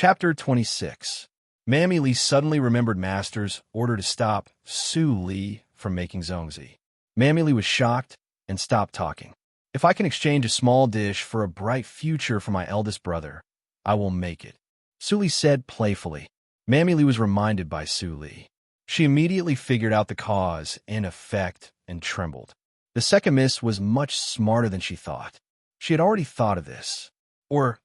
Chapter 26. Mammy Lee suddenly remembered Master's order to stop Su Li from making zongzi. Mammy Lee was shocked and stopped talking. If I can exchange a small dish for a bright future for my eldest brother, I will make it, Su Li said playfully. Mammy Lee was reminded by Su Li. She immediately figured out the cause and effect and trembled. The second miss was much smarter than she thought. She had already thought of this. Or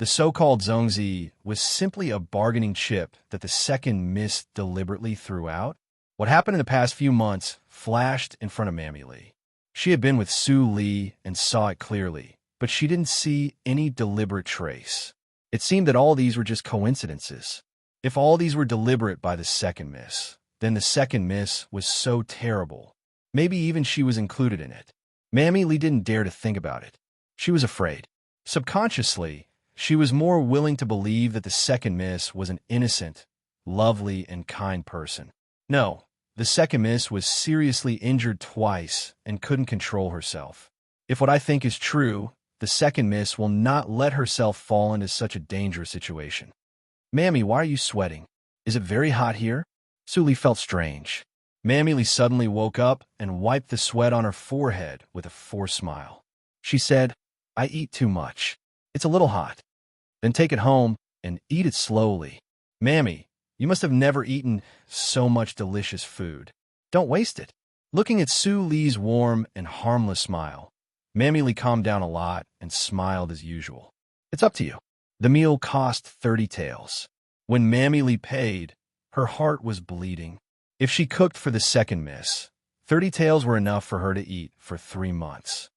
the so-called zongzi was simply a bargaining chip that the second miss deliberately threw out. What happened in the past few months flashed in front of Mammy Lee. She had been with Su Li and saw it clearly, but she didn't see any deliberate trace. It seemed that all these were just coincidences. If all these were deliberate by the second miss, then the second miss was so terrible. Maybe even she was included in it. Mammy Lee didn't dare to think about it. She was afraid. Subconsciously, she was more willing to believe that the second miss was an innocent, lovely, and kind person. No, the second miss was seriously injured twice and couldn't control herself. If what I think is true, the second miss will not let herself fall into such a dangerous situation. Mammy, why are you sweating? Is it very hot here? Su Li felt strange. Mammy Lee suddenly woke up and wiped the sweat on her forehead with a forced smile. She said, I eat too much. It's a little hot. Then take it home and eat it slowly. Mammy, you must have never eaten so much delicious food. Don't waste it. Looking at Su Li's warm and harmless smile, Mammy Lee calmed down a lot and smiled as usual. It's up to you. The meal cost 30 taels. When Mammy Lee paid, her heart was bleeding. If she cooked for the second miss, 30 taels were enough for her to eat for 3 months.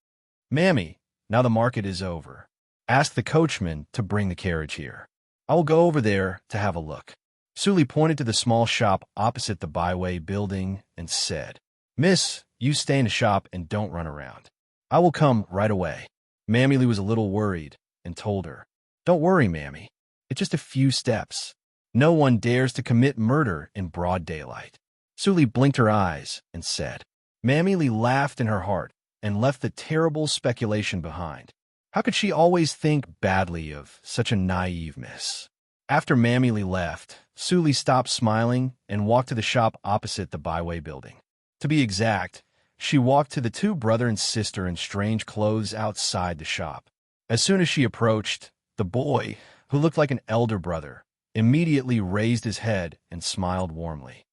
Mammy, now the market is over. Ask the coachman to bring the carriage here. I will go over there to have a look. Su Li pointed to the small shop opposite the byway building and said, Miss, you stay in the shop and don't run around. I will come right away. Mammy Lee was a little worried and told her, Don't worry, Mammy. It's just a few steps. No one dares to commit murder in broad daylight. Su Li blinked her eyes and said, Mammy Lee laughed in her heart and left the terrible speculation behind. How could she always think badly of such a naive miss? After Mammy Lee left, Su Li stopped smiling and walked to the shop opposite the byway building. To be exact, she walked to the two brother and sister in strange clothes outside the shop. As soon as she approached, the boy, who looked like an elder brother, immediately raised his head and smiled warmly.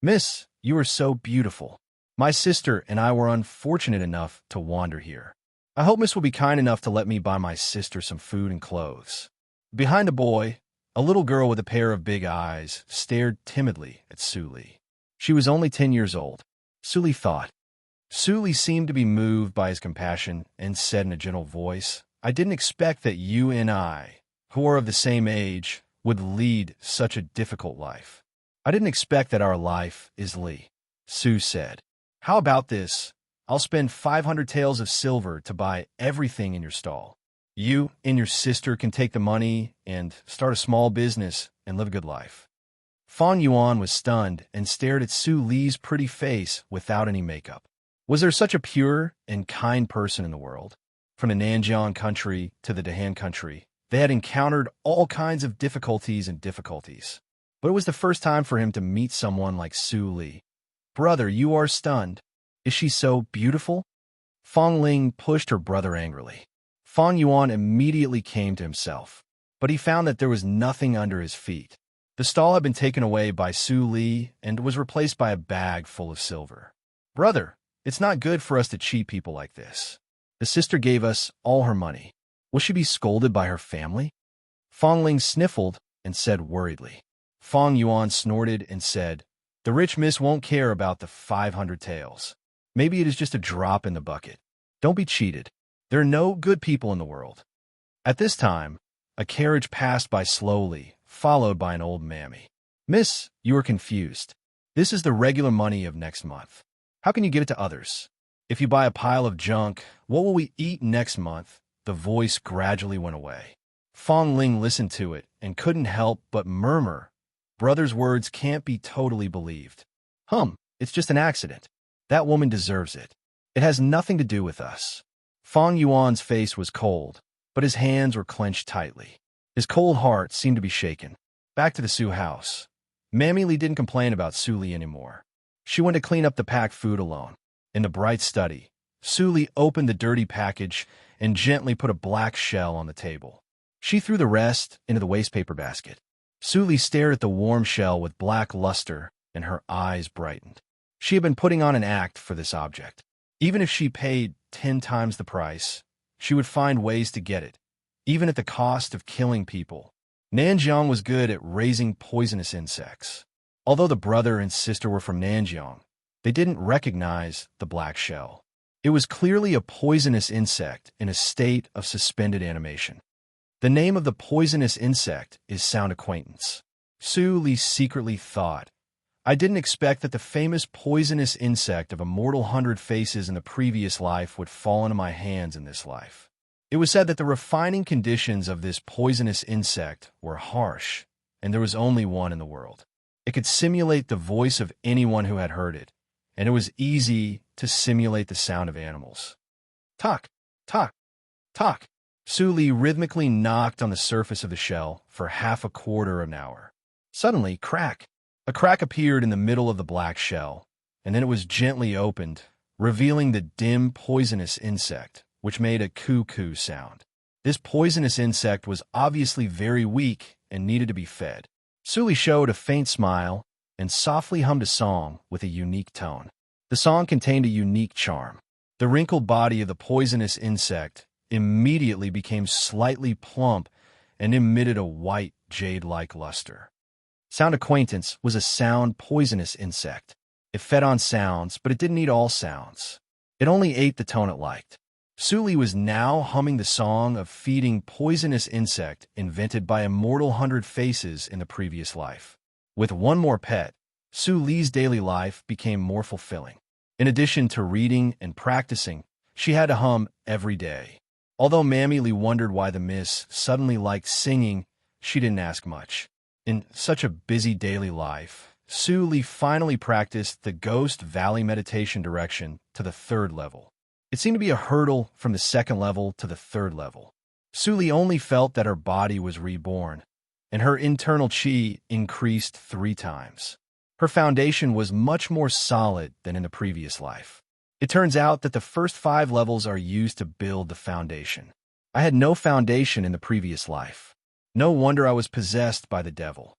Miss, you are so beautiful. My sister and I were unfortunate enough to wander here. I hope Miss will be kind enough to let me buy my sister some food and clothes. Behind the boy, a little girl with a pair of big eyes stared timidly at Su Li. She was only 10 years old, Su Li thought. Su Li seemed to be moved by his compassion and said in a gentle voice, I didn't expect that you and I, who are of the same age, would lead such a difficult life. I didn't expect that our life is Li. Su said, How about this? I'll spend 500 taels of silver to buy everything in your stall. You and your sister can take the money and start a small business and live a good life. Fang Yuan was stunned and stared at Su Li's pretty face without any makeup. Was there such a pure and kind person in the world? From the Nanjiang country to the Dahan country, they had encountered all kinds of difficulties, But it was the first time for him to meet someone like Su Li. Brother, you are stunned. Is she so beautiful? Fang Ling pushed her brother angrily. Fang Yuan immediately came to himself, but he found that there was nothing under his feet. The stall had been taken away by Su Li and was replaced by a bag full of silver. Brother, it's not good for us to cheat people like this. The sister gave us all her money. Will she be scolded by her family? Fang Ling sniffled and said worriedly. Fang Yuan snorted and said, The rich miss won't care about the 500 taels. Maybe it is just a drop in the bucket. Don't be cheated. There are no good people in the world. At this time, a carriage passed by slowly, followed by an old mammy. Miss, you are confused. This is the regular money of next month. How can you give it to others? If you buy a pile of junk, what will we eat next month? The voice gradually went away. Fang Ling listened to it and couldn't help but murmur, Brother's words can't be totally believed. It's just an accident. That woman deserves it. It has nothing to do with us. Fang Yuan's face was cold, but his hands were clenched tightly. His cold heart seemed to be shaken. Back to the Sioux house. Mammy Lee didn't complain about Sue Lee anymore. She went to clean up the packed food alone. In the bright study, Sue Lee opened the dirty package and gently put a black shell on the table. She threw the rest into the wastepaper basket. Sue Lee stared at the warm shell with black luster, and her eyes brightened. She had been putting on an act for this object. Even if she paid 10 times the price, she would find ways to get it, even at the cost of killing people. Nanjiang was good at raising poisonous insects. Although the brother and sister were from Nanjiang, they didn't recognize the black shell. It was clearly a poisonous insect in a state of suspended animation. The name of the poisonous insect is Sound Acquaintance. Sue Lee secretly thought, I didn't expect that the famous poisonous insect of immortal 100 faces in the previous life would fall into my hands in this life. It was said that the refining conditions of this poisonous insect were harsh, and there was only one in the world. It could simulate the voice of anyone who had heard it, and it was easy to simulate the sound of animals. Talk, talk, talk. Sue Lee rhythmically knocked on the surface of the shell for half a quarter of an hour. Suddenly, crack! A crack appeared in the middle of the black shell, and then it was gently opened, revealing the dim, poisonous insect, which made a coo-coo sound. This poisonous insect was obviously very weak and needed to be fed. Sue Lee showed a faint smile and softly hummed a song with a unique tone. The song contained a unique charm. The wrinkled body of the poisonous insect immediately became slightly plump and emitted a white, jade-like luster. Sound Acquaintance was a sound, poisonous insect. It fed on sounds, but it didn't eat all sounds. It only ate the tone it liked. Sue Lee was now humming the song of feeding poisonous insect invented by immortal 100 faces in the previous life. With one more pet, Sue Lee's daily life became more fulfilling. In addition to reading and practicing, she had to hum every day. Although Mammy Lee wondered why the miss suddenly liked singing, she didn't ask much. In such a busy daily life, Sue Lee finally practiced the Ghost Valley meditation direction to the 3rd level. It seemed to be a hurdle from the 2nd level to the 3rd level. Sue Lee only felt that her body was reborn, and her internal chi increased 3 times. Her foundation was much more solid than in the previous life. It turns out that the first 5 levels are used to build the foundation. I had no foundation in the previous life. No wonder I was possessed by the devil.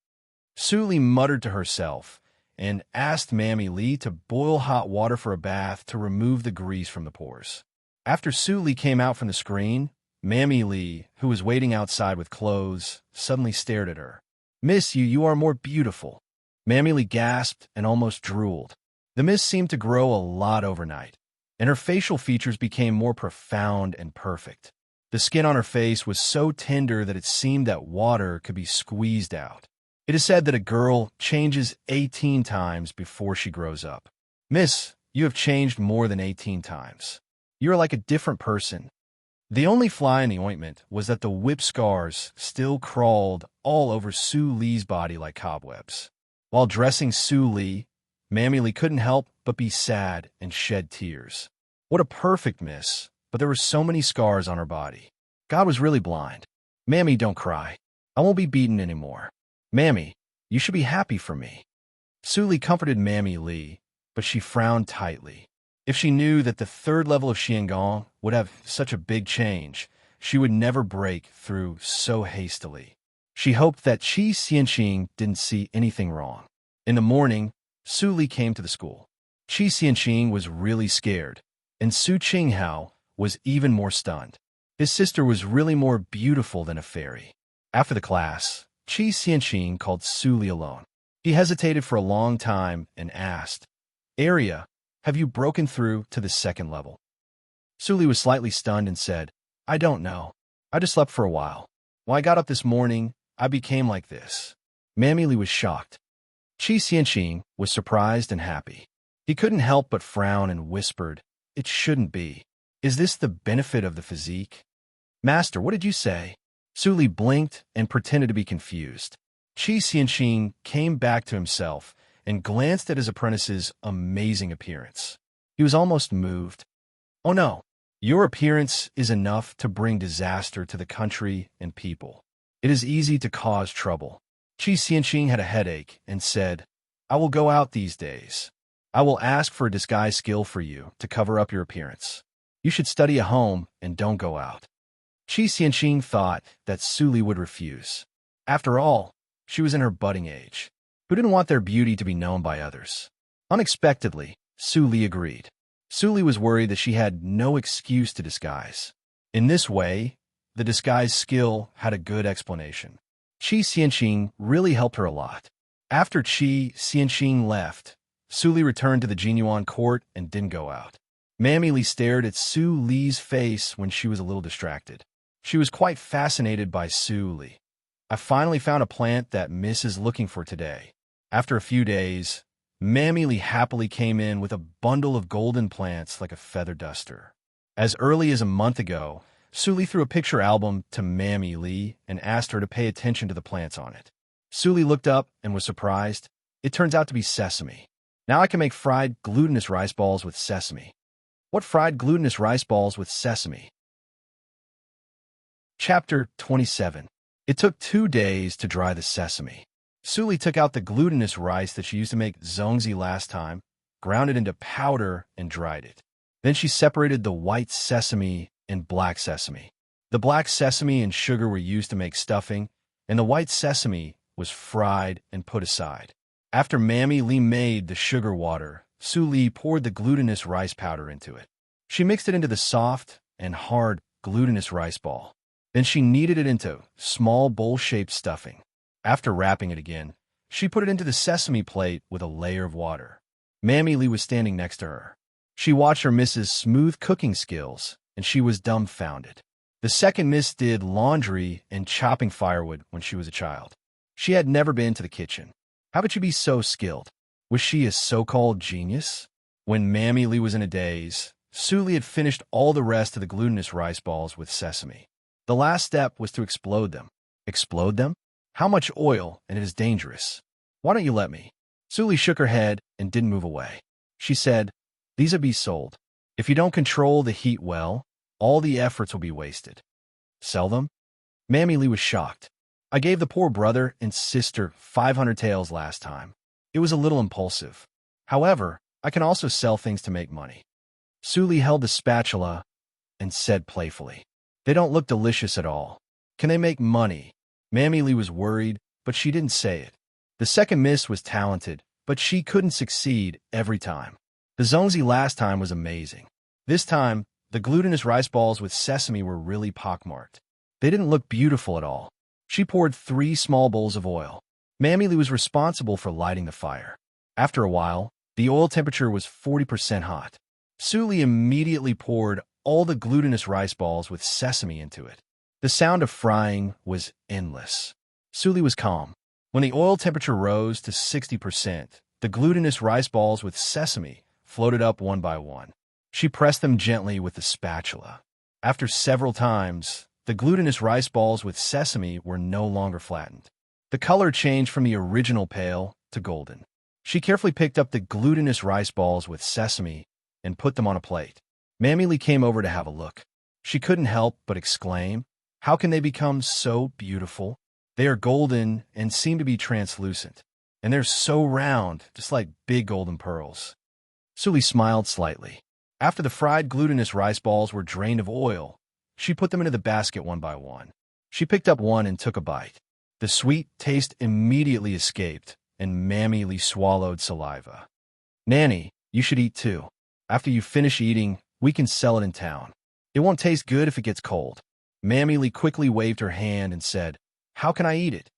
Sue Lee muttered to herself and asked Mammy Lee to boil hot water for a bath to remove the grease from the pores. After Sue Lee came out from the screen, Mammy Lee, who was waiting outside with clothes, suddenly stared at her. "Miss, you are more beautiful." Mammy Lee gasped and almost drooled. The miss seemed to grow a lot overnight, and her facial features became more profound and perfect. The skin on her face was so tender that it seemed that water could be squeezed out. It is said that a girl changes 18 times before she grows up. Miss, you have changed more than 18 times. You are like a different person. The only fly in the ointment was that the whip scars still crawled all over Sue Lee's body like cobwebs. While dressing Sue Lee, Mammy Lee couldn't help but be sad and shed tears. What a perfect miss, but there were so many scars on her body. God was really blind. "Mammy, don't cry. I won't be beaten anymore. Mammy, you should be happy for me." Sue Lee comforted Mammy Lee, but she frowned tightly. If she knew that the 3rd level of Xiangong would have such a big change, she would never break through so hastily. She hoped that Qi Xianqing didn't see anything wrong. In the morning, Sue Lee came to the school. Qi Xianqing was really scared, and Su Qinghao was even more stunned. His sister was really more beautiful than a fairy. After the class, Qi Xianqing called Sue Lee alone. He hesitated for a long time and asked, "Aria, have you broken through to the 2nd level?" Sue Lee was slightly stunned and said, "I don't know. I just slept for a while. When I got up this morning, I became like this." Mammy Lee was shocked. Qi Xianqing was surprised and happy. He couldn't help but frown and whispered, "It shouldn't be. Is this the benefit of the physique?" "Master, what did you say?" Sue Lee blinked and pretended to be confused. Qi Xianqing came back to himself and glanced at his apprentice's amazing appearance. He was almost moved. "Oh no, your appearance is enough to bring disaster to the country and people. It is easy to cause trouble. Qi Xianqing had a headache and said, I will go out these days. I will ask for a disguise skill for you to cover up your appearance. You should study at home and don't go out. Qi Xianqing thought that Su Li would refuse. After all, she was in her budding age. Who didn't want their beauty to be known by others? Unexpectedly, Su Li agreed. Su Li was worried that she had no excuse to disguise. In this way, the disguise skill had a good explanation. Qi Xianqing really helped her a lot. After Qi Xianqing left, Su Li returned to the Jinyuan court and didn't go out. Mammy Li stared at Su Li's face when she was a little distracted. She was quite fascinated by Su Li. I finally found a plant that Miss is looking for today. After a few days, Mammy Li happily came in with a bundle of golden plants like a feather duster. As early as a month ago, Su Li threw a picture album to Mammy Li and asked her to pay attention to the plants on it. Su Li looked up and was surprised. It turns out to be sesame. Now I can make fried glutinous rice balls with sesame. What fried glutinous rice balls with sesame? Chapter 27. It took 2 days to dry the sesame. Su Li took out the glutinous rice that she used to make zongzi last time, ground it into powder, and dried it. Then she separated the white sesame and black sesame. The black sesame and sugar were used to make stuffing, and the white sesame was fried and put aside. After Mammy Li made the sugar water, Su Li poured the glutinous rice powder into it. She mixed it into the soft and hard glutinous rice ball. Then she kneaded it into small bowl-shaped stuffing. After wrapping it again, she put it into the sesame plate with a layer of water. Mammy Li was standing next to her. She watched her Miss's smooth cooking skills, and she was dumbfounded. The second Miss did laundry and chopping firewood when she was a child. She had never been to the kitchen. How could she be so skilled? Was she a so-called genius? When Mammy Li was in a daze, Su Li had finished all the rest of the glutinous rice balls with sesame. The last step was to explode them. Explode them? How much oil, and it is dangerous. Why don't you let me? Su Li shook her head and didn't move away. She said, these will be sold. If you don't control the heat well, all the efforts will be wasted. Sell them? Mammy Li was shocked. I gave the poor brother and sister 500 taels last time. It was a little impulsive. However, I can also sell things to make money. Su Li held the spatula and said playfully, they don't look delicious at all. Can they make money? Mammy Li was worried, but she didn't say it. The second Miss was talented, but she couldn't succeed every time. The zongzi last time was amazing. This time, the glutinous rice balls with sesame were really pockmarked. They didn't look beautiful at all. She poured 3 small bowls of oil. Mammy Li was responsible for lighting the fire. After a while, the oil temperature was 40% hot. Su Li immediately poured all the glutinous rice balls with sesame into it. The sound of frying was endless. Su Li was calm. When the oil temperature rose to 60%, the glutinous rice balls with sesame floated up one by one. She pressed them gently with the spatula. After several times, the glutinous rice balls with sesame were no longer flattened. The color changed from the original pale to golden. She carefully picked up the glutinous rice balls with sesame and put them on a plate. Mammy Li came over to have a look. She couldn't help but exclaim, how can they become so beautiful? They are golden and seem to be translucent, and they're so round, just like big golden pearls. Su Li smiled slightly. After the fried glutinous rice balls were drained of oil, she put them into the basket one by one. She picked up one and took a bite. The sweet taste immediately escaped, and Mammy Li swallowed saliva. Nanny, you should eat too. After you finish eating, we can sell it in town. It won't taste good if it gets cold. Mammy Li quickly waved her hand and said, how can I eat it?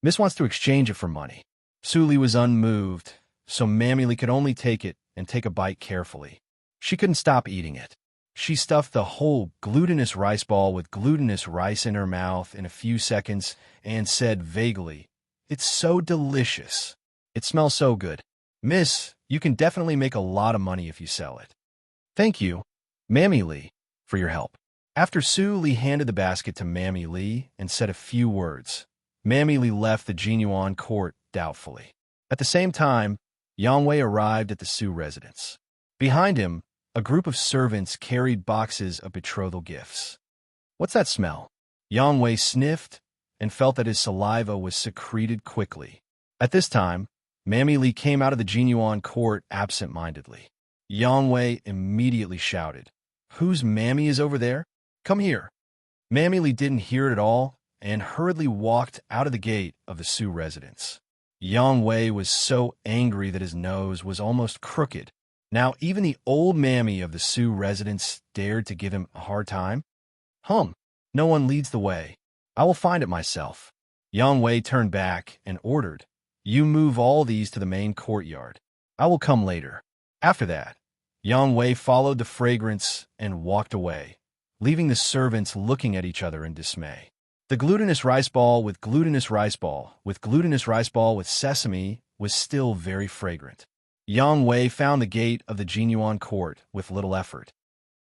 Miss wants to exchange it for money. Su Li was unmoved, so Mammy Li could only take it and take a bite carefully. She couldn't stop eating it. She stuffed the whole glutinous rice ball with glutinous rice in her mouth in a few seconds and said vaguely, it's so delicious. It smells so good. Miss, you can definitely make a lot of money if you sell it. Thank you, Mammy Li, for your help. After Su Li handed the basket to Mammy Li and said a few words, Mammy Li left the Jinyuan court doubtfully. At the same time, Yang Wei arrived at the Su residence. Behind him, a group of servants carried boxes of betrothal gifts. What's that smell? Yang Wei sniffed, and felt that his saliva was secreted quickly. At this time, Mammy Lee came out of the Jinyuan court absent-mindedly. Yang Wei immediately shouted, "Whose Mammy is over there? Come here." Mammy Lee didn't hear it at all and hurriedly walked out of the gate of the Su residence. Yang Wei was so angry that his nose was almost crooked. Now even the old mammy of the Su residence dared to give him a hard time? No one leads the way. I will find it myself. Yang Wei turned back and ordered, "You move all these to the main courtyard. I will come later." After that, Yang Wei followed the fragrance and walked away, leaving the servants looking at each other in dismay. The glutinous rice ball with glutinous rice ball with glutinous rice ball with sesame was still very fragrant. Yang Wei found the gate of the Jinyuan court with little effort.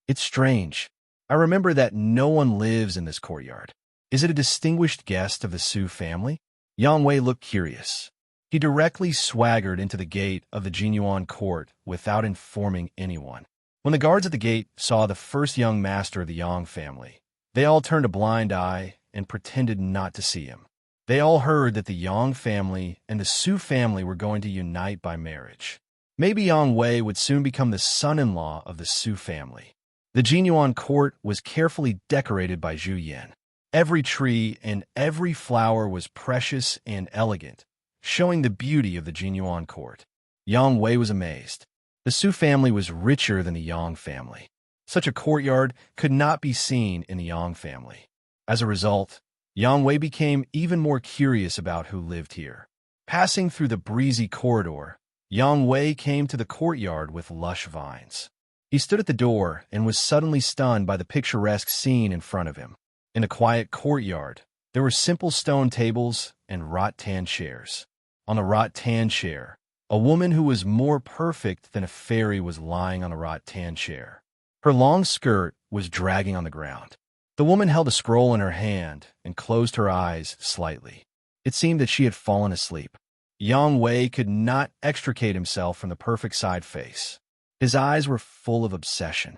"It's strange. I remember that no one lives in this courtyard. Is it a distinguished guest of the Su family?" Yang Wei looked curious. He directly swaggered into the gate of the Jinyuan court without informing anyone. When the guards at the gate saw the first young master of the Yang family, they all turned a blind eye and pretended not to see him. They all heard that the Yang family and the Su family were going to unite by marriage. Maybe Yang Wei would soon become the son-in-law of the Su family. The Jinyuan court was carefully decorated by Zhu Yan. Every tree and every flower was precious and elegant, showing the beauty of the Jinyuan court. Yang Wei was amazed. The Su family was richer than the Yang family. Such a courtyard could not be seen in the Yang family. As a result, Yang Wei became even more curious about who lived here. Passing through the breezy corridor, Yang Wei came to the courtyard with lush vines. He stood at the door and was suddenly stunned by the picturesque scene in front of him. In a quiet courtyard, there were simple stone tables and rattan chairs. On a rattan chair, a woman who was more perfect than a fairy was lying on a rattan chair. Her long skirt was dragging on the ground. The woman held a scroll in her hand and closed her eyes slightly. It seemed that she had fallen asleep. Yang Wei could not extricate himself from the perfect side face. His eyes were full of obsession.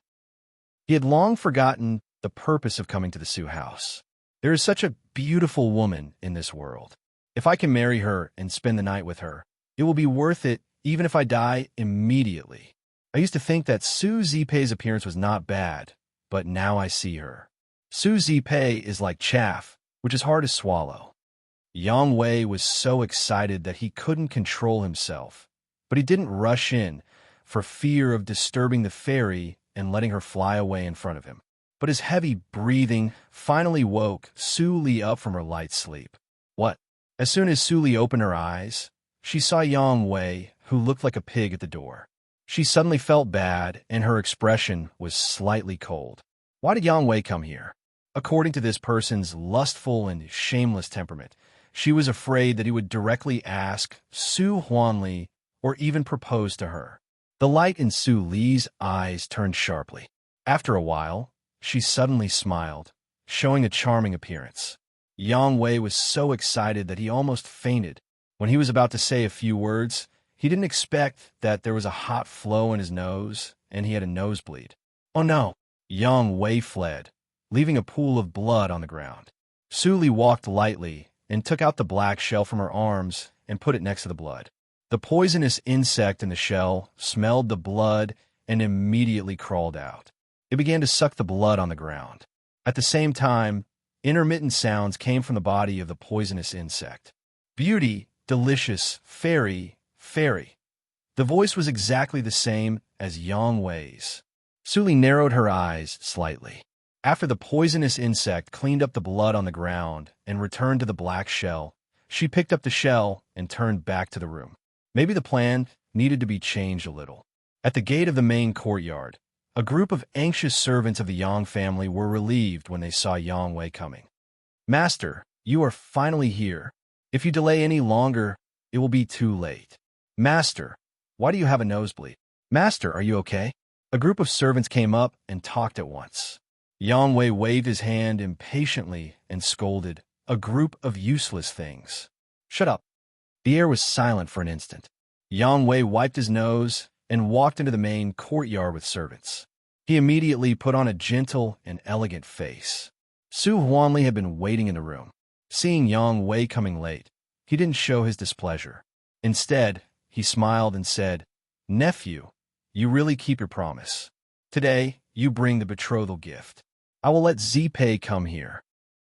He had long forgotten the purpose of coming to the Su house. There is such a beautiful woman in this world. If I can marry her and spend the night with her, it will be worth it even if I die immediately. I used to think that Su Zipei's appearance was not bad, but now I see her. Su Zipei is like chaff, which is hard to swallow. Yang Wei was so excited that he couldn't control himself, but he didn't rush in for fear of disturbing the fairy and letting her fly away in front of him. But his heavy breathing finally woke Su Li up from her light sleep. What? As soon as Su Li opened her eyes, she saw Yang Wei, who looked like a pig at the door. She suddenly felt bad, and her expression was slightly cold. Why did Yang Wei come here? According to this person's lustful and shameless temperament, she was afraid that he would directly ask Su Huanli or even propose to her. The light in Su Li's eyes turned sharply. After a while, she suddenly smiled, showing a charming appearance. Yang Wei was so excited that he almost fainted. When he was about to say a few words, he didn't expect that there was a hot flow in his nose, and he had a nosebleed. Oh no! Yang Wei fled, leaving a pool of blood on the ground. Su Li walked lightly and took out the black shell from her arms and put it next to the blood. The poisonous insect in the shell smelled the blood and immediately crawled out. It began to suck the blood on the ground. At the same time, intermittent sounds came from the body of the poisonous insect. Beauty, delicious, fairy, fairy. The voice was exactly the same as Yang Wei's. Su Li narrowed her eyes slightly. After the poisonous insect cleaned up the blood on the ground and returned to the black shell, she picked up the shell and turned back to the room. Maybe the plan needed to be changed a little. At the gate of the main courtyard, a group of anxious servants of the Yang family were relieved when they saw Yang Wei coming. "Master, you are finally here. If you delay any longer, it will be too late." "Master, why do you have a nosebleed?" "Master, are you okay?" A group of servants came up and talked at once. Yang Wei waved his hand impatiently and scolded, "A group of useless things. Shut up." The air was silent for an instant. Yang Wei wiped his nose and walked into the main courtyard with servants. He immediately put on a gentle and elegant face. Su Huanli had been waiting in the room. Seeing Yang Wei coming late, he didn't show his displeasure. Instead, he smiled and said, "Nephew, you really keep your promise. Today, you bring the betrothal gift. I will let Zipei come here."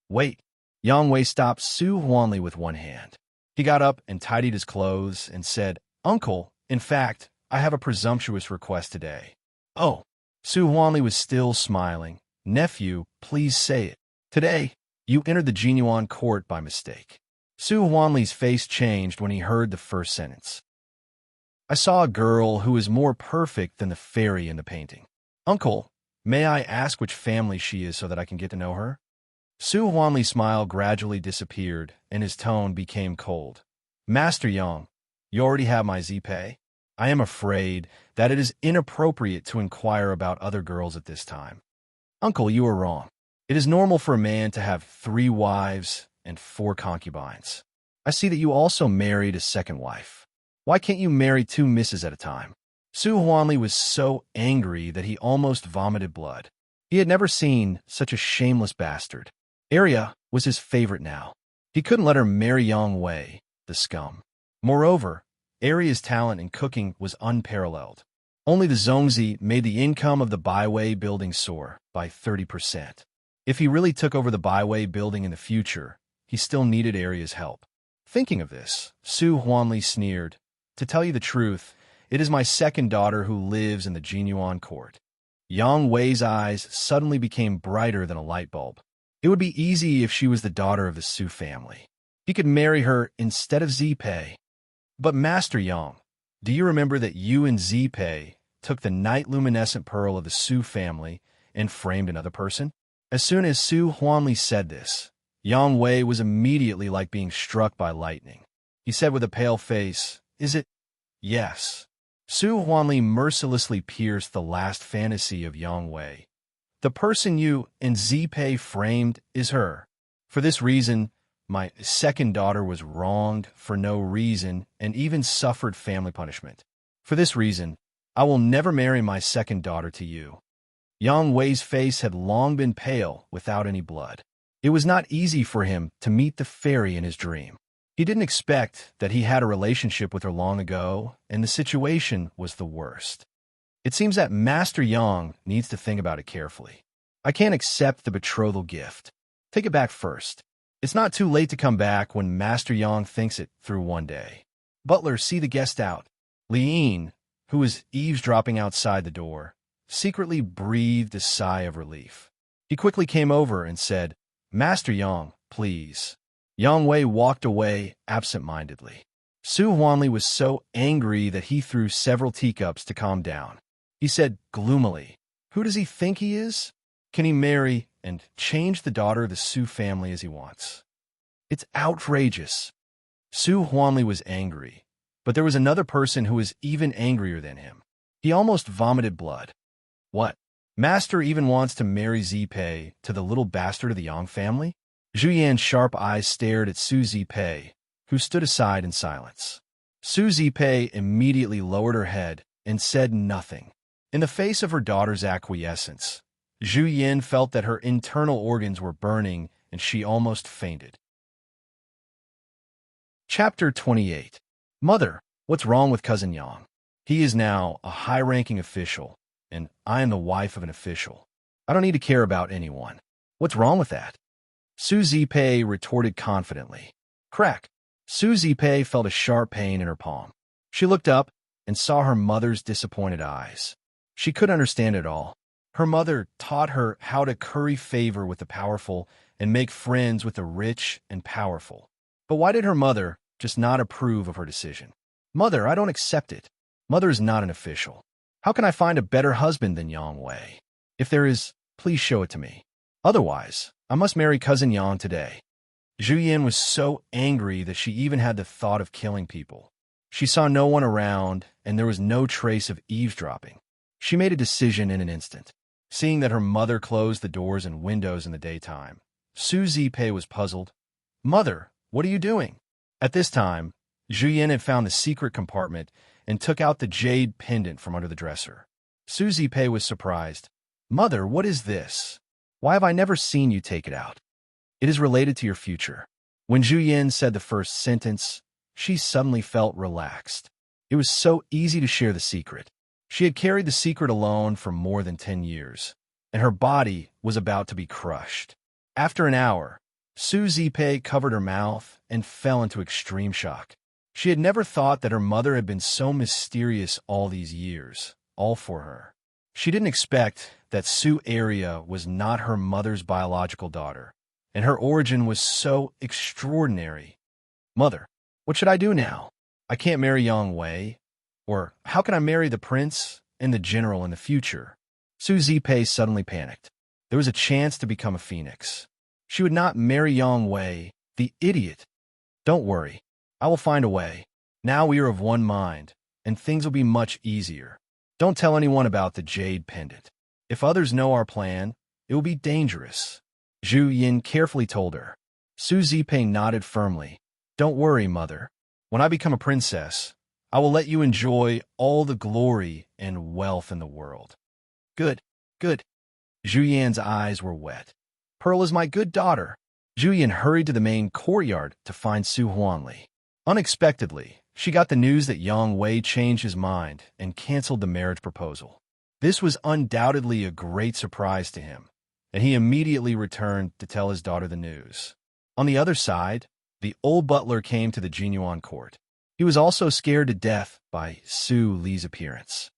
"Wait." Yang Wei stopped Su Huanli with one hand. He got up and tidied his clothes and said, "Uncle, in fact, I have a presumptuous request today." "Oh." Su Huanli was still smiling. "Nephew, please say it. Today, you entered the Jinyuan court by mistake." Su Huanli's face changed when he heard the first sentence. "I saw a girl who is more perfect than the fairy in the painting." "Uncle, may I ask which family she is so that I can get to know her?" Su Huanli's smile gradually disappeared, and his tone became cold. "Master Yang, you already have my Zipei. I am afraid that it is inappropriate to inquire about other girls at this time." "Uncle, you are wrong. It is normal for a man to have 3 wives and 4 concubines. I see that you also married a second wife. Why can't you marry 2 misses at a time?" Su Huanli was so angry that he almost vomited blood. He had never seen such a shameless bastard. Arya was his favorite now. He couldn't let her marry Yang Wei, the scum. Moreover, Arya's talent in cooking was unparalleled. Only the Zongzi made the income of the Baiwei building soar by 30%. If he really took over the Baiwei building in the future, he still needed Arya's help. Thinking of this, Su Huanli sneered, "To tell you the truth, it is my second daughter who lives in the Jinyuan court." Yang Wei's eyes suddenly became brighter than a light bulb. It would be easy if she was the daughter of the Su family. He could marry her instead of Zipei. "But Master Yang, do you remember that you and Zipei took the night luminescent pearl of the Su family and framed another person?" As soon as Su Huanli said this, Yang Wei was immediately like being struck by lightning. He said with a pale face, "Is it?" "Yes." Su Huanli mercilessly pierced the last fantasy of Yang Wei. "The person you and Zipei framed is her. For this reason, my second daughter was wronged for no reason and even suffered family punishment. For this reason, I will never marry my second daughter to you." Yang Wei's face had long been pale without any blood. It was not easy for him to meet the fairy in his dream. He didn't expect that he had a relationship with her long ago, and the situation was the worst. It seems that Master Yang needs to think about it carefully. "I can't accept the betrothal gift. Take it back first. It's not too late to come back when Master Yang thinks it through one day. Butler, see the guest out." Li Yin, who was eavesdropping outside the door, secretly breathed a sigh of relief. He quickly came over and said, "Master Yang, please." Yang Wei walked away absent-mindedly. Su Huanli was so angry that he threw several teacups to calm down. He said gloomily, "Who does he think he is? Can he marry and change the daughter of the Su family as he wants? It's outrageous." Su Huanli was angry, but there was another person who was even angrier than him. He almost vomited blood. "What? Master even wants to marry Zipei to the little bastard of the Yang family?" Zhu Yan's sharp eyes stared at Su Zipei, who stood aside in silence. Su Zipei immediately lowered her head and said nothing. In the face of her daughter's acquiescence, Zhu Yan felt that her internal organs were burning and she almost fainted. Chapter 28. "Mother, what's wrong with Cousin Yang? He is now a high-ranking official, and I am the wife of an official. I don't need to care about anyone. What's wrong with that?" Su Zipei retorted confidently. Crack! Su Zipei felt a sharp pain in her palm. She looked up and saw her mother's disappointed eyes. She couldn't understand it all. Her mother taught her how to curry favor with the powerful and make friends with the rich and powerful. But why did her mother just not approve of her decision? "Mother, I don't accept it. Mother is not an official. How can I find a better husband than Yang Wei? If there is, please show it to me. Otherwise, I must marry Cousin Yang today." Zhu Yan was so angry that she even had the thought of killing people. She saw no one around, and there was no trace of eavesdropping. She made a decision in an instant. Seeing that her mother closed the doors and windows in the daytime, Su Zipei was puzzled. "Mother, what are you doing?" At this time, Zhu Yan had found the secret compartment and took out the jade pendant from under the dresser. Su Zipei was surprised. "Mother, what is this? Why have I never seen you take it out?" "It is related to your future. When Zhu Yin said the first sentence, she suddenly felt relaxed. It was so easy to share the secret. She had carried the secret alone for more than 10 years, and her body was about to be crushed. After an hour, Su Zipei covered her mouth and fell into extreme shock. She had never thought that her mother had been so mysterious all these years, all for her. She didn't expect that Su Aria was not her mother's biological daughter, and her origin was so extraordinary. Mother, what should I do now? I can't marry Yang Wei. Or how can I marry the prince and the general in the future? Su Zipei suddenly panicked. There was a chance to become a phoenix. She would not marry Yang Wei, the idiot. Don't worry. I will find a way. Now we are of one mind, and things will be much easier. Don't tell anyone about the jade pendant. If others know our plan, it will be dangerous. Zhu Yin carefully told her. Su Zipei nodded firmly. Don't worry, mother. When I become a princess, I will let you enjoy all the glory and wealth in the world. Good, good. Zhu Yan's eyes were wet. Pearl is my good daughter. Zhu Yan hurried to the main courtyard to find Su Huanli. Unexpectedly, she got the news that Yang Wei changed his mind and canceled the marriage proposal. This was undoubtedly a great surprise to him, and he immediately returned to tell his daughter the news. On the other side, the old butler came to the Jinyuan court. He was also scared to death by Su Li's appearance.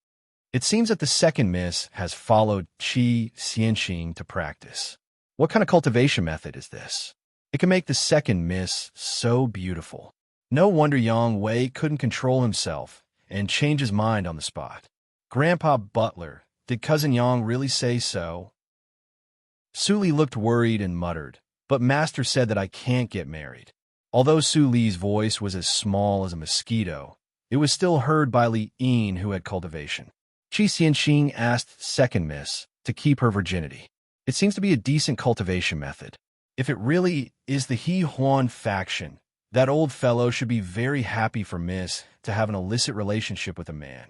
It seems that the second miss has followed Qi Xianxing to practice. What kind of cultivation method is this? It can make the second miss so beautiful. No wonder Yang Wei couldn't control himself and change his mind on the spot. Grandpa Butler, did Cousin Yang really say so? Su Li looked worried and muttered, but Master said that I can't get married. Although Su Li's voice was as small as a mosquito, it was still heard by Li Yin, who had cultivation. Qi Xianxing asked second miss to keep her virginity. It seems to be a decent cultivation method. If it really is the He Huan faction, that old fellow should be very happy for Miss to have an illicit relationship with a man.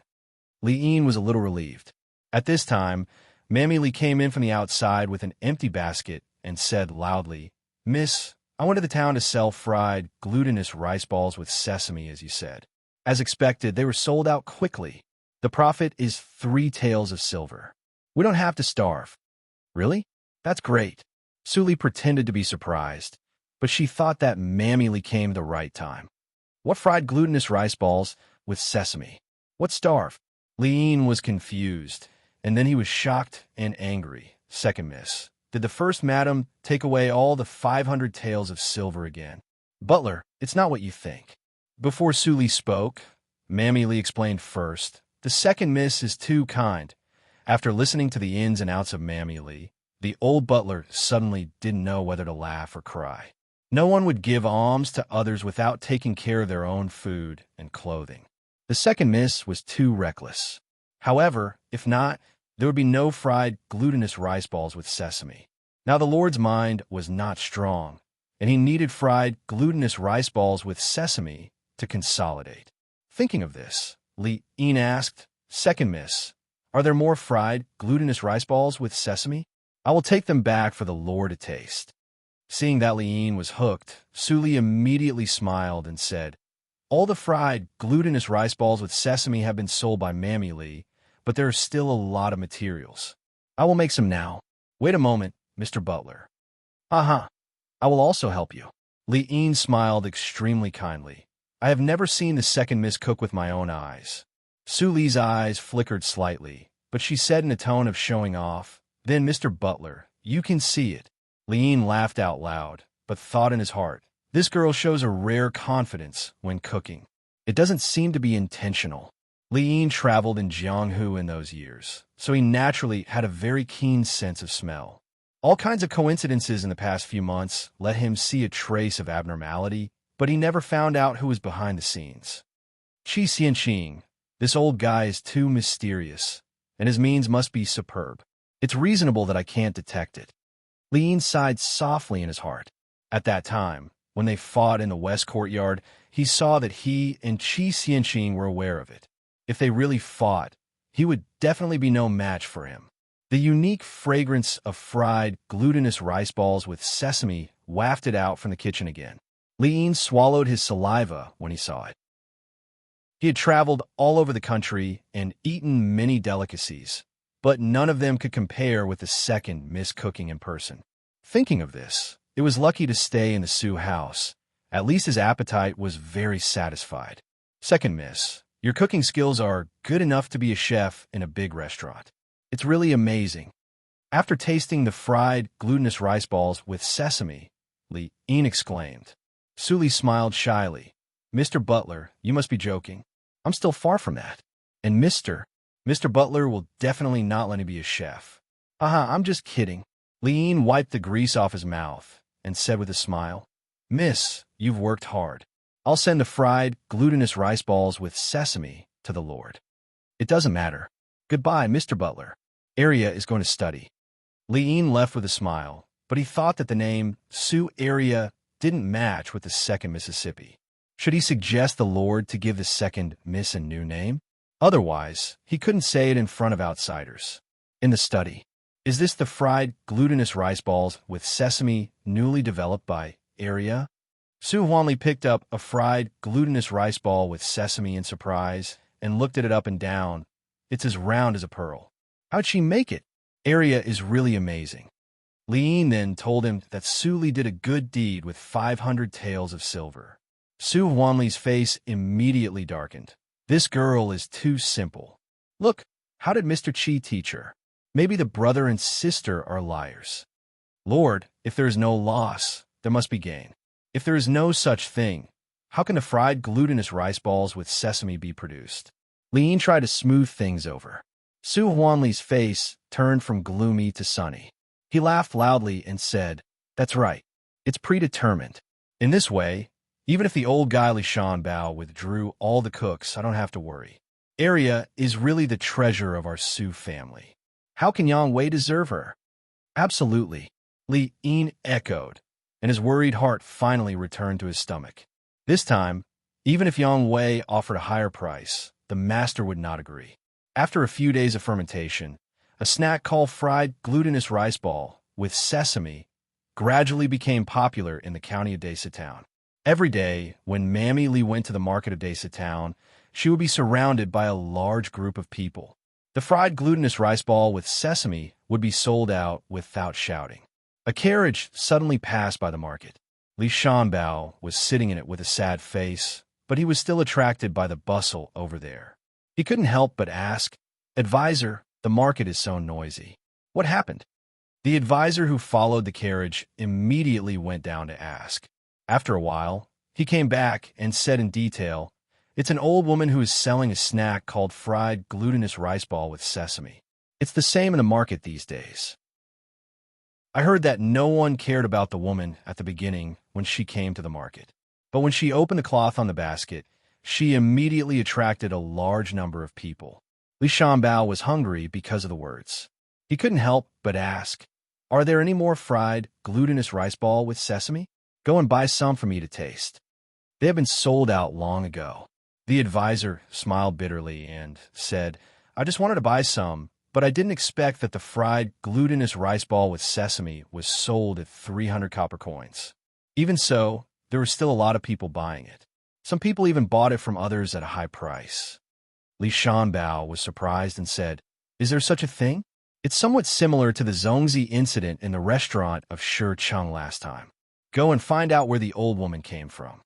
Li Yin was a little relieved. At this time, Mammy Li came in from the outside with an empty basket and said loudly, Miss, I went to the town to sell fried, glutinous rice balls with sesame, as you said. As expected, they were sold out quickly. The profit is 3 taels of silver. We don't have to starve. Really? That's great. Su Li pretended to be surprised, but she thought that Mammy Li came at the right time. What fried glutinous rice balls with sesame? What starve? Li Yin was confused, and then he was shocked and angry. Second miss. Did the first madam take away all the 500 taels of silver again? Butler, it's not what you think. Before Su Li spoke, Mammy Li explained first. The second miss is too kind. After listening to the ins and outs of Mammy Li, the old butler suddenly didn't know whether to laugh or cry. No one would give alms to others without taking care of their own food and clothing. The second miss was too reckless. However, if not, there would be no fried glutinous rice balls with sesame. Now the Lord's mind was not strong, and he needed fried glutinous rice balls with sesame to consolidate. Thinking of this, Li Yin asked, Second miss, are there more fried glutinous rice balls with sesame? I will take them back for the Lord to taste. Seeing that Li Yin was hooked, Su Li immediately smiled and said, All the fried glutinous rice balls with sesame have been sold by Mammy Li, but there are still a lot of materials. I will make some now. Wait a moment, Mr. Butler. Aha, I will also help you. Li Yin smiled extremely kindly. I have never seen the second miss cook with my own eyes. Su Li's eyes flickered slightly, but she said in a tone of showing off, Then, Mr. Butler, you can see it. Li Yin laughed out loud, but thought in his heart, This girl shows a rare confidence when cooking. It doesn't seem to be intentional. Li Yin traveled in Jianghu in those years, so he naturally had a very keen sense of smell. All kinds of coincidences in the past few months let him see a trace of abnormality, but he never found out who was behind the scenes. Qi Xianxing, this old guy is too mysterious, and his means must be superb. It's reasonable that I can't detect it. Li Yin sighed softly in his heart. At that time, when they fought in the west courtyard, he saw that he and Qi Xianxing were aware of it. If they really fought, he would definitely be no match for him. The unique fragrance of fried, glutinous rice balls with sesame wafted out from the kitchen again. Li swallowed his saliva when he saw it. He had traveled all over the country and eaten many delicacies, but none of them could compare with the second Miss cooking in person. Thinking of this, it was lucky to stay in the Sioux house. At least his appetite was very satisfied. Second Miss, your cooking skills are good enough to be a chef in a big restaurant. It's really amazing. After tasting the fried, glutinous rice balls with sesame, Li exclaimed. Sully smiled shyly. Mr. Butler, you must be joking. I'm still far from that. And Mr. Butler will definitely not let me be a chef. Haha, I'm just kidding. Li wiped the grease off his mouth and said with a smile, Miss, you've worked hard. I'll send the fried, glutinous rice balls with sesame to the Lord. It doesn't matter. Goodbye, Mr. Butler. Area is going to study. Li left with a smile, but he thought that the name Sioux Area didn't match with the second Mississippi. Should he suggest the Lord to give the second Miss a new name? Otherwise, he couldn't say it in front of outsiders. In the study, is this the fried, glutinous rice balls with sesame newly developed by Area? Su Huanli picked up a fried, glutinous rice ball with sesame in surprise and looked at it up and down. It's as round as a pearl. How'd she make it? Area is really amazing. Li then told him that Su Li did a good deed with 500 taels of silver. Su Huanli's face immediately darkened. This girl is too simple. Look, how did Mr. Qi teach her? Maybe the brother and sister are liars. Lord, if there is no loss, there must be gain. If there is no such thing, how can the fried glutinous rice balls with sesame be produced? Li tried to smooth things over. Su Huanli's face turned from gloomy to sunny. He laughed loudly and said, That's right. It's predetermined. In this way, even if the old guy Li Shanbao withdrew all the cooks, I don't have to worry. Area is really the treasure of our Sioux family. How can Yang Wei deserve her? Absolutely, Li Yin echoed, and his worried heart finally returned to his stomach. This time, even if Yang Wei offered a higher price, the master would not agree. After a few days of fermentation, a snack called fried glutinous rice ball with sesame gradually became popular in the county of Desa Town. Every day, when Mammy Li went to the market of Desa Town, she would be surrounded by a large group of people. The fried glutinous rice ball with sesame would be sold out without shouting. A carriage suddenly passed by the market. Li Shanbao was sitting in it with a sad face, but he was still attracted by the bustle over there. He couldn't help but ask, Advisor, the market is so noisy. What happened? The advisor who followed the carriage immediately went down to ask. After a while, he came back and said in detail, It's an old woman who is selling a snack called fried glutinous rice ball with sesame. It's the same in the market these days. I heard that no one cared about the woman at the beginning when she came to the market. But when she opened the cloth on the basket, she immediately attracted a large number of people. Li Shanbao was hungry because of the words. He couldn't help but ask, Are there any more fried glutinous rice ball with sesame? Go and buy some for me to taste. They have been sold out long ago. The advisor smiled bitterly and said, I just wanted to buy some, but I didn't expect that the fried glutinous rice ball with sesame was sold at 300 copper coins. Even so, there were still a lot of people buying it. Some people even bought it from others at a high price. Li Shanbao was surprised and said, Is there such a thing? It's somewhat similar to the Zongzi incident in the restaurant of Shicheng last time. Go and find out where the old woman came from.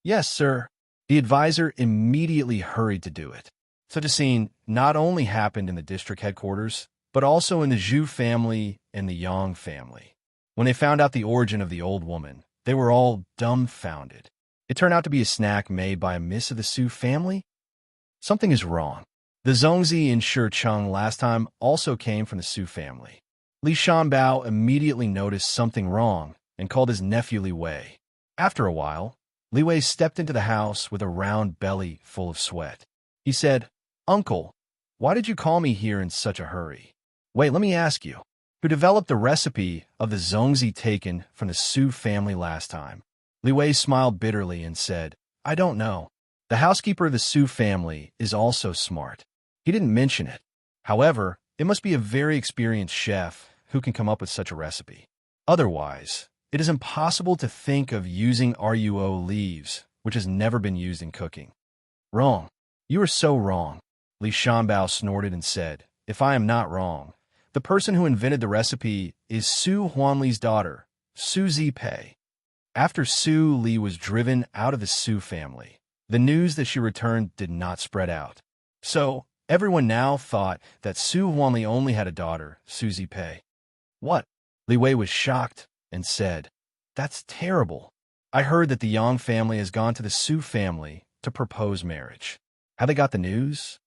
Yes, sir. The advisor immediately hurried to do it. Such a scene not only happened in the district headquarters, but also in the Zhu family and the Yang family. When they found out the origin of the old woman, they were all dumbfounded. It turned out to be a snack made by a miss of the Sioux family? Something is wrong. The Zongzi in Shicheng last time also came from the Sioux family. Li Shanbao immediately noticed something wrong and called his nephew Li Wei. After a while, Li Wei stepped into the house with a round belly full of sweat. He said, Uncle, why did you call me here in such a hurry? Wait, let me ask you, who developed the recipe of the Zongzi taken from the Sioux family last time? Li Wei smiled bitterly and said, I don't know. The housekeeper of the Sioux family is also smart. He didn't mention it. However, it must be a very experienced chef who can come up with such a recipe. Otherwise, It is impossible to think of using ruo leaves, which has never been used in cooking. Wrong. You are so wrong, Li Shanbao snorted and said. If I am not wrong, the person who invented the recipe is Su Huanli's daughter, Su Zipei. After Su Li was driven out of the Su family, the news that she returned did not spread out. So, everyone now thought that Su Huanli only had a daughter, Su Zipei. What? Li Wei was shocked and said, That's terrible. I heard that the Yang family has gone to the Su family to propose marriage. How they got the news?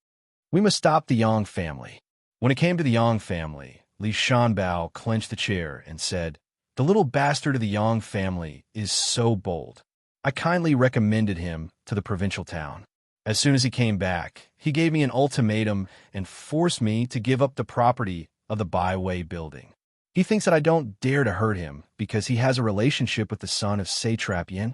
We must stop the Yang family. When it came to the Yang family, Li Shanbao clenched the chair and said, The little bastard of the Yang family is so bold. I kindly recommended him to the provincial town. As soon as he came back, he gave me an ultimatum and forced me to give up the property of the Baiwei building. He thinks that I don't dare to hurt him because he has a relationship with the son of satrap Yin.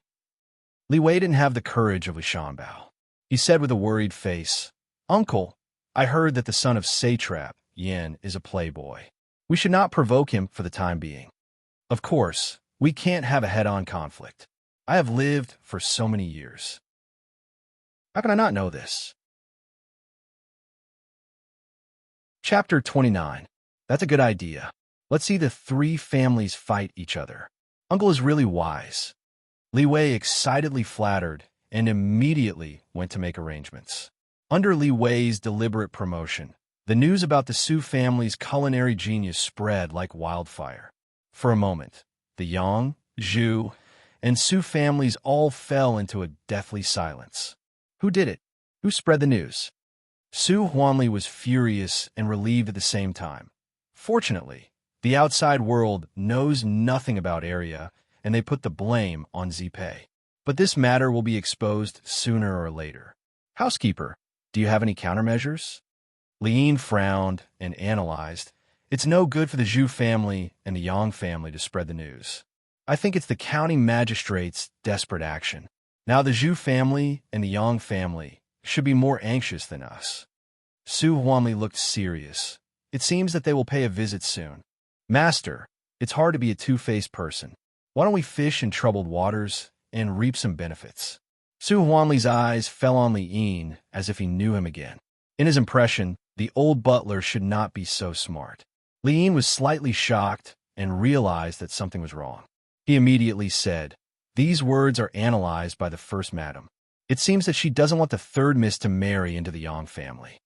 Li Wei didn't have the courage of Li Shanbao. He said with a worried face, Uncle, I heard that the son of satrap Yin is a playboy. We should not provoke him for the time being. Of course, we can't have a head-on conflict. I have lived for so many years. How can I not know this? Chapter 29. That's a good idea. Let's see the three families fight each other. Uncle is really wise. Li Wei excitedly flattered and immediately went to make arrangements. Under Li Wei's deliberate promotion, the news about the Su family's culinary genius spread like wildfire. For a moment, the Yang, Zhu, and Su families all fell into a deathly silence. Who did it? Who spread the news? Su Huanli was furious and relieved at the same time. Fortunately, the outside world knows nothing about Area, and they put the blame on Zipei. But this matter will be exposed sooner or later. Housekeeper, do you have any countermeasures? Liyin frowned and analyzed. It's no good for the Zhu family and the Yang family to spread the news. I think it's the county magistrate's desperate action. Now the Zhu family and the Yang family should be more anxious than us. Su Huanli looked serious. It seems that they will pay a visit soon. Master, it's hard to be a two-faced person. Why don't we fish in troubled waters and reap some benefits? Su Huanli's eyes fell on Liyin as if he knew him again. In his impression, the old butler should not be so smart. Liyin was slightly shocked and realized that something was wrong. He immediately said, These words are analyzed by the first madam. It seems that she doesn't want the third miss to marry into the Yang family.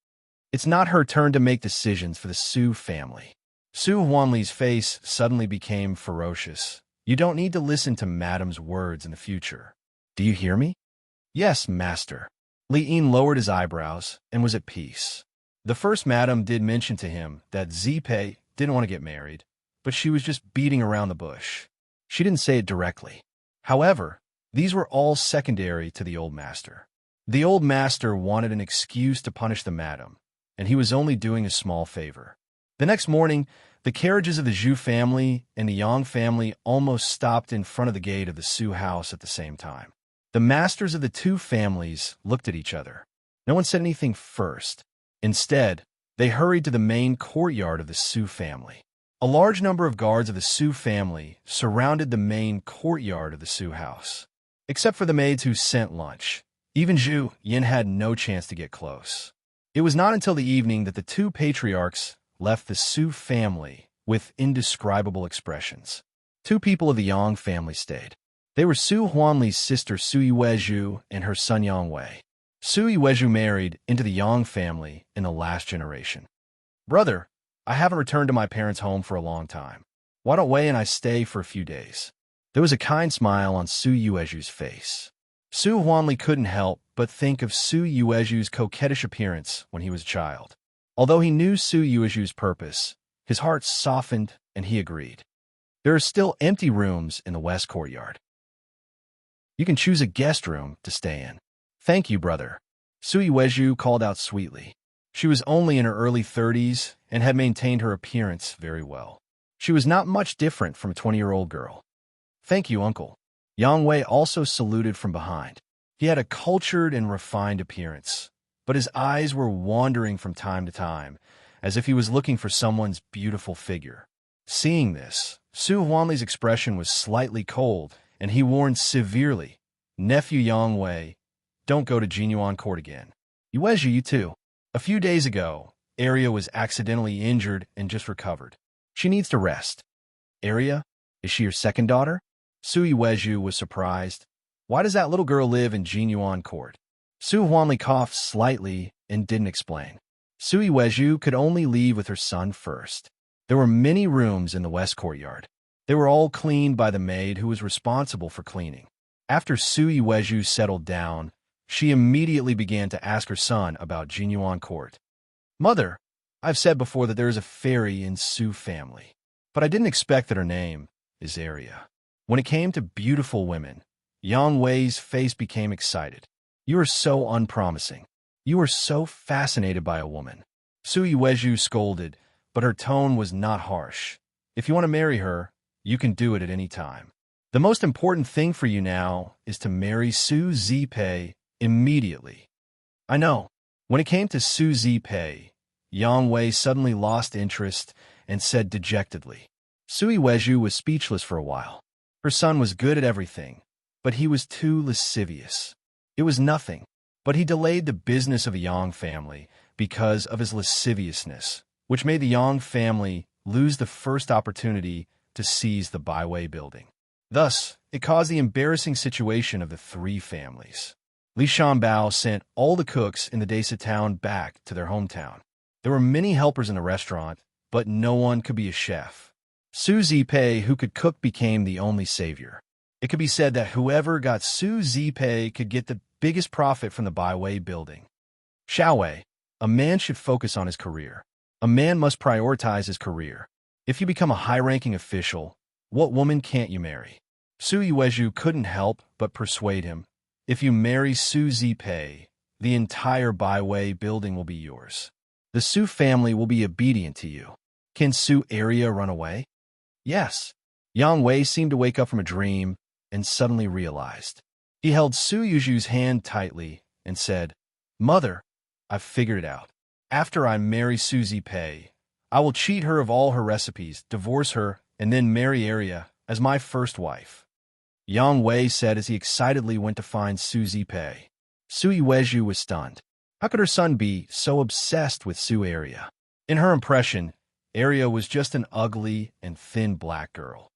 It's not her turn to make decisions for the Su family. Su Huanli's face suddenly became ferocious. You don't need to listen to madam's words in the future. Do you hear me? Yes, master. Liyin lowered his eyebrows and was at peace. The first madam did mention to him that Zipei didn't want to get married, but she was just beating around the bush. She didn't say it directly. However, these were all secondary to the old master. The old master wanted an excuse to punish the madam, and he was only doing a small favor. The next morning, the carriages of the Zhu family and the Yang family almost stopped in front of the gate of the Su house at the same time. The masters of the two families looked at each other. No one said anything first. Instead, they hurried to the main courtyard of the Su family. A large number of guards of the Su family surrounded the main courtyard of the Su house. Except for the maids who sent lunch, even Zhu Yin had no chance to get close. It was not until the evening that the two patriarchs left the Su family with indescribable expressions. Two people of the Yang family stayed. They were Su Huanli's sister Su Yuezhu and her son Yang Wei. Su Yuezhu married into the Yang family in the last generation. Brother, I haven't returned to my parents' home for a long time. Why don't Wei and I stay for a few days? There was a kind smile on Su Yuezhu's face. Su Huanli couldn't help but think of Su Yuezhu's coquettish appearance when he was a child. Although he knew Su Yuezhu's purpose, his heart softened and he agreed. There are still empty rooms in the west courtyard. You can choose a guest room to stay in. Thank you, brother. Su Yuezhu called out sweetly. She was only in her early 30s and had maintained her appearance very well. She was not much different from a 20-year-old girl. Thank you, uncle. Yang Wei also saluted from behind. He had a cultured and refined appearance, but his eyes were wandering from time to time, as if he was looking for someone's beautiful figure. Seeing this, Su Huanli's expression was slightly cold, and he warned severely, "Nephew Yang Wei, don't go to Jinyuan Court again. Yuezhi, you too. A few days ago, Arya was accidentally injured and just recovered. She needs to rest." "Arya? Is she your second daughter?" Su Yuezhi was surprised. "Why does that little girl live in Jinyuan Court?" Su Huanli coughed slightly and didn't explain. Su Yuezhi could only leave with her son first. There were many rooms in the west courtyard. They were all cleaned by the maid who was responsible for cleaning. After Su Yuezhi settled down, she immediately began to ask her son about Jinyuan Court. "Mother, I've said before that there is a fairy in Su family, but I didn't expect that her name is Arya." When it came to beautiful women, Yang Wei's face became excited. "You are so unpromising. You are so fascinated by a woman." Su Yuezhi scolded, but her tone was not harsh. "If you want to marry her, you can do it at any time. The most important thing for you now is to marry Su Zipei immediately." "I know." When it came to Su Zipei, Yang Wei suddenly lost interest and said dejectedly. Su Yuezhi was speechless for a while. Her son was good at everything, but he was too lascivious. It was nothing, but he delayed the business of the Yang family because of his lasciviousness, which made the Yang family lose the first opportunity to seize the Baiwei building. Thus, it caused the embarrassing situation of the three families. Li Shanbao sent all the cooks in the Desa town back to their hometown. There were many helpers in the restaurant, but no one could be a chef. Su Zipei, who could cook, became the only savior. It could be said that whoever got Su Zipei could get the biggest profit from the Baiwei building. Xiaowei, a man should focus on his career. A man must prioritize his career. If you become a high-ranking official, what woman can't you marry? Su Yuezhi couldn't help but persuade him. "If you marry Su Zipei, the entire Baiwei building will be yours. The Su family will be obedient to you. Can Su Arya run away?" "Yes." Yang Wei seemed to wake up from a dream and suddenly realized. He held Su Yuezhi's hand tightly and said, "Mother, I've figured it out. After I marry Su Zipei, I will cheat her of all her recipes, divorce her, and then marry Arya as my first wife." Yang Wei said as he excitedly went to find Su Zipei. Su Yuezhi was stunned. How could her son be so obsessed with Su Arya? In her impression, Arya was just an ugly and thin black girl.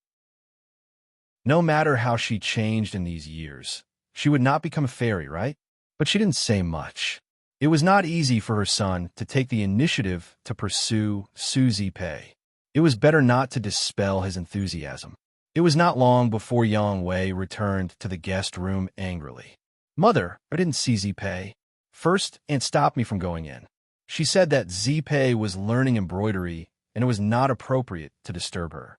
No matter how she changed in these years, she would not become a fairy, right? But she didn't say much. It was not easy for her son to take the initiative to pursue Su Zipei. It was better not to dispel his enthusiasm. It was not long before Yang Wei returned to the guest room angrily. "Mother, I didn't see Zipei. First, Aunt stopped me from going in. She said that Zipei was learning embroidery and it was not appropriate to disturb her."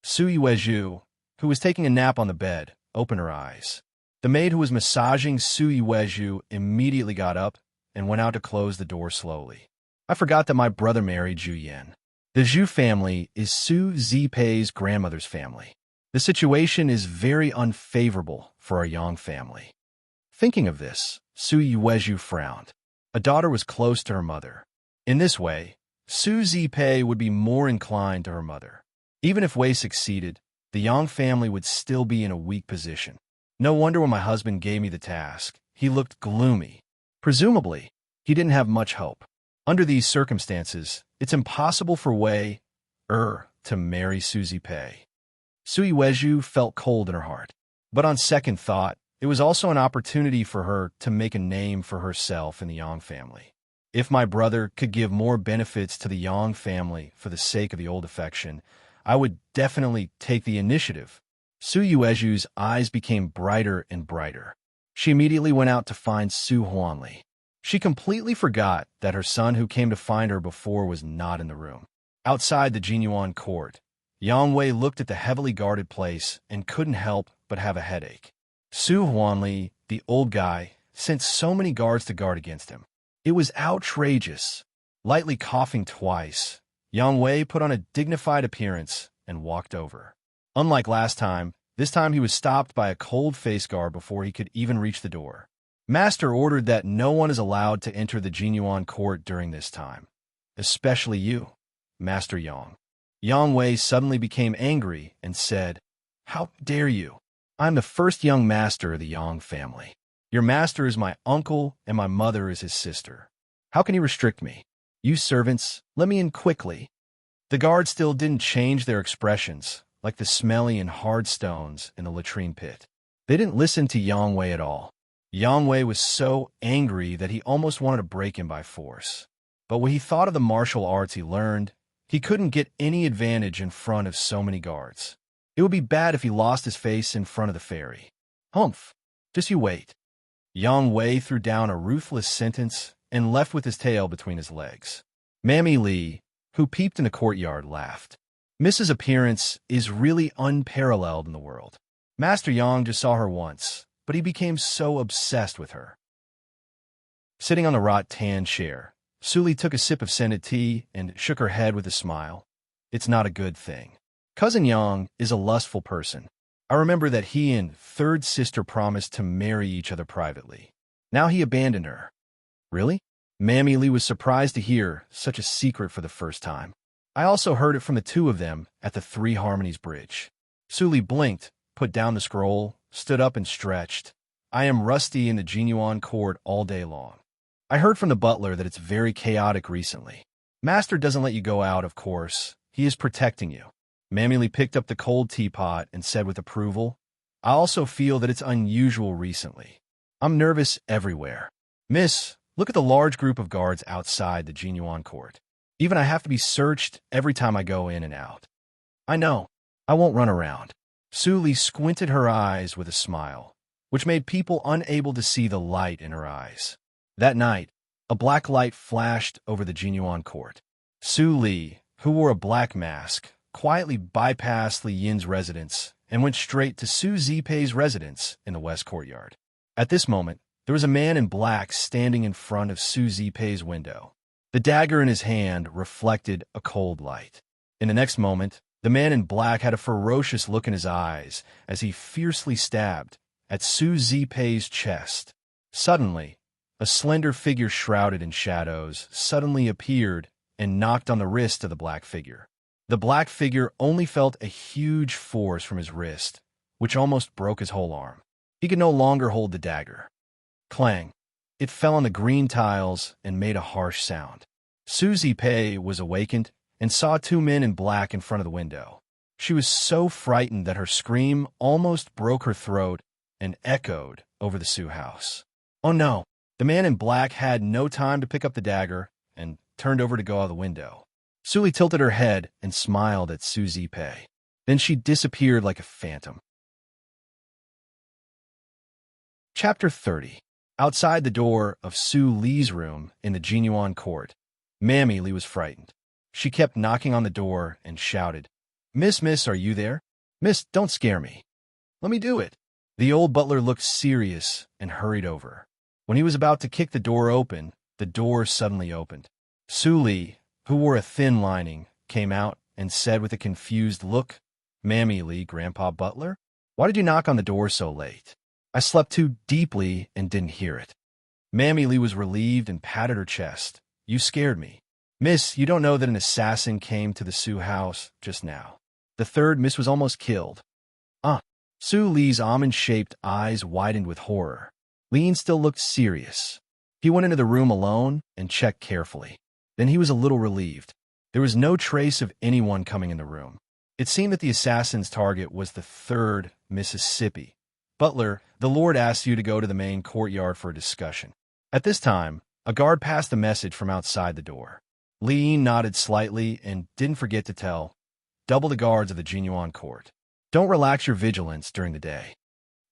Su Yuezhi, who was taking a nap on the bed, opened her eyes. The maid who was massaging Su Yuezhi immediately got up and went out to close the door slowly. "I forgot that my brother married Zhu Yan. The Zhu family is Su Zipei's grandmother's family. The situation is very unfavorable for our Yang family." Thinking of this, Su Yuezhi frowned. A daughter was close to her mother. In this way, Su Zipei would be more inclined to her mother. Even if Wei succeeded, the Yang family would still be in a weak position. No wonder when my husband gave me the task, he looked gloomy. Presumably, he didn't have much hope. Under these circumstances, it's impossible for Wei to marry Su Zipei. Su Yuezhi felt cold in her heart. But on second thought, it was also an opportunity for her to make a name for herself in the Yang family. If my brother could give more benefits to the Yang family for the sake of the old affection, I would definitely take the initiative. Su Yuezhi's eyes became brighter and brighter. She immediately went out to find Su Huanli. She completely forgot that her son who came to find her before was not in the room. Outside the Jinyuan court, Yang Wei looked at the heavily guarded place and couldn't help but have a headache. Su Huanli, the old guy, sent so many guards to guard against him. It was outrageous. Lightly coughing twice, Yang Wei put on a dignified appearance and walked over. Unlike last time, this time he was stopped by a cold-faced guard before he could even reach the door. "Master ordered that no one is allowed to enter the Jinyuan court during this time. Especially you, Master Yang." Yang Wei suddenly became angry and said, "How dare you? I'm the first young master of the Yang family. Your master is my uncle and my mother is his sister. How can you restrict me? You servants, let me in quickly." The guards still didn't change their expressions, like the smelly and hard stones in the latrine pit. They didn't listen to Yang Wei at all. Yang Wei was so angry that he almost wanted to break him by force. But when he thought of the martial arts he learned, he couldn't get any advantage in front of so many guards. It would be bad if he lost his face in front of the fairy. Humph, just you wait. Yang Wei threw down a ruthless sentence and left with his tail between his legs. Mammy Li, who peeped in the courtyard, laughed. Mrs. Appearance is really unparalleled in the world. Master Yang just saw her once, but he became so obsessed with her. Sitting on the rattan chair, Suli took a sip of scented tea and shook her head with a smile. It's not a good thing. Cousin Yang is a lustful person. I remember that he and third sister promised to marry each other privately. Now he abandoned her. Really? Mammy Li was surprised to hear such a secret for the first time. I also heard it from the two of them at the Three Harmonies Bridge. Suli blinked, put down the scroll, stood up and stretched. I am rusty in the Jinyuan court all day long. I heard from the butler that it's very chaotic recently. Master doesn't let you go out, of course. He is protecting you. Mammy Li picked up the cold teapot and said with approval, I also feel that it's unusual recently. I'm nervous everywhere. Miss, look at the large group of guards outside the Jinyuan court. Even I have to be searched every time I go in and out. I know. I won't run around. Suli squinted her eyes with a smile, which made people unable to see the light in her eyes. That night, a black light flashed over the Jinyuan court. Su Li, who wore a black mask, quietly bypassed Li Yin's residence and went straight to Su Zipei's residence in the west courtyard. At this moment, there was a man in black standing in front of Su Zipei's window. The dagger in his hand reflected a cold light. In the next moment, the man in black had a ferocious look in his eyes as he fiercely stabbed at Su Zipei's chest. Suddenly, a slender figure shrouded in shadows suddenly appeared and knocked on the wrist of the black figure. The black figure only felt a huge force from his wrist, which almost broke his whole arm. He could no longer hold the dagger. Clang! It fell on the green tiles and made a harsh sound. Su Zipei was awakened and saw two men in black in front of the window. She was so frightened that her scream almost broke her throat and echoed over the Su house. Oh no! The man in black had no time to pick up the dagger and turned over to go out the window. Suli tilted her head and smiled at Su Zipei. Then she disappeared like a phantom. Chapter 30. Outside the door of Su Li's room in the Jinyuan court, Mammy Li was frightened. She kept knocking on the door and shouted, Miss, are you there? Miss, don't scare me. Let me do it." The old butler looked serious and hurried over. When he was about to kick the door open, the door suddenly opened. Su Li, who wore a thin lining, came out and said with a confused look, "Mammy Li, Grandpa Butler, why did you knock on the door so late? I slept too deeply and didn't hear it." Mammy Li was relieved and patted her chest. "You scared me. Miss, you don't know that an assassin came to the Su house just now. The third miss was almost killed." Su Li's almond-shaped eyes widened with horror. Lean still looked serious. He went into the room alone and checked carefully. Then he was a little relieved. There was no trace of anyone coming in the room. It seemed that the assassin's target was the third Mississippi. "Butler, the Lord asked you to go to the main courtyard for a discussion." At this time, a guard passed a message from outside the door. Li nodded slightly and didn't forget to tell, "Double the guards of the Jinyuan court. Don't relax your vigilance during the day."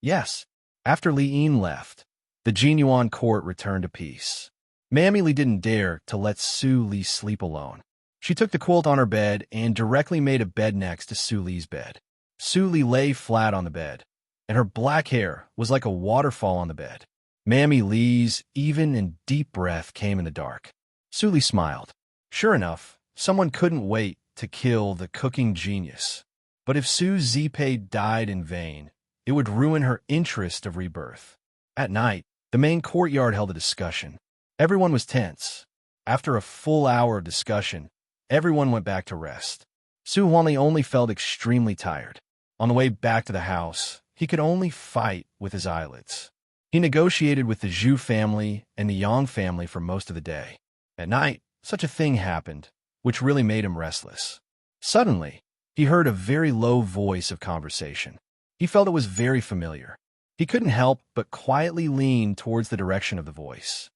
Yes. After Li Yin left, the Jinyuan court returned to peace. Mammy Li didn't dare to let Su Li sleep alone. She took the quilt on her bed and directly made a bed next to Su Li's bed. Su Li lay flat on the bed, and her black hair was like a waterfall on the bed. Mammy Li's even and deep breath came in the dark. Su Li smiled. Sure enough, someone couldn't wait to kill the cooking genius. But if Su Zipei died in vain, it would ruin her interest of rebirth. At night, the main courtyard held a discussion. Everyone was tense. After a full hour of discussion, everyone went back to rest. Su Huanli only felt extremely tired. On the way back to the house, he could only fight with his eyelids. He negotiated with the Zhu family and the Yang family for most of the day. At night, such a thing happened, which really made him restless. Suddenly, he heard a very low voice of conversation. He felt it was very familiar. He couldn't help but quietly lean towards the direction of the voice.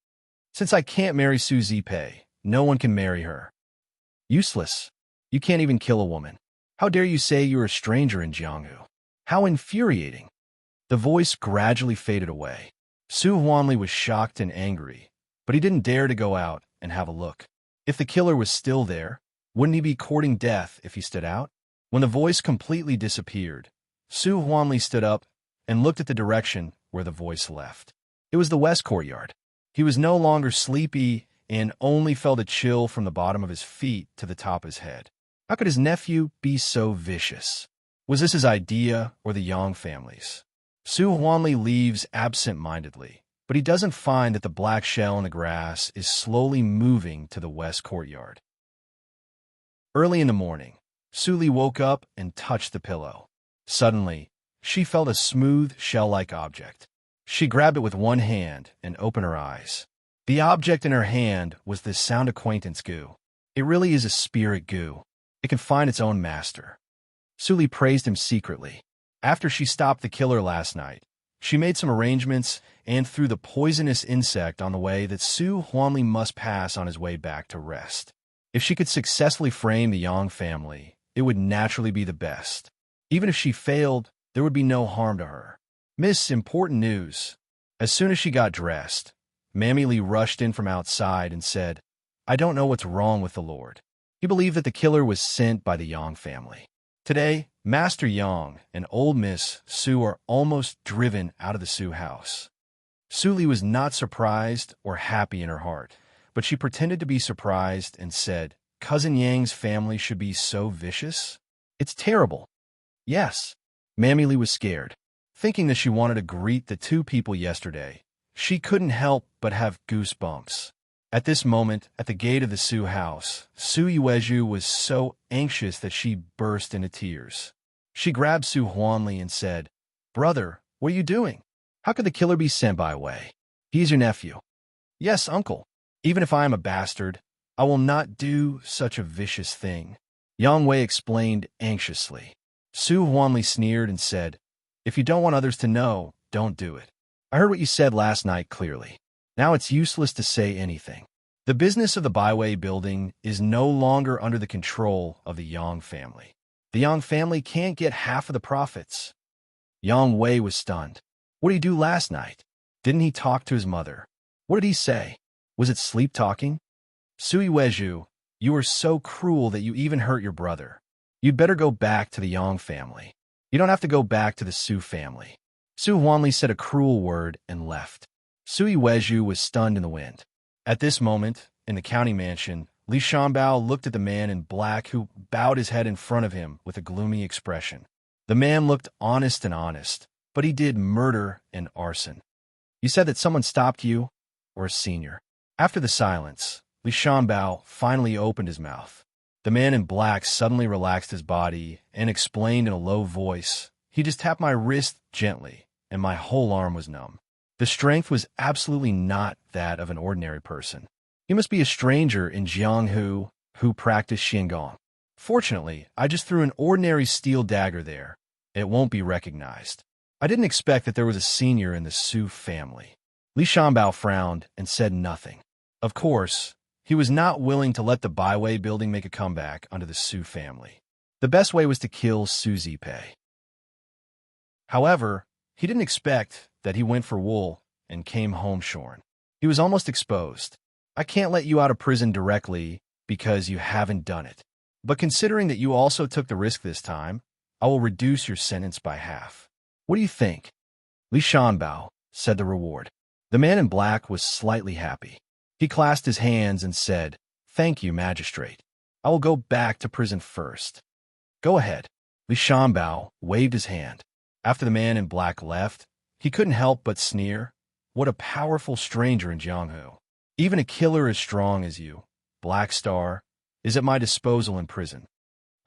Since I can't marry Su Zipei, no one can marry her. Useless. You can't even kill a woman. How dare you say you're a stranger in Jianghu? How infuriating. The voice gradually faded away. Su Huanli was shocked and angry, but he didn't dare to go out and have a look. If the killer was still there, wouldn't he be courting death if he stood out? When the voice completely disappeared, Su Huanli stood up and looked at the direction where the voice left. It was the west courtyard. He was no longer sleepy and only felt a chill from the bottom of his feet to the top of his head. How could his nephew be so vicious? Was this his idea or the Yang family's? Su Huanli leaves absent-mindedly, but he doesn't find that the black shell in the grass is slowly moving to the west courtyard. Early in the morning, Su Li woke up and touched the pillow. Suddenly, she felt a smooth, shell-like object. She grabbed it with one hand and opened her eyes. The object in her hand was this sound acquaintance goo. It really is a spirit goo. It can find its own master. Su Li praised him secretly. After she stopped the killer last night, she made some arrangements and threw the poisonous insect on the way that Su Huanli must pass on his way back to rest. If she could successfully frame the Yang family, it would naturally be the best. Even if she failed, there would be no harm to her. Miss, important news. As soon as she got dressed, Mammy Li rushed in from outside and said, I don't know what's wrong with the Lord. He believed that the killer was sent by the Yang family. Today, Master Yang and old Miss Su are almost driven out of the Su house. Su Li was not surprised or happy in her heart, but she pretended to be surprised and said, Cousin Yang's family should be so vicious? It's terrible. Yes. Mammy Li was scared. Thinking that she wanted to greet the two people yesterday, she couldn't help but have goosebumps. At this moment, at the gate of the Su house, Su Yuezhu was so anxious that she burst into tears. She grabbed Su Huanli and said, Brother, what are you doing? How could the killer be sent by Wei? He is your nephew. Yes, uncle. Even if I am a bastard, I will not do such a vicious thing. Yang Wei explained anxiously. Su Huanli sneered and said, If you don't want others to know, don't do it. I heard what you said last night clearly. Now it's useless to say anything. The business of the Baiwei building is no longer under the control of the Yang family. The Yang family can't get half of the profits. Yang Wei was stunned. What did he do last night? Didn't he talk to his mother? What did he say? Was it sleep talking? Su Yuezhu, you are so cruel that you even hurt your brother. You'd better go back to the Yang family. You don't have to go back to the Su family. Su Huanli said a cruel word and left. Su Yuezhu was stunned in the wind. At this moment, in the county mansion, Li Shanbao looked at the man in black who bowed his head in front of him with a gloomy expression. The man looked honest, but he did murder and arson. You said that someone stopped you, or a senior. After the silence, Li Shanbao finally opened his mouth. The man in black suddenly relaxed his body and explained in a low voice, He just tapped my wrist gently, and my whole arm was numb. The strength was absolutely not that of an ordinary person. He must be a stranger in Jianghu who practiced Xingong. Fortunately, I just threw an ordinary steel dagger there. It won't be recognized. I didn't expect that there was a senior in the Su family. Li Shanbao frowned and said nothing. Of course, he was not willing to let the Baiwei building make a comeback under the Su family. The best way was to kill Su Zipei. However, he didn't expect that he went for wool and came home shorn. He was almost exposed. I can't let you out of prison directly because you haven't done it. But considering that you also took the risk this time, I will reduce your sentence by half. What do you think? Li Shanbao said the reward. The man in black was slightly happy. He clasped his hands and said, Thank you, magistrate. I will go back to prison first. Go ahead. Li Shanbao waved his hand. After the man in black left, he couldn't help but sneer. What a powerful stranger in Jianghu. Even a killer as strong as you, Black Star, is at my disposal in prison.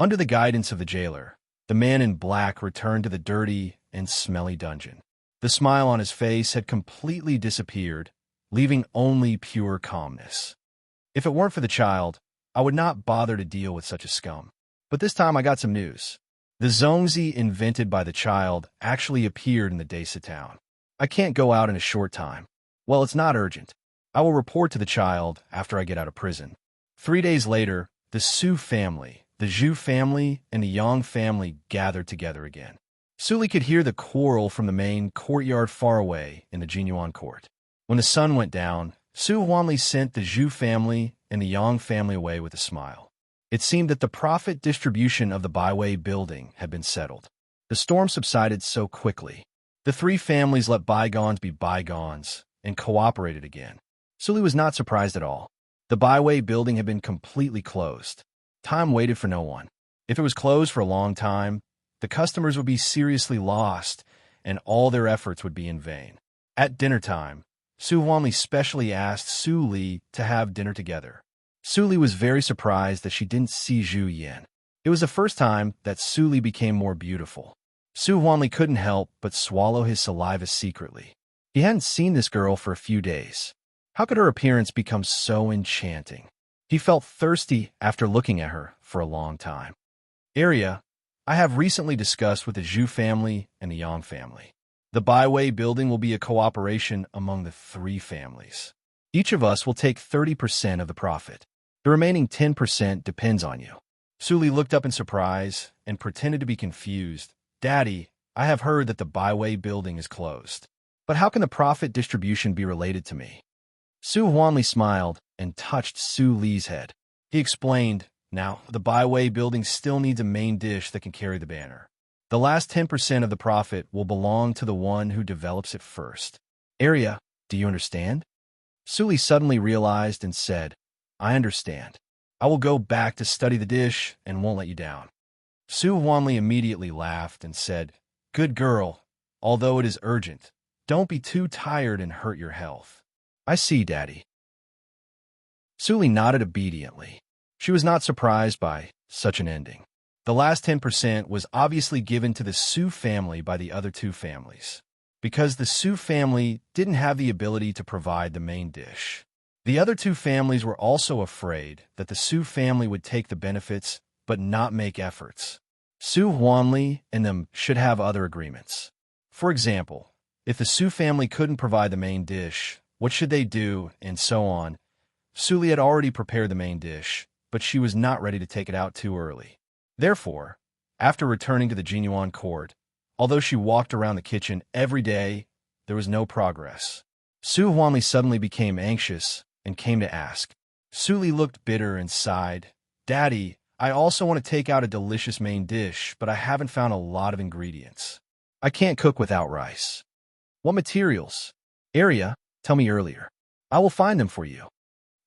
Under the guidance of the jailer, the man in black returned to the dirty and smelly dungeon. The smile on his face had completely disappeared, leaving only pure calmness. If it weren't for the child, I would not bother to deal with such a scum. But this time I got some news. The zongzi invented by the child actually appeared in the Desa town. I can't go out in a short time. Well, it's not urgent. I will report to the child after I get out of prison. 3 days later, the Su family, the Zhu family, and the Yang family gathered together again. Suli could hear the quarrel from the main courtyard far away in the Jinyuan court. When the sun went down, Su Huanli sent the Zhu family and the Yang family away with a smile. It seemed that the profit distribution of the byway building had been settled. The storm subsided so quickly. The three families let bygones be bygones and cooperated again. Suli was not surprised at all. The byway building had been completely closed. Time waited for no one. If it was closed for a long time, the customers would be seriously lost, and all their efforts would be in vain. At dinner time, Su Huanli specially asked Su Li to have dinner together. Su Li was very surprised that she didn't see Zhu Yan. It was the first time that Su Li became more beautiful. Su Huanli couldn't help but swallow his saliva secretly. He hadn't seen this girl for a few days. How could her appearance become so enchanting? He felt thirsty after looking at her for a long time. Area, I have recently discussed with the Zhu family and the Yang family. The byway building will be a cooperation among the three families. Each of us will take 30% of the profit. The remaining 10% depends on you. Suli looked up in surprise and pretended to be confused. Daddy, I have heard that the byway building is closed. But how can the profit distribution be related to me? Su Huanli smiled and touched Su Li's head. He explained, now, the byway building still needs a main dish that can carry the banner. The last 10% of the profit will belong to the one who develops it first. Area, do you understand? Su Li suddenly realized and said, I understand. I will go back to study the dish and won't let you down. Su Huanli immediately laughed and said, Good girl, although it is urgent, don't be too tired and hurt your health. I see, Daddy. Suli nodded obediently. She was not surprised by such an ending. The last 10% was obviously given to the Su family by the other two families, because the Su family didn't have the ability to provide the main dish. The other two families were also afraid that the Su family would take the benefits but not make efforts. Su Huanli and them should have other agreements. For example, if the Su family couldn't provide the main dish, what should they do, and so on. Suli had already prepared the main dish, but she was not ready to take it out too early. Therefore, after returning to the Jinyuan court, although she walked around the kitchen every day, there was no progress. Su Huanli suddenly became anxious and came to ask. Suli looked bitter and sighed. Daddy, I also want to take out a delicious main dish, but I haven't found a lot of ingredients. I can't cook without rice. What materials? Area, tell me earlier. I will find them for you.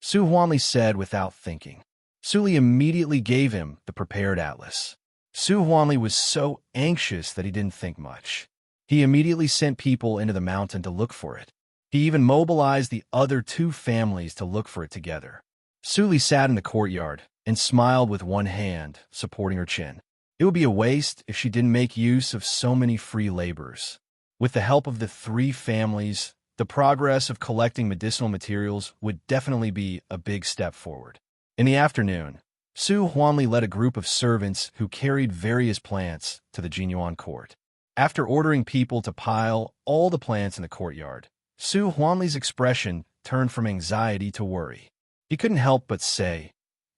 Su Huanli said without thinking. Suli immediately gave him the prepared atlas. Su Huanli was so anxious that he didn't think much. He immediately sent people into the mountain to look for it. He even mobilized the other two families to look for it together. Suli sat in the courtyard and smiled with one hand, supporting her chin. It would be a waste if she didn't make use of so many free laborers. With the help of the three families, the progress of collecting medicinal materials would definitely be a big step forward. In the afternoon, Su Huanli led a group of servants who carried various plants to the Jinyuan court. After ordering people to pile all the plants in the courtyard, Su Huanli's expression turned from anxiety to worry. He couldn't help but say,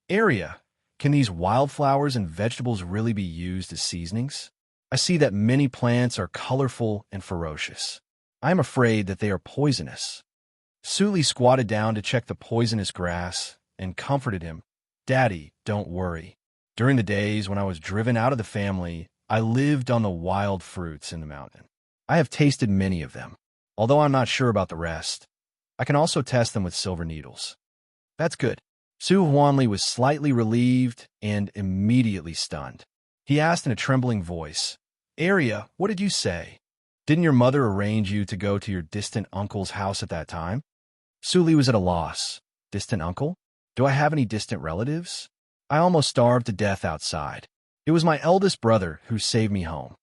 Area, can these wildflowers and vegetables really be used as seasonings? I see that many plants are colorful and ferocious. I am afraid that they are poisonous. Suli squatted down to check the poisonous grass and comforted him. Daddy, don't worry. During the days when I was driven out of the family, I lived on the wild fruits in the mountain. I have tasted many of them. Although I'm not sure about the rest, I can also test them with silver needles. That's good. Su Huanli was slightly relieved and immediately stunned. He asked in a trembling voice, Area, what did you say? Didn't your mother arrange you to go to your distant uncle's house at that time? Suli was at a loss. Distant uncle? Do I have any distant relatives? I almost starved to death outside. It was my eldest brother who saved me home.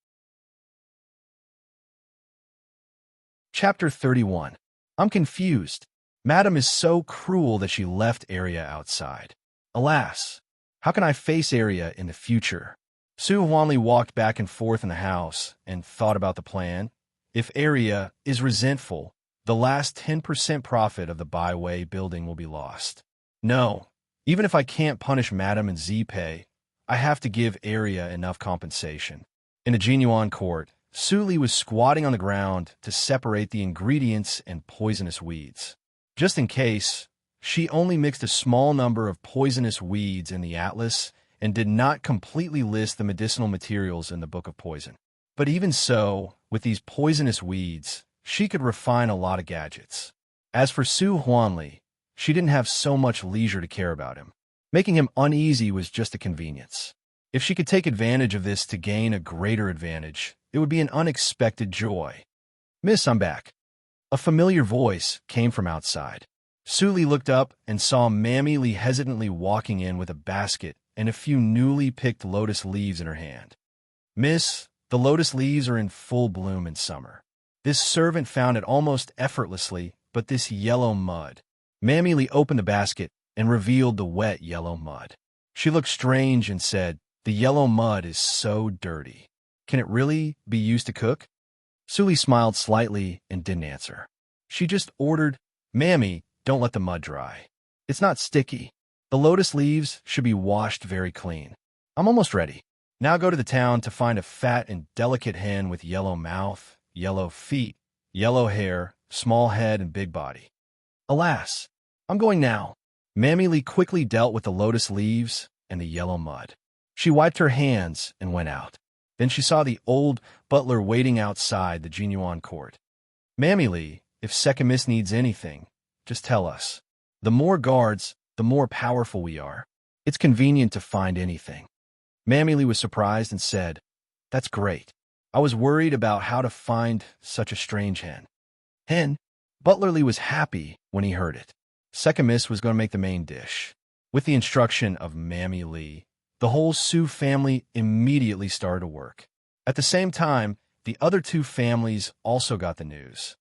Chapter 31. I'm confused. Madam is so cruel that she left Arya outside. Alas, how can I face Arya in the future? Su Huanli walked back and forth in the house and thought about the plan. If Arya is resentful, the last 10% profit of the byway building will be lost. No, even if I can't punish Madam and Zipei, I have to give Arya enough compensation. In the Jinyuan court, Su Li was squatting on the ground to separate the ingredients and poisonous weeds. Just in case, she only mixed a small number of poisonous weeds in the atlas and did not completely list the medicinal materials in the Book of Poison. But even so, with these poisonous weeds, she could refine a lot of gadgets. As for Su Huanli, she didn't have so much leisure to care about him. Making him uneasy was just a convenience. If she could take advantage of this to gain a greater advantage, it would be an unexpected joy. "Miss, I'm back." A familiar voice came from outside. Su Li looked up and saw Mammy Li hesitantly walking in with a basket and a few newly picked lotus leaves in her hand. "Miss, the lotus leaves are in full bloom in summer. This servant found it almost effortlessly, but this yellow mud." Mammy Li opened the basket and revealed the wet yellow mud. She looked strange and said, "The yellow mud is so dirty. Can it really be used to cook?" Su Li smiled slightly and didn't answer. She just ordered, "Mammy, don't let the mud dry. It's not sticky. The lotus leaves should be washed very clean. I'm almost ready. Now go to the town to find a fat and delicate hen with yellow mouth, yellow feet, yellow hair, small head, and big body." "Alas, I'm going now." Mammy Li quickly dealt with the lotus leaves and the yellow mud. She wiped her hands and went out. Then she saw the old butler waiting outside the Jinyuan court. "Mammy Li, if Second Miss needs anything, just tell us. The more guards, the more powerful we are. It's convenient to find anything." Mammy Li was surprised and said, "That's great. I was worried about how to find such a strange hen." "Hen?" Butler Li was happy when he heard it. Second Miss was going to make the main dish. With the instruction of Mammy Li, the whole Su family immediately started to work. At the same time, the other two families also got the news.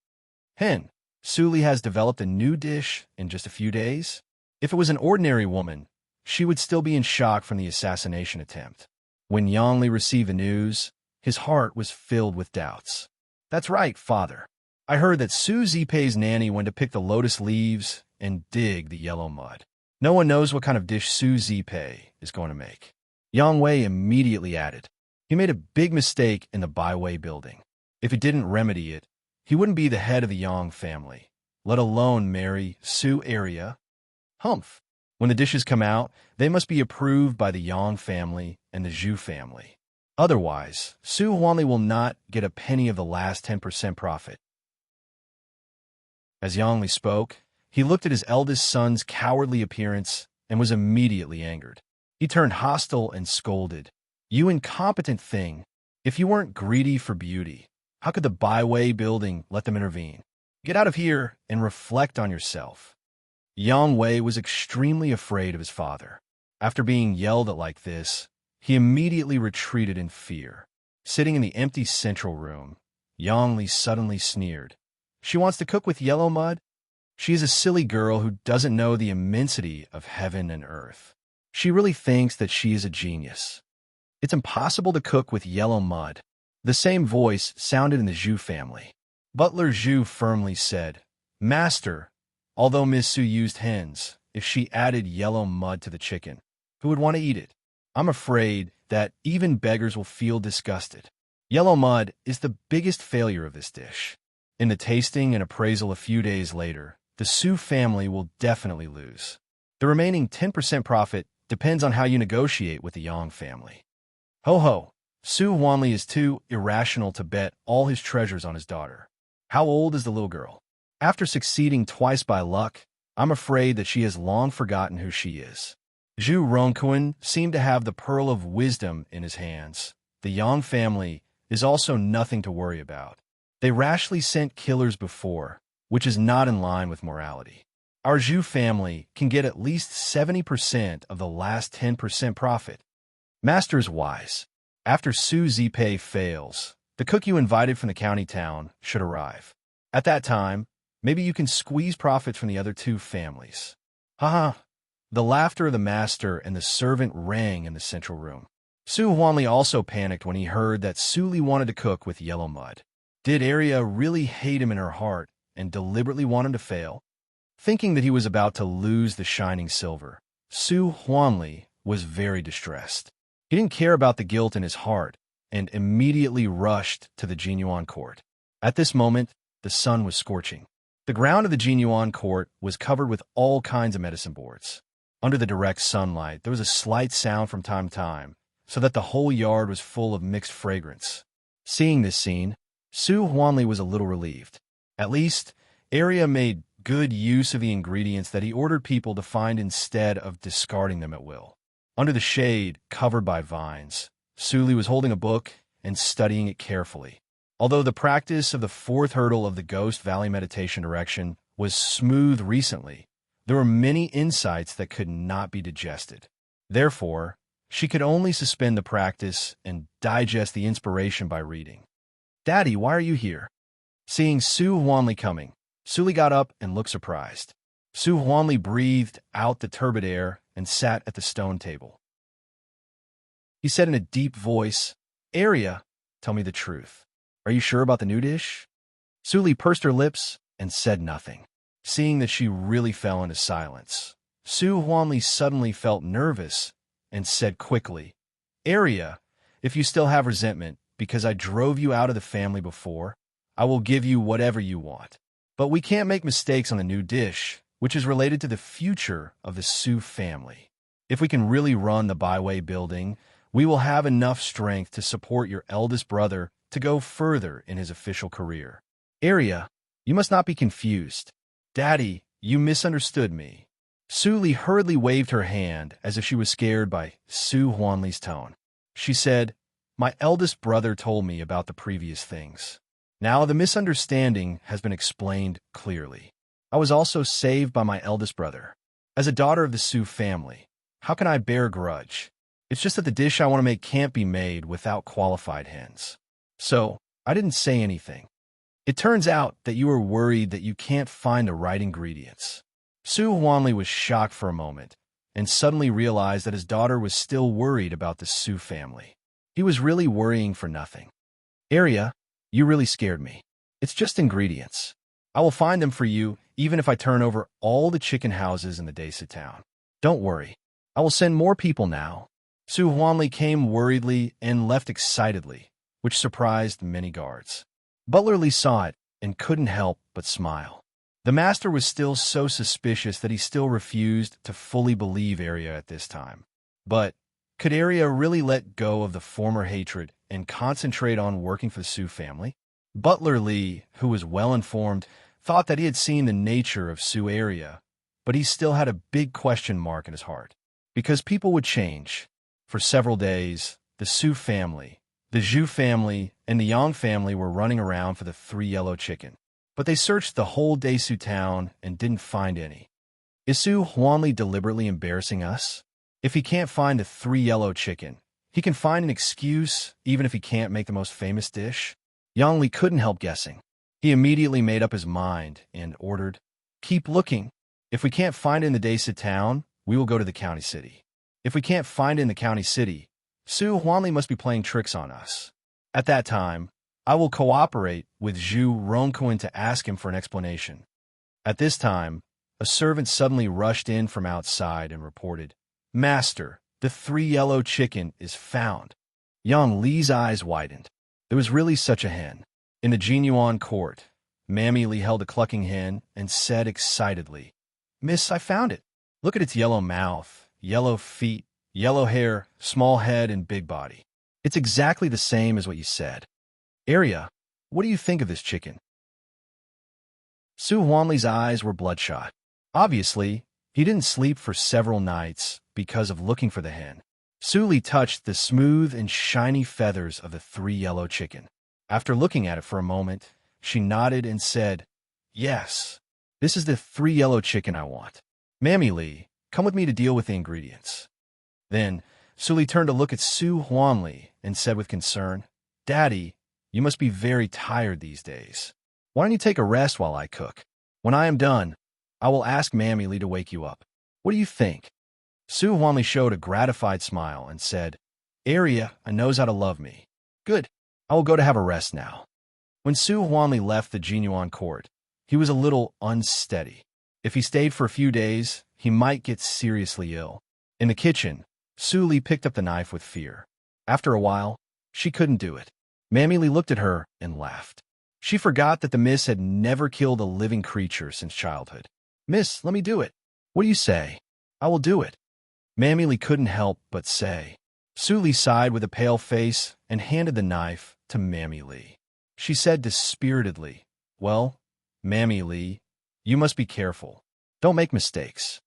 "Hen, Su Li has developed a new dish in just a few days?" If it was an ordinary woman, she would still be in shock from the assassination attempt. When Yang Li received the news, his heart was filled with doubts. "That's right, father. I heard that Su Zipei's nanny went to pick the lotus leaves and dig the yellow mud. No one knows what kind of dish Su Zipei is going to make." Yang Wei immediately added, "He made a big mistake in the byway building. If he didn't remedy it, he wouldn't be the head of the Yang family, let alone marry Su Arya. Humph. When the dishes come out, they must be approved by the Yang family and the Zhu family. Otherwise, Su Huanli will not get a penny of the last 10% profit." As Yang Li spoke, he looked at his eldest son's cowardly appearance and was immediately angered. He turned hostile and scolded, "You incompetent thing! If you weren't greedy for beauty, how could the byway building let them intervene? Get out of here and reflect on yourself." Yang Wei was extremely afraid of his father. After being yelled at like this, he immediately retreated in fear. Sitting in the empty central room, Yang Li suddenly sneered. "She wants to cook with yellow mud? She is a silly girl who doesn't know the immensity of heaven and earth. She really thinks that she is a genius. It's impossible to cook with yellow mud." The same voice sounded in the Zhu family. Butler Zhu firmly said, "Master, although Miss Su used hens, if she added yellow mud to the chicken, who would want to eat it? I'm afraid that even beggars will feel disgusted. Yellow mud is the biggest failure of this dish. In the tasting and appraisal a few days later, the Su family will definitely lose. The remaining 10% profit depends on how you negotiate with the Yang family." Ho ho! Su Huanli is too irrational to bet all his treasures on his daughter. How old is the little girl? After succeeding twice by luck, I'm afraid that she has long forgotten who she is. Zhu Rongquan seemed to have the pearl of wisdom in his hands. The Yang family is also nothing to worry about. They rashly sent killers before, which is not in line with morality. Our Zhu family can get at least 70% of the last 10% profit. Master's wise. After Su Zipei fails, the cook you invited from the county town should arrive. At that time, maybe you can squeeze profits from the other two families. Haha. The laughter of the master and the servant rang in the central room. Su Huanli also panicked when he heard that Su Li wanted to cook with yellow mud. Did Arya really hate him in her heart and deliberately want him to fail? Thinking that he was about to lose the shining silver, Su Huanli was very distressed. He didn't care about the guilt in his heart and immediately rushed to the Jinyuan court. At this moment, the sun was scorching. The ground of the Jinyuan court was covered with all kinds of medicine boards. Under the direct sunlight, there was a slight sound from time to time, so that the whole yard was full of mixed fragrance. Seeing this scene, Su Huanli was a little relieved. At least, Arya made good use of the ingredients that he ordered people to find instead of discarding them at will. Under the shade, covered by vines, Su Li was holding a book and studying it carefully. Although the practice of the fourth hurdle of the Ghost Valley meditation direction was smooth recently, there were many insights that could not be digested. Therefore, she could only suspend the practice and digest the inspiration by reading. "Daddy, why are you here?" Seeing Su Huanli coming, Su Li got up and looked surprised. Su Huanli breathed out the turbid air and sat at the stone table. He said in a deep voice, "Arya, tell me the truth. Are you sure about the new dish?" Su Li pursed her lips and said nothing. Seeing that she really fell into silence, Su Huanli suddenly felt nervous and said quickly, "Arya, if you still have resentment because I drove you out of the family before, I will give you whatever you want. But we can't make mistakes on the new dish, which is related to the future of the Su family. If we can really run the Byway building, we will have enough strength to support your eldest brother to go further in his official career. Arya, you must not be confused. Daddy, you misunderstood me." Su Li hurriedly waved her hand as if she was scared by Su Huanli's tone. She said, "My eldest brother told me about the previous things. Now the misunderstanding has been explained clearly. I was also saved by my eldest brother. As a daughter of the Su family, how can I bear a grudge? It's just that the dish I want to make can't be made without qualified hens. So, I didn't say anything. It turns out that you are worried that you can't find the right ingredients." Su Huanli was shocked for a moment and suddenly realized that his daughter was still worried about the Su family. He was really worrying for nothing. "Arya, you really scared me. It's just ingredients. I will find them for you even if I turn over all the chicken houses in the Desa town. Don't worry. I will send more people now." Su Huanli came worriedly and left excitedly, which surprised many guards. Butler Li saw it and couldn't help but smile. The master was still so suspicious that he still refused to fully believe Arya at this time. But could Arya really let go of the former hatred and concentrate on working for the Su family? Butler Li, who was well-informed, thought that he had seen the nature of Su Arya, but he still had a big question mark in his heart. Because people would change. For several days, the Su family, the Zhu family, and the Yang family were running around for the 3 yellow chicken. But they searched the whole Desu town and didn't find any. Is Su Huanli deliberately embarrassing us? If he can't find the 3 yellow chicken, he can find an excuse even if he can't make the most famous dish? Yang Li couldn't help guessing. He immediately made up his mind and ordered, "Keep looking. If we can't find it in the Desa town, we will go to the county city. If we can't find it in the county city, Su Huanli must be playing tricks on us. At that time, I will cooperate with Zhu Rongquin to ask him for an explanation." At this time, a servant suddenly rushed in from outside and reported, "Master, the 3 yellow chicken is found." Yang Li's eyes widened. There was really such a hen. In the Jinyuan court, Mammy Li held a clucking hen and said excitedly, "Miss, I found it. Look at its yellow mouth, yellow feet, yellow hair, small head, and big body. It's exactly the same as what you said. Arya, what do you think of this chicken?" Su Huanli's eyes were bloodshot. Obviously, he didn't sleep for several nights because of looking for the hen. Su Li touched the smooth and shiny feathers of the 3 yellow chicken. After looking at it for a moment, she nodded and said, "Yes, this is the 3 yellow chicken I want. Mammy Li, come with me to deal with the ingredients." Then, Suli turned to look at Su Huanli and said with concern, "Daddy, you must be very tired these days. Why don't you take a rest while I cook? When I am done, I will ask Mammy Lee to wake you up. What do you think?" Su Huanli showed a gratified smile and said, "Arya knows how to love me. Good, I will go to have a rest now." When Su Huanli left the Jinyuan court, he was a little unsteady. If he stayed for a few days, he might get seriously ill. In the kitchen, Su Li picked up the knife with fear. After a while, she couldn't do it. Mammy Lee looked at her and laughed. She forgot that the miss had never killed a living creature since childhood. "Miss, let me do it. What do you say?" "I will do it." Mammy Lee couldn't help but say. Su Li sighed with a pale face and handed the knife to Mammy Lee. She said dispiritedly, "Well, Mammy Lee, you must be careful. Don't make mistakes."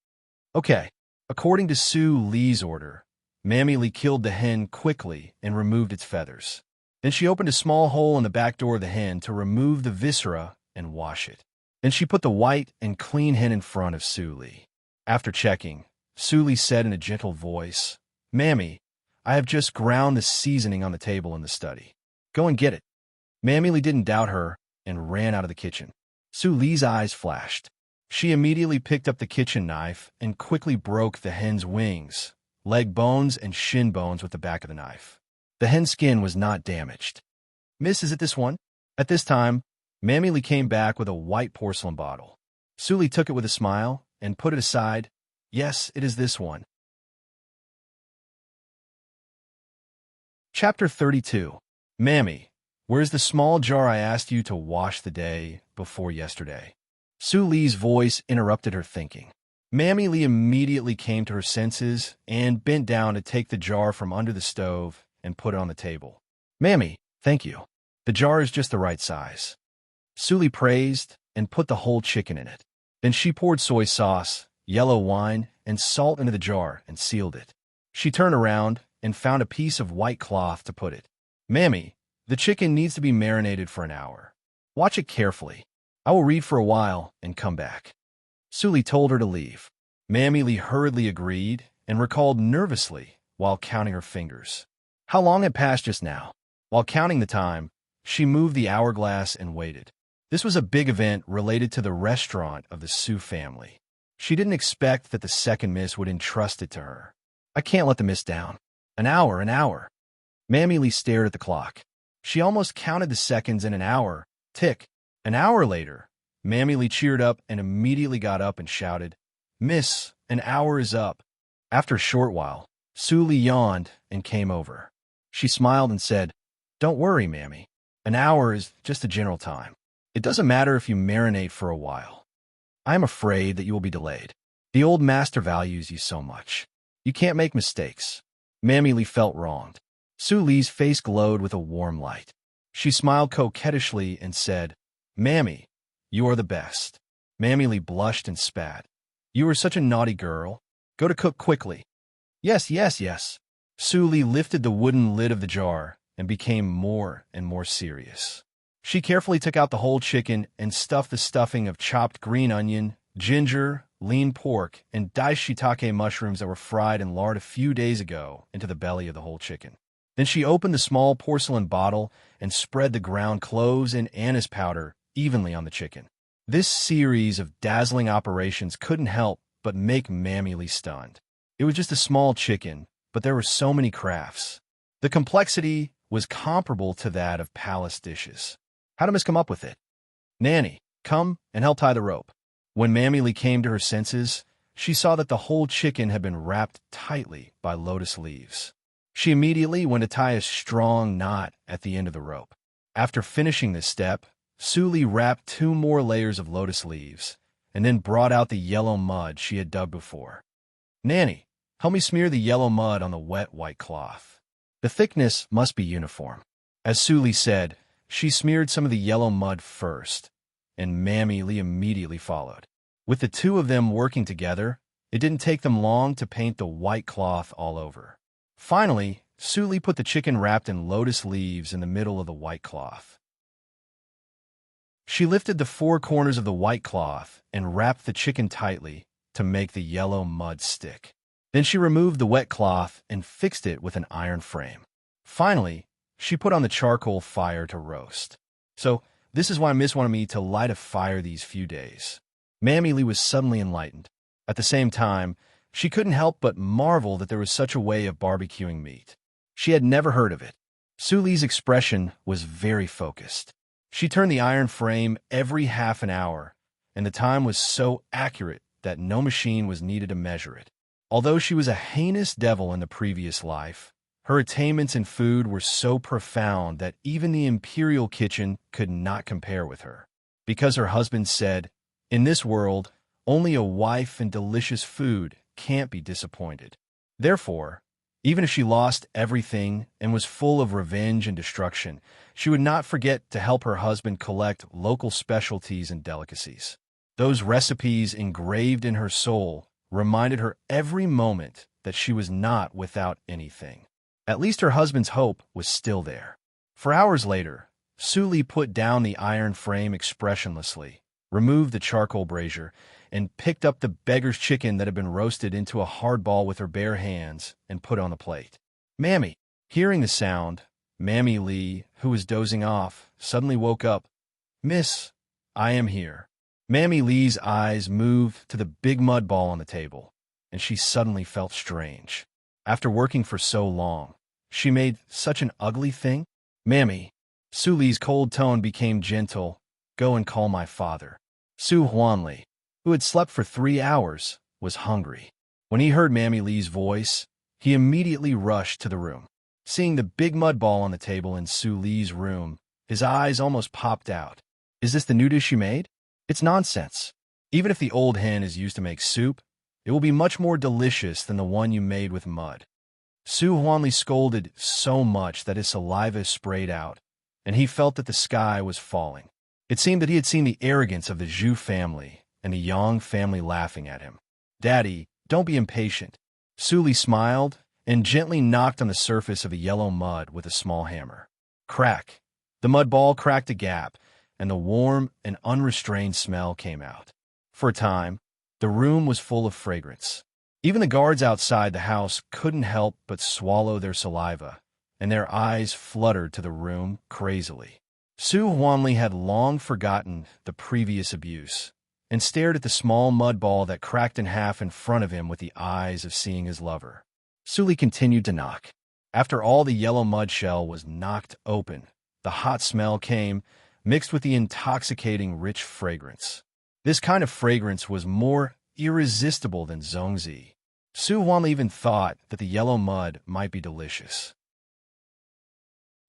Okay. According to Su Li's order, Mammy Lee killed the hen quickly and removed its feathers. Then she opened a small hole in the back door of the hen to remove the viscera and wash it. Then she put the white and clean hen in front of Su Li. After checking, Su Li said in a gentle voice, "Mammy, I have just ground the seasoning on the table in the study. Go and get it." Mammy Lee didn't doubt her and ran out of the kitchen. Su Li's eyes flashed. She immediately picked up the kitchen knife and quickly broke the hen's wings, leg bones, and shin bones with the back of the knife. The hen's skin was not damaged. "Miss, is it this one?" At this time, Mammy Lee came back with a white porcelain bottle. Su Li took it with a smile and put it aside. "Yes, it is this one." Chapter 32. Mammy, where's the small jar I asked you to wash the day before yesterday? Su Li's voice interrupted her thinking. Mammy Lee immediately came to her senses and bent down to take the jar from under the stove and put it on the table. "Mammy, thank you. The jar is just the right size." Su Li praised and put the whole chicken in it. Then she poured soy sauce, yellow wine, and salt into the jar and sealed it. She turned around and found a piece of white cloth to put it. "Mammy, the chicken needs to be marinated for an hour. Watch it carefully. I will read for a while and come back." Su Li told her to leave. Mammy Lee hurriedly agreed and recalled nervously while counting her fingers. How long had passed just now? While counting the time, she moved the hourglass and waited. This was a big event related to the restaurant of the Su family. She didn't expect that the second miss would entrust it to her. "I can't let the miss down. An hour, an hour." Mammy Lee stared at the clock. She almost counted the seconds in an hour. Tick. An hour later, Mammy Lee cheered up and immediately got up and shouted, "Miss, an hour is up." After a short while, Su Li yawned and came over. She smiled and said, "Don't worry, Mammy. An hour is just a general time. It doesn't matter if you marinate for a while. I am afraid that you will be delayed. The old master values you so much. You can't make mistakes." Mammy Lee felt wronged. Su Li's face glowed with a warm light. She smiled coquettishly and said, "Mammy, you are the best." Mammy Lee blushed and spat. "You are such a naughty girl. Go to cook quickly." "Yes, yes, yes." Su Li lifted the wooden lid of the jar and became more and more serious. She carefully took out the whole chicken and stuffed the stuffing of chopped green onion, ginger, lean pork, and diced shiitake mushrooms that were fried in lard a few days ago into the belly of the whole chicken. Then she opened the small porcelain bottle and spread the ground cloves and anise powder evenly on the chicken. This series of dazzling operations couldn't help but make Mammy Lee stunned. It was just a small chicken, but there were so many crafts. The complexity was comparable to that of palace dishes. How did Miss come up with it? "Nanny, come and help tie the rope." When Mammy Lee came to her senses, she saw that the whole chicken had been wrapped tightly by lotus leaves. She immediately went to tie a strong knot at the end of the rope. After finishing this step, Su Li wrapped 2 more layers of lotus leaves and then brought out the yellow mud she had dug before. "Nanny, help me smear the yellow mud on the wet white cloth. The thickness must be uniform." As Su Li said, she smeared some of the yellow mud first, and Mammy Lee immediately followed. With the two of them working together, it didn't take them long to paint the white cloth all over. Finally, Su Li put the chicken wrapped in lotus leaves in the middle of the white cloth. She lifted the 4 corners of the white cloth and wrapped the chicken tightly to make the yellow mud stick. Then she removed the wet cloth and fixed it with an iron frame. Finally, she put on the charcoal fire to roast. So, this is why Miss wanted me to light a fire these few days. Mammy Lee was suddenly enlightened. At the same time, she couldn't help but marvel that there was such a way of barbecuing meat. She had never heard of it. Su Li's expression was very focused. She turned the iron frame every half an hour, and the time was so accurate that no machine was needed to measure it. Although she was a heinous devil in the previous life, her attainments in food were so profound that even the imperial kitchen could not compare with her. Because her husband said, "In this world, only a wife and delicious food can't be disappointed." Therefore, even if she lost everything and was full of revenge and destruction, she would not forget to help her husband collect local specialties and delicacies. Those recipes engraved in her soul reminded her every moment that she was not without anything. At least her husband's hope was still there. For hours later, Su Li put down the iron frame expressionlessly, removed the charcoal brazier, and picked up the beggar's chicken that had been roasted into a hard ball with her bare hands and put on the plate. Mammy, hearing the sound, Mammy Lee, who was dozing off, suddenly woke up. "Miss, I am here." Mammy Lee's eyes moved to the big mud ball on the table, and she suddenly felt strange. After working for so long, she made such an ugly thing. "Mammy," Su Li's cold tone became gentle. "Go and call my father." Su Huanli, who had slept for 3 hours, was hungry. When he heard Mammy Lee's voice, he immediately rushed to the room. Seeing the big mud ball on the table in Su Li's room, his eyes almost popped out. "Is this the new dish you made?" "It's nonsense. Even if the old hen is used to make soup, it will be much more delicious than the one you made with mud." Su Huanli scolded so much that his saliva sprayed out, and he felt that the sky was falling. It seemed that he had seen the arrogance of the Zhu family and the Yang family laughing at him. "Daddy, don't be impatient." Su Li smiled and gently knocked on the surface of the yellow mud with a small hammer. Crack! The mud ball cracked a gap, and the warm and unrestrained smell came out. For a time, the room was full of fragrance. Even the guards outside the house couldn't help but swallow their saliva, and their eyes fluttered to the room crazily. Su Huanli had long forgotten the previous abuse, and stared at the small mud ball that cracked in half in front of him with the eyes of seeing his lover. Su Li continued to knock. After all the yellow mud shell was knocked open, the hot smell came, mixed with the intoxicating rich fragrance. This kind of fragrance was more irresistible than zongzi. Su Huanli even thought that the yellow mud might be delicious.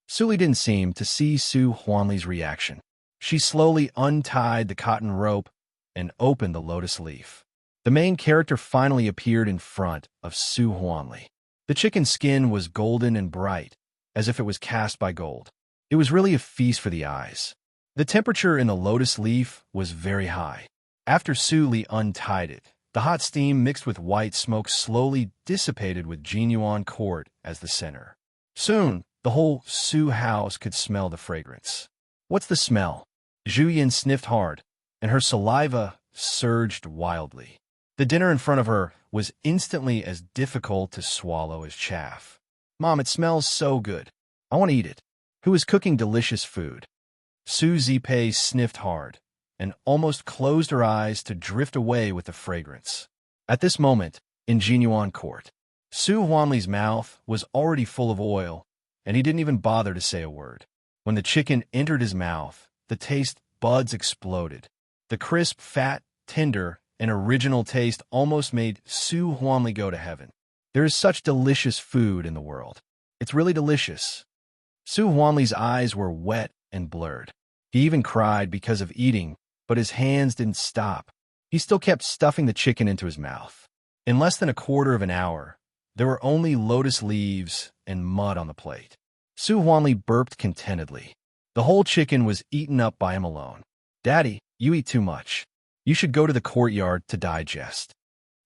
Su Li didn't seem to see Su Huanli's reaction. She slowly untied the cotton rope and opened the lotus leaf. The main character finally appeared in front of Su Huanli. The chicken's skin was golden and bright, as if it was cast by gold. It was really a feast for the eyes. The temperature in the lotus leaf was very high. After Su Li untied it, the hot steam mixed with white smoke slowly dissipated with Jinyuan court as the center. Soon, the whole Su house could smell the fragrance. "What's the smell?" Zhu Yin sniffed hard, and her saliva surged wildly. The dinner in front of her was instantly as difficult to swallow as chaff. "Mom, it smells so good. I want to eat it. Who is cooking delicious food?" Su Zipei sniffed hard and almost closed her eyes to drift away with the fragrance. At this moment, in Jinyuan court, Su Huanli's mouth was already full of oil, and he didn't even bother to say a word. When the chicken entered his mouth, the taste buds exploded. The crisp, fat, tender, and original taste almost made Su Huanli go to heaven. There is such delicious food in the world. It's really delicious. Su Huanli's eyes were wet and blurred. He even cried because of eating, but his hands didn't stop. He still kept stuffing the chicken into his mouth. In less than a quarter of an hour, there were only lotus leaves and mud on the plate. Su Huanli burped contentedly. The whole chicken was eaten up by him alone. "Daddy, you eat too much. You should go to the courtyard to digest."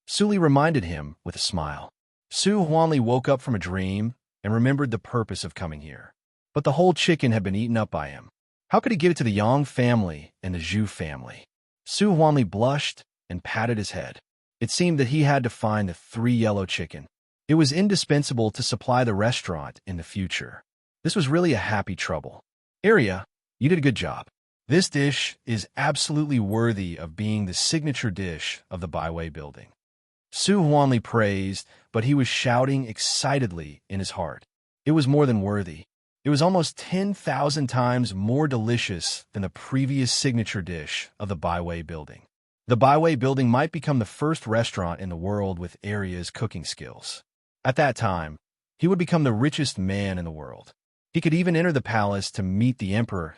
Su Li reminded him with a smile. Su Huanli woke up from a dream and remembered the purpose of coming here. But the whole chicken had been eaten up by him. How could he give it to the Yang family and the Zhu family? Su Huanli blushed and patted his head. It seemed that he had to find the 3 yellow chicken. It was indispensable to supply the restaurant in the future. This was really a happy trouble. Area, you did a good job. This dish is absolutely worthy of being the signature dish of the Byway building. Su Huanli praised, but he was shouting excitedly in his heart. It was more than worthy. It was almost 10,000 times more delicious than the previous signature dish of the Byway building. The Byway building might become the first restaurant in the world with Area's cooking skills. At that time, he would become the richest man in the world. He could even enter the palace to meet the emperor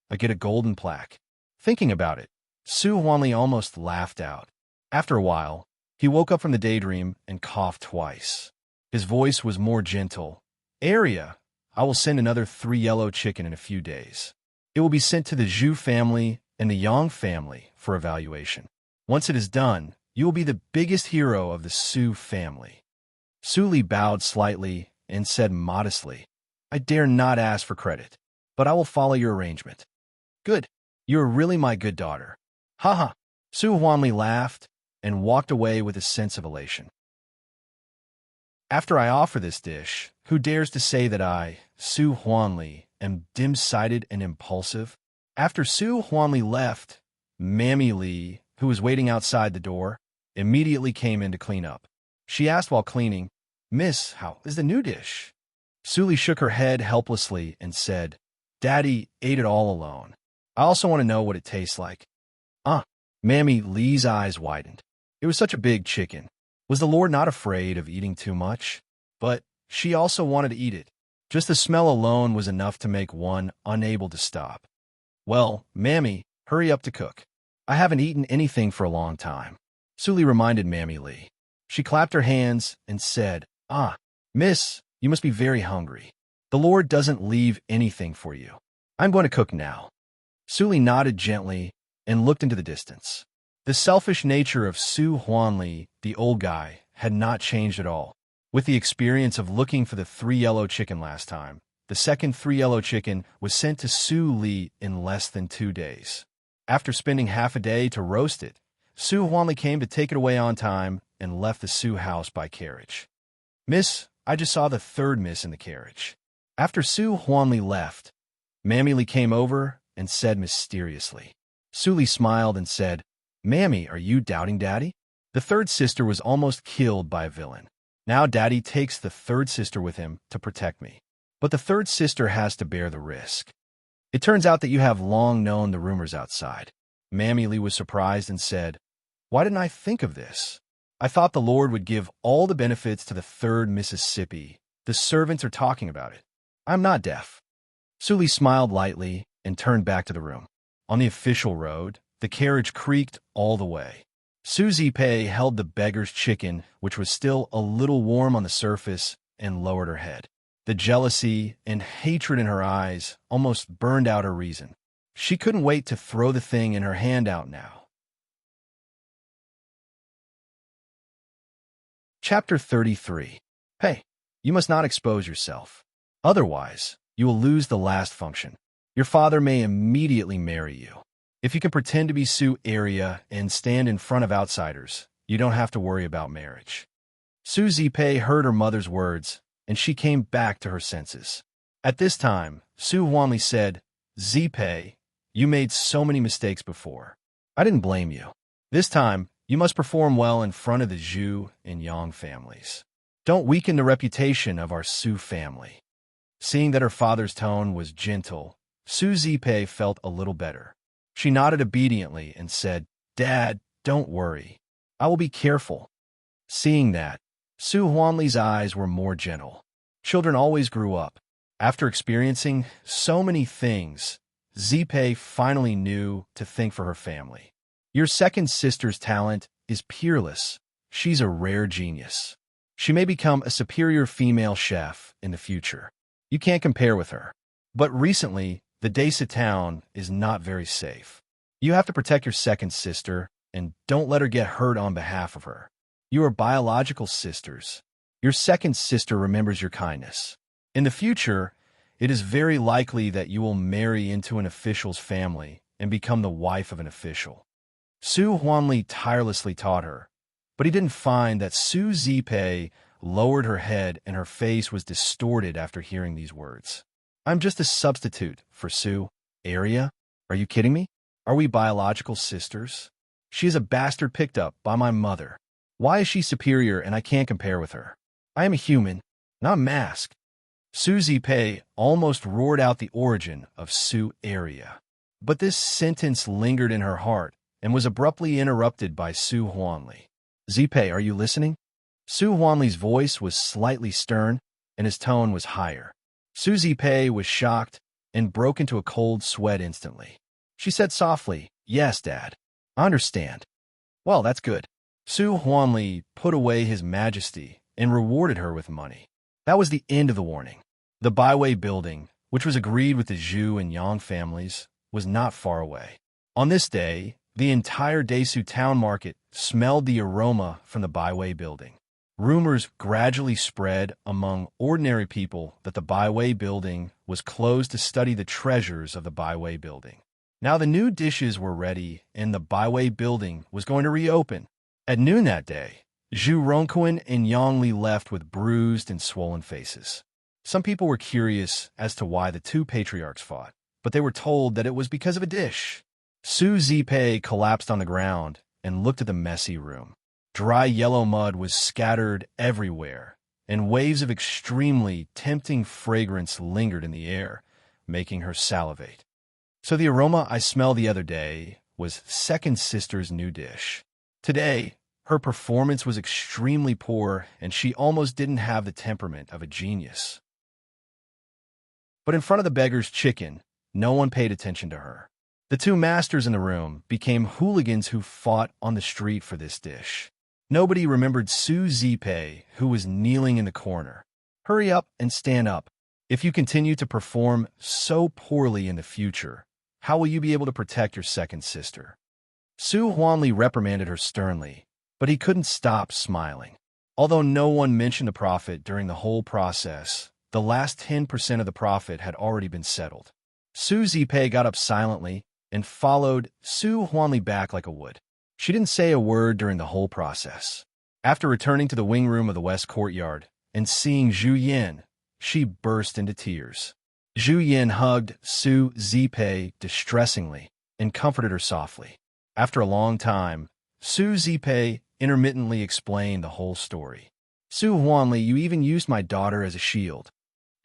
or get a golden plaque. Thinking about it, Su Huanli almost laughed out. After a while, he woke up from the daydream and coughed twice. His voice was more gentle. Area, I will send another 3 yellow chicken in a few days. It will be sent to the Zhu family and the Yang family for evaluation. Once it is done, you will be the biggest hero of the Su family. Su Li bowed slightly and said modestly, I dare not ask for credit, but I will follow your arrangement. Good. You are really my good daughter. Ha. Su Huanli laughed and walked away with a sense of elation. After I offer this dish, who dares to say that I, Su Huanli, am dim-sighted and impulsive? After Su Huanli left, Mammy Li, who was waiting outside the door, immediately came in to clean up. She asked while cleaning, Miss, how is the new dish? Su Li shook her head helplessly and said, Daddy ate it all alone. I also want to know what it tastes like. Mammy Li's eyes widened. It was such a big chicken. Was the Lord not afraid of eating too much? But she also wanted to eat it. Just the smell alone was enough to make one unable to stop. Well, Mammy, hurry up to cook. I haven't eaten anything for a long time. Su Li reminded Mammy Li. She clapped her hands and said, Miss, you must be very hungry. The Lord doesn't leave anything for you. I'm going to cook now. Su Li nodded gently and looked into the distance. The selfish nature of Su Huanli, the old guy, had not changed at all. With the experience of looking for the 3 yellow chicken last time, the second 3 yellow chicken was sent to Su Li in less than 2 days. After spending half a day to roast it, Su Huanli came to take it away on time and left the Su house by carriage. Miss, I just saw the 3rd miss in the carriage. After Su Huanli left, Mammy Li came over and said mysteriously. Su Li smiled and said, Mammy, are you doubting Daddy? The 3rd sister was almost killed by a villain. Now Daddy takes the 3rd sister with him to protect me. But the 3rd sister has to bear the risk. It turns out that you have long known the rumors outside. Mammy Li was surprised and said, Why didn't I think of this? I thought the Lord would give all the benefits to the 3rd Mississippi. The servants are talking about it. I'm not deaf. Su Li smiled lightly and turned back to the room. On the official road, the carriage creaked all the way. Su Zipei held the beggar's chicken, which was still a little warm on the surface, and lowered her head. The jealousy and hatred in her eyes almost burned out her reason. She couldn't wait to throw the thing in her hand out now. Chapter 33. Hey, you must not expose yourself. Otherwise, you will lose the last function. Your father may immediately marry you. If you can pretend to be Su Area and stand in front of outsiders, you don't have to worry about marriage. Su Zipei heard her mother's words, and she came back to her senses. At this time, Su Huanli said, Zipei, you made so many mistakes before. I didn't blame you. This time, you must perform well in front of the Zhu and Yang families. Don't weaken the reputation of our Su family. Seeing that her father's tone was gentle, Su Zipei felt a little better. She nodded obediently and said, Dad, don't worry. I will be careful. Seeing that, Su Huanli's eyes were more gentle. Children always grew up. After experiencing so many things, Zipei finally knew to think for her family. Your 2nd sister's talent is peerless. She's a rare genius. She may become a superior female chef in the future. You can't compare with her. But recently, the Desa town is not very safe. You have to protect your 2nd sister, and don't let her get hurt on behalf of her. You are biological sisters. Your 2nd sister remembers your kindness. In the future, it is very likely that you will marry into an official's family and become the wife of an official. Su Huanli tirelessly taught her, But he didn't find that Su Zipei lowered her head and her face was distorted after hearing these words. I'm just a substitute for Su. Area? Are you kidding me? Are we biological sisters? She is a bastard picked up by my mother. Why is she superior and I can't compare with her? I am a human, not a mask. Su Zipei almost roared out the origin of Su Area. But this sentence lingered in her heart and was abruptly interrupted by Su Huanli. Zipei, are you listening? Su Huanli's voice was slightly stern and his tone was higher. Su Zipei was shocked and broke into a cold sweat instantly. She said softly, Yes, Dad. I understand. Well, that's good. Su Huanli put away his majesty and rewarded her with money. That was the end of the warning. The Baiwei building, which was agreed with the Zhu and Yang families, was not far away. On this day, the entire Desu town market smelled the aroma from the Baiwei building. Rumors gradually spread among ordinary people that the Baiwei building was closed to study the treasures of the Baiwei building. Now the new dishes were ready and the Baiwei building was going to reopen. At noon that day, Zhu Rongquan and Yang Li left with bruised and swollen faces. Some people were curious as to why the two patriarchs fought, but they were told that it was because of a dish. Su Zipei collapsed on the ground and looked at the messy room. Dry yellow mud was scattered everywhere, and waves of extremely tempting fragrance lingered in the air, making her salivate. So the aroma I smelled the other day was second sister's new dish. Today, her performance was extremely poor, and she almost didn't have the temperament of a genius. But in front of the beggar's chicken, no one paid attention to her. The two masters in the room became hooligans who fought on the street for this dish. Nobody remembered Su Zipei, who was kneeling in the corner. Hurry up and stand up. If you continue to perform so poorly in the future, how will you be able to protect your second sister? Su Huanli reprimanded her sternly, but he couldn't stop smiling. Although no one mentioned the profit during the whole process, the last 10% of the profit had already been settled. Su Zipei got up silently and followed Su Huanli back like a wood. She didn't say a word during the whole process. After returning to the wing room of the west courtyard and seeing Zhu Yin, she burst into tears. Zhu Yin hugged Su Zipei distressingly and comforted her softly. After a long time, Su Zipei intermittently explained the whole story. Su Huanli, you even used my daughter as a shield.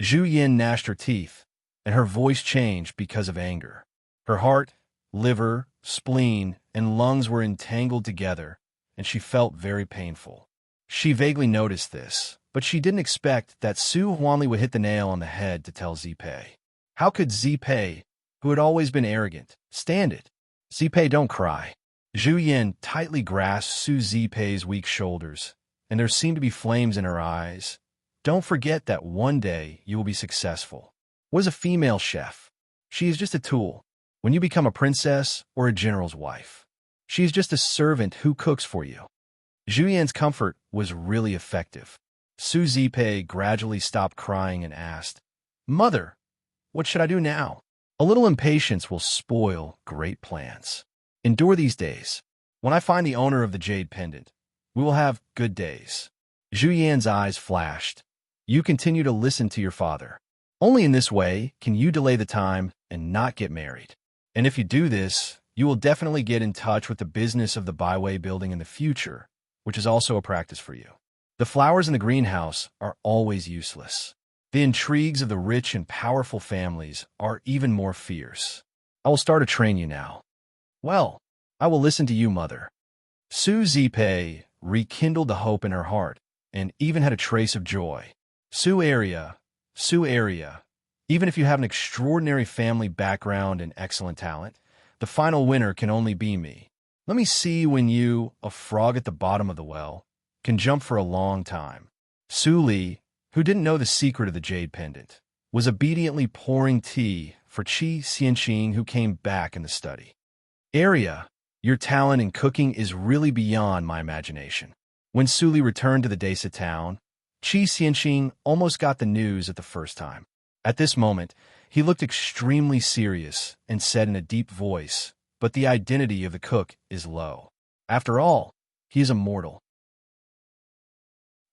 Zhu Yin gnashed her teeth, and her voice changed because of anger. Her heart, liver, spleen, and lungs were entangled together, and she felt very painful. She vaguely noticed this, but she didn't expect that Su Huanli would hit the nail on the head to tell Zipei. How could Zipei, who had always been arrogant, stand it? Zipei, don't cry. Zhu Yin tightly grasped Su Zipei's weak shoulders, and there seemed to be flames in her eyes. Don't forget that one day you will be successful. What is a female chef? She is just a tool. When you become a princess or a general's wife, she is just a servant who cooks for you. Zhu Yin's comfort was really effective. Su Zipei gradually stopped crying and asked, Mother, what should I do now? A little impatience will spoil great plans. Endure these days. When I find the owner of the jade pendant, we will have good days. Zhu Yan's eyes flashed. You continue to listen to your father. Only in this way can you delay the time and not get married. And if you do this, you will definitely get in touch with the business of the Baiwei building in the future, which is also a practice for you. The flowers in the greenhouse are always useless. The intrigues of the rich and powerful families are even more fierce. I will start to train you now. Well, I will listen to you, mother. Su Zipei rekindled the hope in her heart and even had a trace of joy. Su Area, even if you have an extraordinary family background and excellent talent, the final winner can only be me. Let me see when you, a frog at the bottom of the well, can jump for a long time. Su Li, who didn't know the secret of the jade pendant, was obediently pouring tea for Qi Xianqing, who came back in the study. Area, your talent in cooking is really beyond my imagination. When Su Li returned to the Desa town, Qi Xianqing almost got the news at the first time. At this moment, he looked extremely serious and said in a deep voice, but the identity of the cook is low. After all, he is a mortal.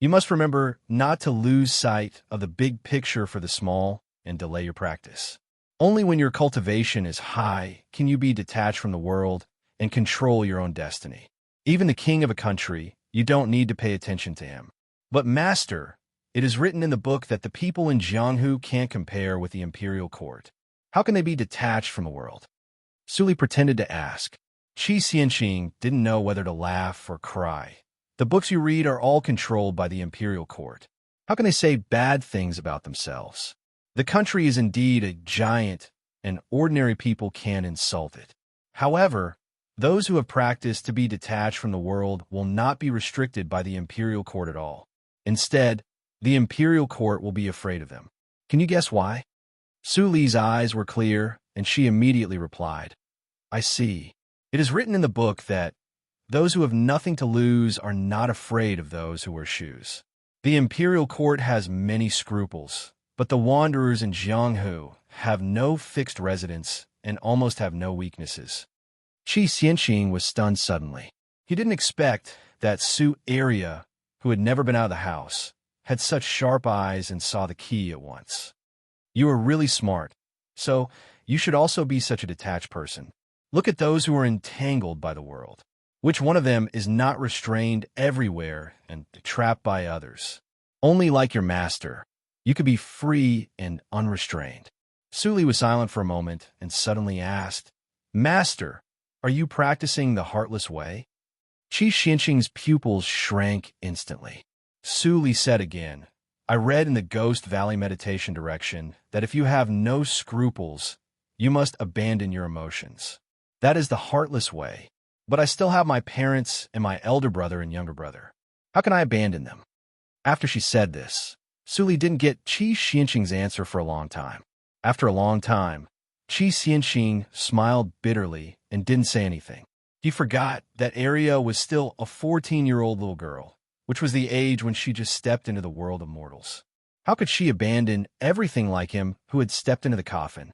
You must remember not to lose sight of the big picture for the small and delay your practice. Only when your cultivation is high can you be detached from the world and control your own destiny. Even the king of a country, you don't need to pay attention to him. But master, it is written in the book that the people in Jianghu can't compare with the imperial court. How can they be detached from the world? Suli pretended to ask. Qi Xianqing didn't know whether to laugh or cry. The books you read are all controlled by the imperial court. How can they say bad things about themselves? The country is indeed a giant, and ordinary people can't insult it. However, those who have practiced to be detached from the world will not be restricted by the imperial court at all. Instead, the imperial court will be afraid of them. Can you guess why? Su Li's eyes were clear, and she immediately replied, I see. It is written in the book that those who have nothing to lose are not afraid of those who wear shoes. The imperial court has many scruples, but the wanderers in Jianghu have no fixed residence and almost have no weaknesses. Qi Xianqing was stunned suddenly. He didn't expect that Su Arya, who had never been out of the house, had such sharp eyes and saw the key at once. You are really smart, so you should also be such a detached person. Look at those who are entangled by the world. Which one of them is not restrained everywhere and trapped by others? Only like your master, you could be free and unrestrained. Su Li was silent for a moment and suddenly asked, Master, are you practicing the heartless way? Qi Xianqing's pupils shrank instantly. Su Li said again, I read in the Ghost Valley meditation direction that if you have no scruples, you must abandon your emotions. That is the heartless way. But I still have my parents and my elder brother and younger brother. How can I abandon them? After she said this, Su Li didn't get Qi Xianqing's answer for a long time. After a long time, Qi Xianqing smiled bitterly and didn't say anything. He forgot that Arya was still a 14-year-old little girl, which was the age when she just stepped into the world of mortals. How could she abandon everything like him who had stepped into the coffin?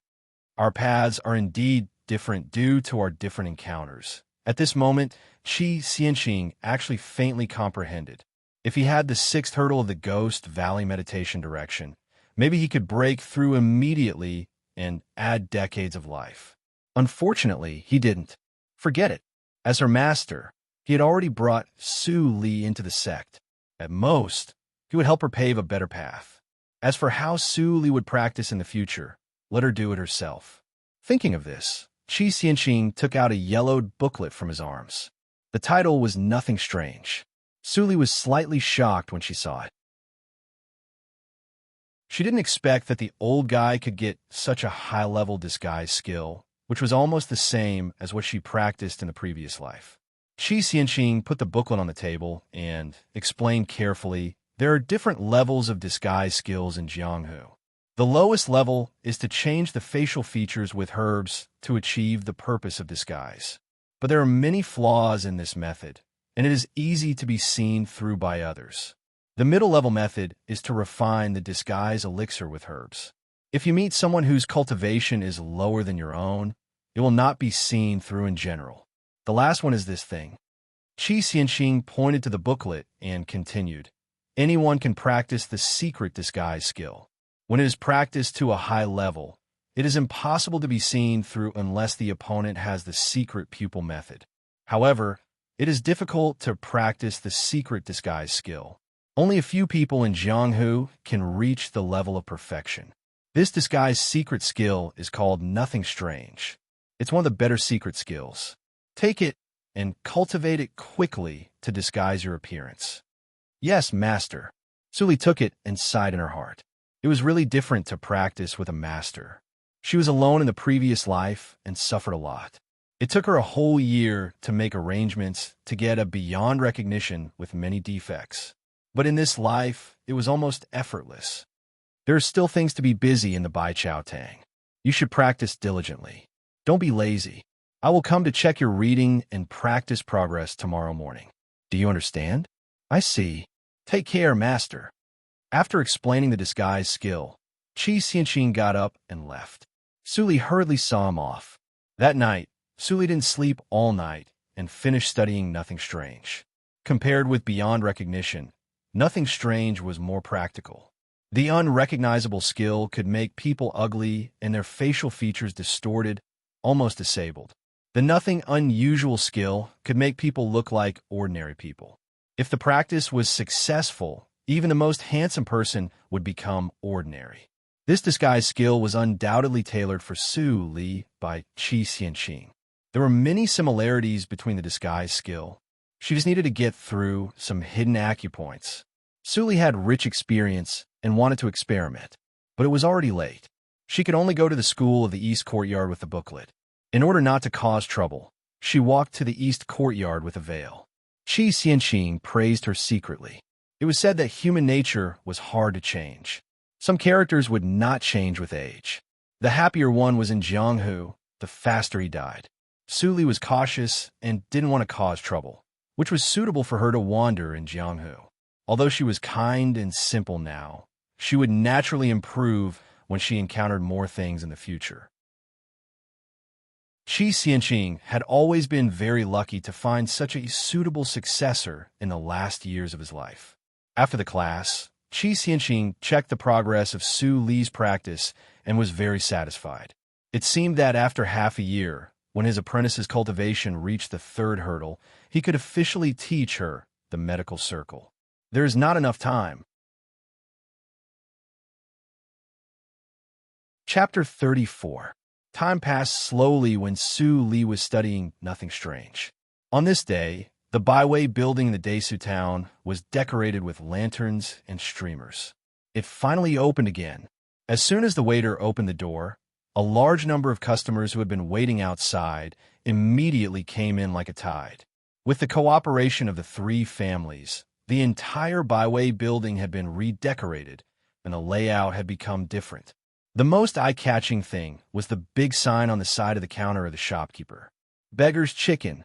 Our paths are indeed different due to our different encounters. At this moment, Qi Xianqing actually faintly comprehended. If he had the sixth hurdle of the Ghost Valley meditation direction, maybe he could break through immediately and add decades of life. Unfortunately, he didn't. Forget it. As her master, he had already brought Su Li into the sect. At most, he would help her pave a better path. As for how Su Li would practice in the future, let her do it herself. Thinking of this, Qi Xianqing took out a yellowed booklet from his arms. The title was Nothing Strange. Su Li was slightly shocked when she saw it. She didn't expect that the old guy could get such a high-level disguise skill, which was almost the same as what she practiced in the previous life. Qi Xianqing put the booklet on the table and explained carefully, there are different levels of disguise skills in Jianghu. The lowest level is to change the facial features with herbs to achieve the purpose of disguise. But there are many flaws in this method, and it is easy to be seen through by others. The middle-level method is to refine the disguise elixir with herbs. If you meet someone whose cultivation is lower than your own, it will not be seen through in general. The last one is this thing. Qi Xianqing pointed to the booklet and continued, anyone can practice the secret disguise skill. When it is practiced to a high level, it is impossible to be seen through unless the opponent has the secret pupil method. However, it is difficult to practice the secret disguise skill. Only a few people in Jianghu can reach the level of perfection. This disguise secret skill is called Nothing Strange. It's one of the better secret skills. Take it and cultivate it quickly to disguise your appearance. Yes, master. Su Li took it and sighed in her heart. It was really different to practice with a master. She was alone in the previous life and suffered a lot. It took her a whole year to make arrangements to get a beyond recognition with many defects. But in this life, it was almost effortless. There are still things to be busy in the Bai Chao Tang. You should practice diligently. Don't be lazy. I will come to check your reading and practice progress tomorrow morning. Do you understand? I see. Take care, master. After explaining the disguise skill, Qi Xianqing got up and left. Su Li hurriedly saw him off. That night, Su Li didn't sleep all night and finished studying Nothing Strange. Compared with beyond recognition, Nothing strange was more practical. The unrecognizable skill could make people ugly and their facial features distorted, almost disabled. The nothing unusual skill could make people look like ordinary people. If the practice was successful, even the most handsome person would become ordinary. This disguise skill was undoubtedly tailored for Su Li by Qi Xianqing. There were many similarities between the disguise skill. She just needed to get through some hidden acupoints. Su Li had rich experience and wanted to experiment, but it was already late. She could only go to the school of the East Courtyard with the booklet. In order not to cause trouble, she walked to the East Courtyard with a veil. Qi Xianqing praised her secretly. It was said that human nature was hard to change. Some characters would not change with age. The happier one was in Jianghu, the faster he died. Su Li was cautious and didn't want to cause trouble, which was suitable for her to wander in Jianghu. Although she was kind and simple now, she would naturally improve when she encountered more things in the future. Qi Xianqing had always been very lucky to find such a suitable successor in the last years of his life. After the class, Qi Xianqing checked the progress of Su Li's practice and was very satisfied. It seemed that after half a year, when his apprentice's cultivation reached the third hurdle, he could officially teach her the medical circle. There is not enough time. Chapter 34. Time passed slowly when Su Li was studying Nothing Strange. On this day, the Baiwei building in the Desu town was decorated with lanterns and streamers. It finally opened again. As soon as the waiter opened the door, a large number of customers who had been waiting outside immediately came in like a tide. With the cooperation of the three families, the entire Baiwei building had been redecorated, and the layout had become different. The most eye-catching thing was the big sign on the side of the counter of the shopkeeper. Beggar's Chicken.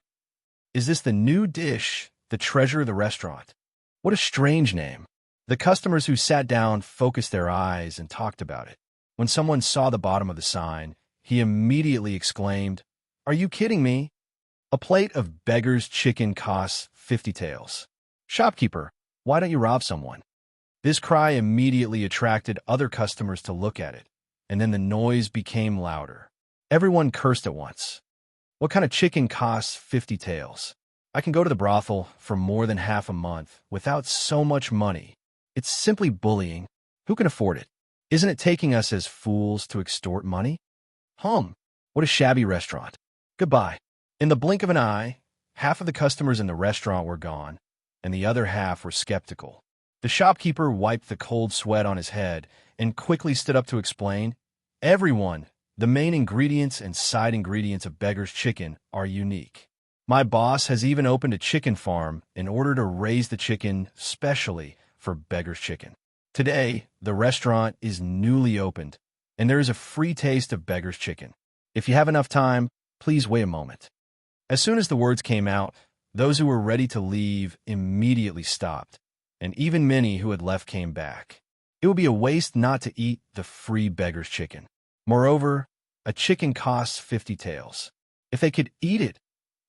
Is this the new dish, the treasure of the restaurant? What a strange name. The customers who sat down focused their eyes and talked about it. When someone saw the bottom of the sign, he immediately exclaimed, "Are you kidding me? A plate of Beggar's Chicken costs 50 taels. Shopkeeper, why don't you rob someone?" This cry immediately attracted other customers to look at it, and then the noise became louder. Everyone cursed at once. What kind of chicken costs 50 taels? I can go to the brothel for more than half a month without so much money. It's simply bullying. Who can afford it? Isn't it taking us as fools to extort money? What a shabby restaurant. Goodbye. In the blink of an eye, half of the customers in the restaurant were gone, and the other half were skeptical. The shopkeeper wiped the cold sweat on his head and quickly stood up to explain, "Everyone, the main ingredients and side ingredients of Beggar's Chicken are unique. My boss has even opened a chicken farm in order to raise the chicken specially for Beggar's Chicken. Today, the restaurant is newly opened, and there is a free taste of Beggar's Chicken. If you have enough time, please wait a moment." As soon as the words came out, those who were ready to leave immediately stopped, and even many who had left came back. It would be a waste not to eat the free Beggar's Chicken. Moreover, a chicken costs 50 taels. If they could eat it,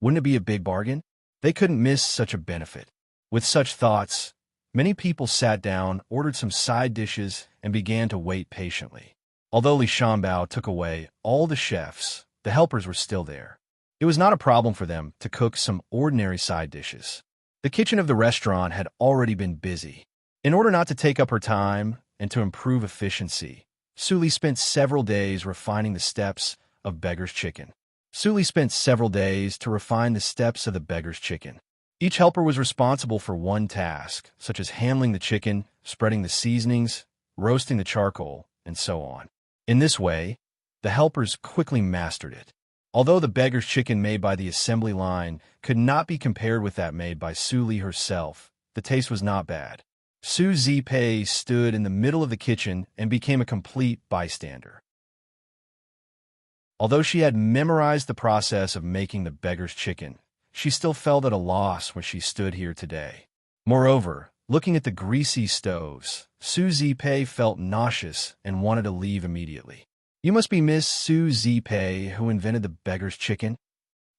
wouldn't it be a big bargain? They couldn't miss such a benefit. With such thoughts, many people sat down, ordered some side dishes, and began to wait patiently. Although Li Shanbao took away all the chefs, the helpers were still there. It was not a problem for them to cook some ordinary side dishes. The kitchen of the restaurant had already been busy. In order not to take up her time and to improve efficiency, Su Li spent several days refining the steps of Beggar's Chicken. Each helper was responsible for one task, such as handling the chicken, spreading the seasonings, roasting the charcoal, and so on. In this way, the helpers quickly mastered it. Although the Beggar's Chicken made by the assembly line could not be compared with that made by Su Li herself, the taste was not bad. Su Zipei stood in the middle of the kitchen and became a complete bystander. Although she had memorized the process of making the Beggar's Chicken, she still felt at a loss when she stood here today. Moreover, looking at the greasy stoves, Su Zipei felt nauseous and wanted to leave immediately. "You must be Miss Su Zipei who invented the Beggar's Chicken?"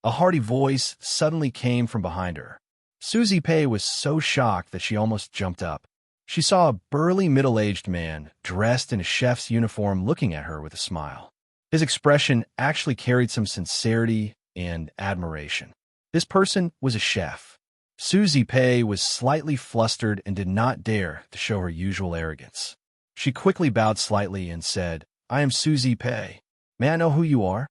A hearty voice suddenly came from behind her. Su Zipei was so shocked that she almost jumped up. She saw a burly middle-aged man dressed in a chef's uniform looking at her with a smile. His expression actually carried some sincerity and admiration. This person was a chef. Susie Pei was slightly flustered and did not dare to show her usual arrogance. She quickly bowed slightly and said, "I am Susie Pei. May I know who you are?"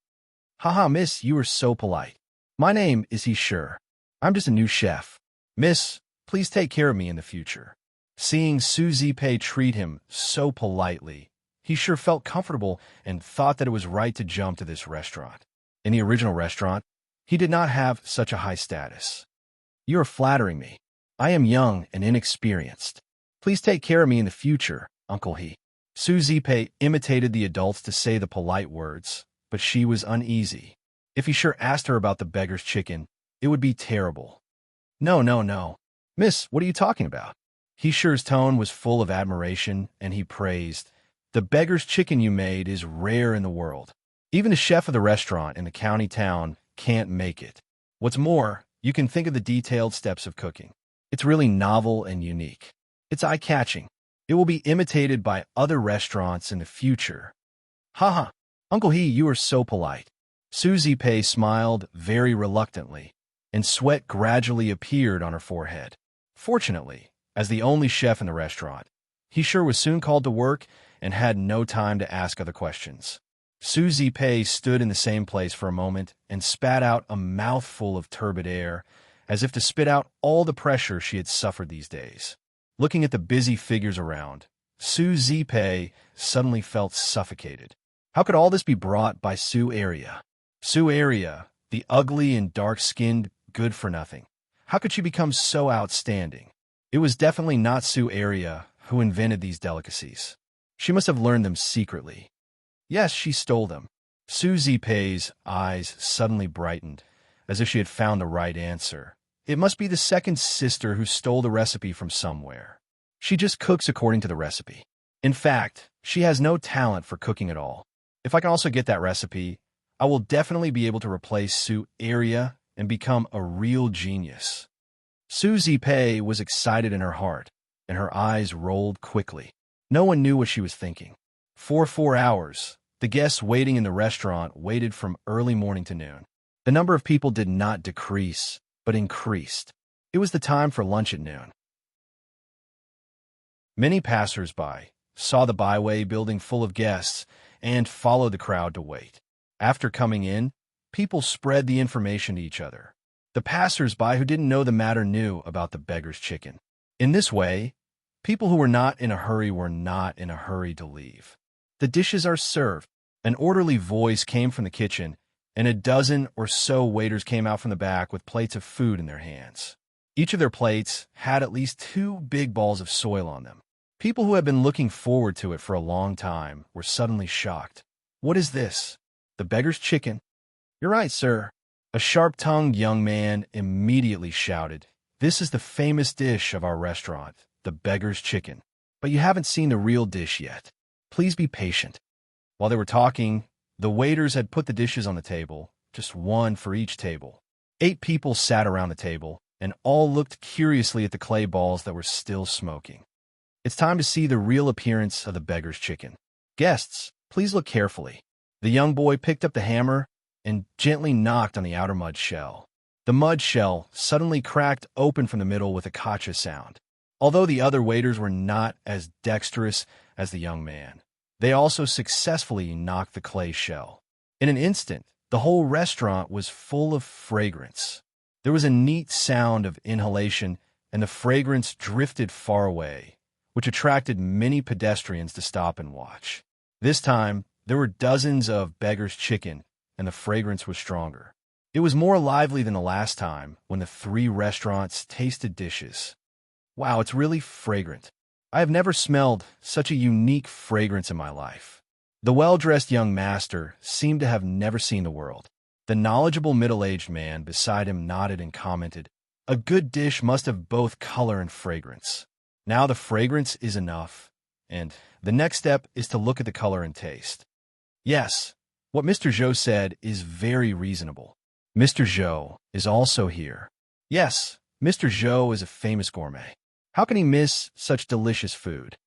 "Haha, miss, you are so polite. My name is He Sure. I'm just a new chef. Miss, please take care of me in the future." Seeing Susie Pei treat him so politely, he sure felt comfortable and thought that it was right to jump to this restaurant. In the original restaurant, he did not have such a high status. "You are flattering me. I am young and inexperienced. Please take care of me in the future, Uncle He." Susie Pei imitated the adults to say the polite words, but she was uneasy. If he sure asked her about the beggar's chicken, it would be terrible. "No, no, no. Miss, what are you talking about?" He sure's tone was full of admiration, and he praised, "The beggar's chicken you made is rare in the world. Even the chef of the restaurant in the county town can't make it. What's more, you can think of the detailed steps of cooking. It's really novel and unique. It's eye-catching. It will be imitated by other restaurants in the future." "Haha, Uncle He, you are so polite." Susie Pei smiled very reluctantly, and sweat gradually appeared on her forehead. Fortunately, as the only chef in the restaurant, he sure was soon called to work and had no time to ask other questions. Susie Pei stood in the same place for a moment and spat out a mouthful of turbid air, as if to spit out all the pressure she had suffered these days. Looking at the busy figures around, Susie Pei suddenly felt suffocated. How could all this be brought by Sue Area? Sue Area, the ugly and dark-skinned good-for-nothing. How could she become so outstanding? It was definitely not Sue Area who invented these delicacies. She must have learned them secretly. Yes, she stole them. Susie Pei's eyes suddenly brightened, as if she had found the right answer. It must be the second sister who stole the recipe from somewhere. She just cooks according to the recipe. In fact, she has no talent for cooking at all. If I can also get that recipe, I will definitely be able to replace Sue Area and become a real genius. Susie Pei was excited in her heart, and her eyes rolled quickly. No one knew what she was thinking. For 4 hours, the guests waiting in the restaurant waited from early morning to noon. The number of people did not decrease, but increased. It was the time for lunch at noon. Many passers-by saw the byway building full of guests and followed the crowd to wait. After coming in, people spread the information to each other. The passers-by who didn't know the matter knew about the beggar's chicken. In this way, people who were not in a hurry were not in a hurry to leave. "The dishes are served." An orderly voice came from the kitchen, and a dozen or so waiters came out from the back with plates of food in their hands. Each of their plates had at least 2 big balls of soil on them. People who had been looking forward to it for a long time were suddenly shocked. "What is this? The beggar's chicken?" "You're right, sir." A sharp-tongued young man immediately shouted, "This is the famous dish of our restaurant, the beggar's chicken. But you haven't seen the real dish yet. Please be patient." While they were talking, the waiters had put the dishes on the table, just one for each table. 8 people sat around the table, and all looked curiously at the clay balls that were still smoking. It's time to see the real appearance of the beggar's chicken. "Guests, please look carefully." The young boy picked up the hammer and gently knocked on the outer mud shell. The mud shell suddenly cracked open from the middle with a kacha sound. Although the other waiters were not as dexterous as the young man, they also successfully knocked the clay shell. In an instant, the whole restaurant was full of fragrance. There was a neat sound of inhalation, and the fragrance drifted far away, which attracted many pedestrians to stop and watch. This time, there were dozens of beggar's chicken, and the fragrance was stronger. It was more lively than the last time when the 3 restaurants tasted dishes. Wow, it's really fragrant. I have never smelled such a unique fragrance in my life. The well-dressed young master seemed to have never seen the world. The knowledgeable middle-aged man beside him nodded and commented, "A good dish must have both color and fragrance. Now the fragrance is enough, and the next step is to look at the color and taste." Yes, what Mr. Zhou said is very reasonable. Mr. Zhou is also here. Yes, Mr. Zhou is a famous gourmet. How can he miss such delicious food?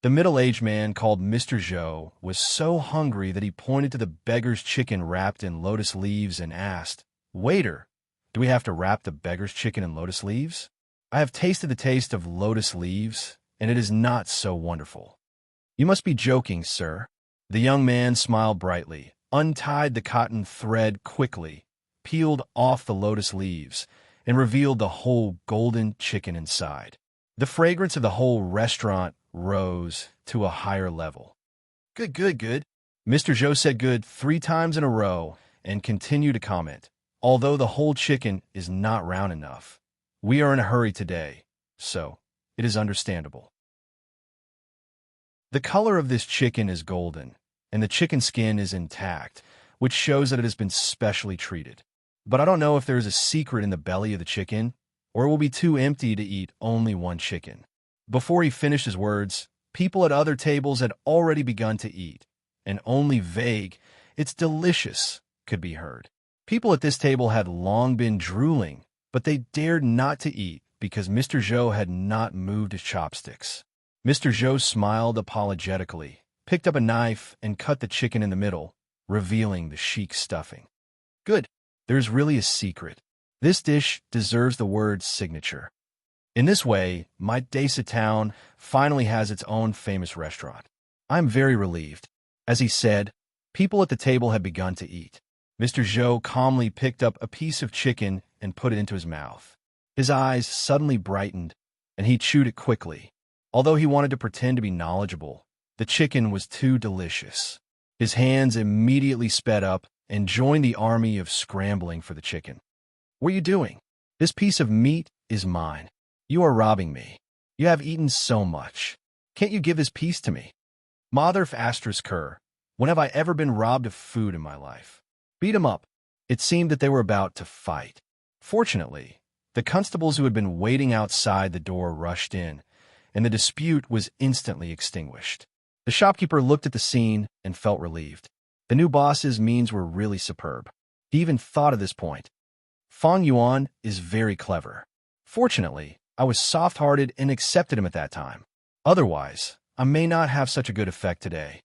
The middle-aged man called Mr. Zhou was so hungry that he pointed to the beggar's chicken wrapped in lotus leaves and asked, "Waiter, do we have to wrap the beggar's chicken in lotus leaves? I have tasted the taste of lotus leaves, and it is not so wonderful." "You must be joking, sir." The young man smiled brightly, untied the cotton thread quickly, peeled off the lotus leaves, and revealed the whole golden chicken inside. The fragrance of the whole restaurant rose to a higher level. "Good, good, good." Mr. Zhou said good 3 times in a row and continued to comment, "Although the whole chicken is not round enough, we are in a hurry today, so it is understandable." The color of this chicken is golden, and the chicken skin is intact, which shows that it has been specially treated. But I don't know if there is a secret in the belly of the chicken, or it will be too empty to eat only one chicken. Before he finished his words, people at other tables had already begun to eat, and only vague, "It's delicious," could be heard. People at this table had long been drooling, but they dared not to eat because Mr. Zhou had not moved his chopsticks. Mr. Zhou smiled apologetically, picked up a knife, and cut the chicken in the middle, revealing the chic stuffing. "Good. There's really a secret. This dish deserves the word signature." In this way, my Desa town finally has its own famous restaurant. I'm very relieved. As he said, people at the table had begun to eat. Mr. Zhou calmly picked up a piece of chicken and put it into his mouth. His eyes suddenly brightened, and he chewed it quickly. Although he wanted to pretend to be knowledgeable, the chicken was too delicious. His hands immediately sped up and joined the army of scrambling for the chicken. "What are you doing? This piece of meat is mine. You are robbing me. You have eaten so much. Can't you give this piece to me?" Mother asterisk her. When have I ever been robbed of food in my life? Beat him up. It seemed that they were about to fight. Fortunately, the constables who had been waiting outside the door rushed in, and the dispute was instantly extinguished. The shopkeeper looked at the scene and felt relieved. The new boss's means were really superb. He even thought of this point. Fang Yuan is very clever. Fortunately, I was soft-hearted and accepted him at that time. Otherwise, I may not have such a good effect today.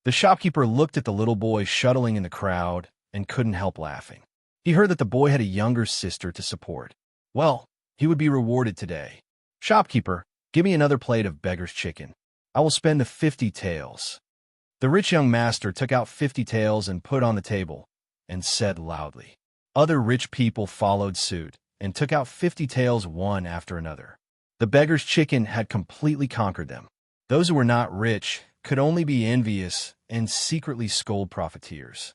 The shopkeeper looked at the little boy shuttling in the crowd and couldn't help laughing. He heard that the boy had a younger sister to support. Well, he would be rewarded today. "Shopkeeper, give me another plate of beggar's chicken. I will spend the 50 taels." The rich young master took out 50 taels and put on the table, and said loudly. Other rich people followed suit and took out 50 taels one after another. The beggar's chicken had completely conquered them. Those who were not rich could only be envious and secretly scold profiteers.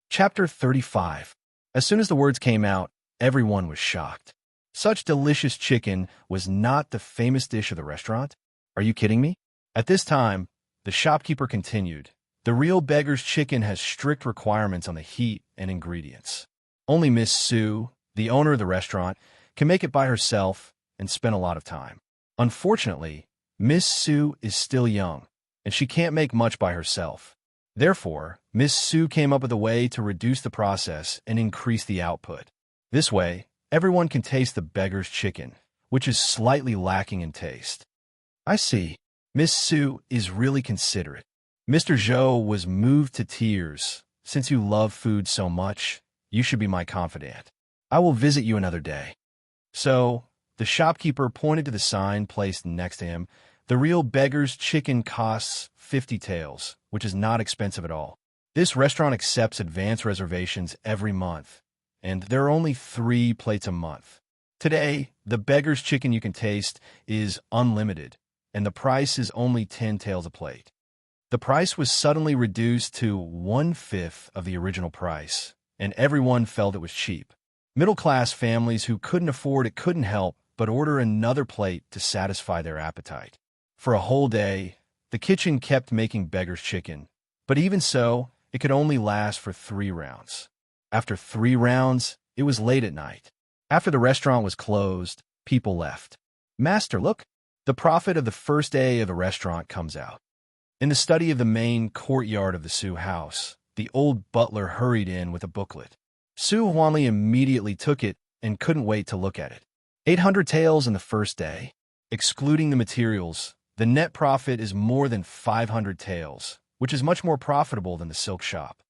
Chapter 35. As soon as the words came out, everyone was shocked. Such delicious chicken was not the famous dish of the restaurant? Are you kidding me? At this time, the shopkeeper continued, "The real beggar's chicken has strict requirements on the heat and ingredients. Only Miss Sue, the owner of the restaurant, can make it by herself and spend a lot of time. Unfortunately, Miss Sue is still young, and she can't make much by herself. Therefore, Miss Sue came up with a way to reduce the process and increase the output. This way, everyone can taste the beggar's chicken, which is slightly lacking in taste." "I see. Miss Sue is really considerate." Mr. Zhou was moved to tears. "Since you love food so much, you should be my confidant. I will visit you another day." So, the shopkeeper pointed to the sign placed next to him. The real beggar's chicken costs 50 taels, which is not expensive at all. This restaurant accepts advance reservations every month, and there are only 3 plates a month. Today, the beggar's chicken you can taste is unlimited, and the price is only 10 taels a plate. The price was suddenly reduced to 1/5 of the original price, and everyone felt it was cheap. Middle-class families who couldn't afford it couldn't help but order another plate to satisfy their appetite. For a whole day, the kitchen kept making beggar's chicken, but even so, it could only last for 3 rounds. After 3 rounds, it was late at night. After the restaurant was closed, people left. "Master, look!" The prophet of the first day of the restaurant comes out. In the study of the main courtyard of the Su house, the old butler hurried in with a booklet. Su Huanli immediately took it and couldn't wait to look at it. 800 taels in the first day. Excluding the materials, the net profit is more than 500 taels, which is much more profitable than the silk shop.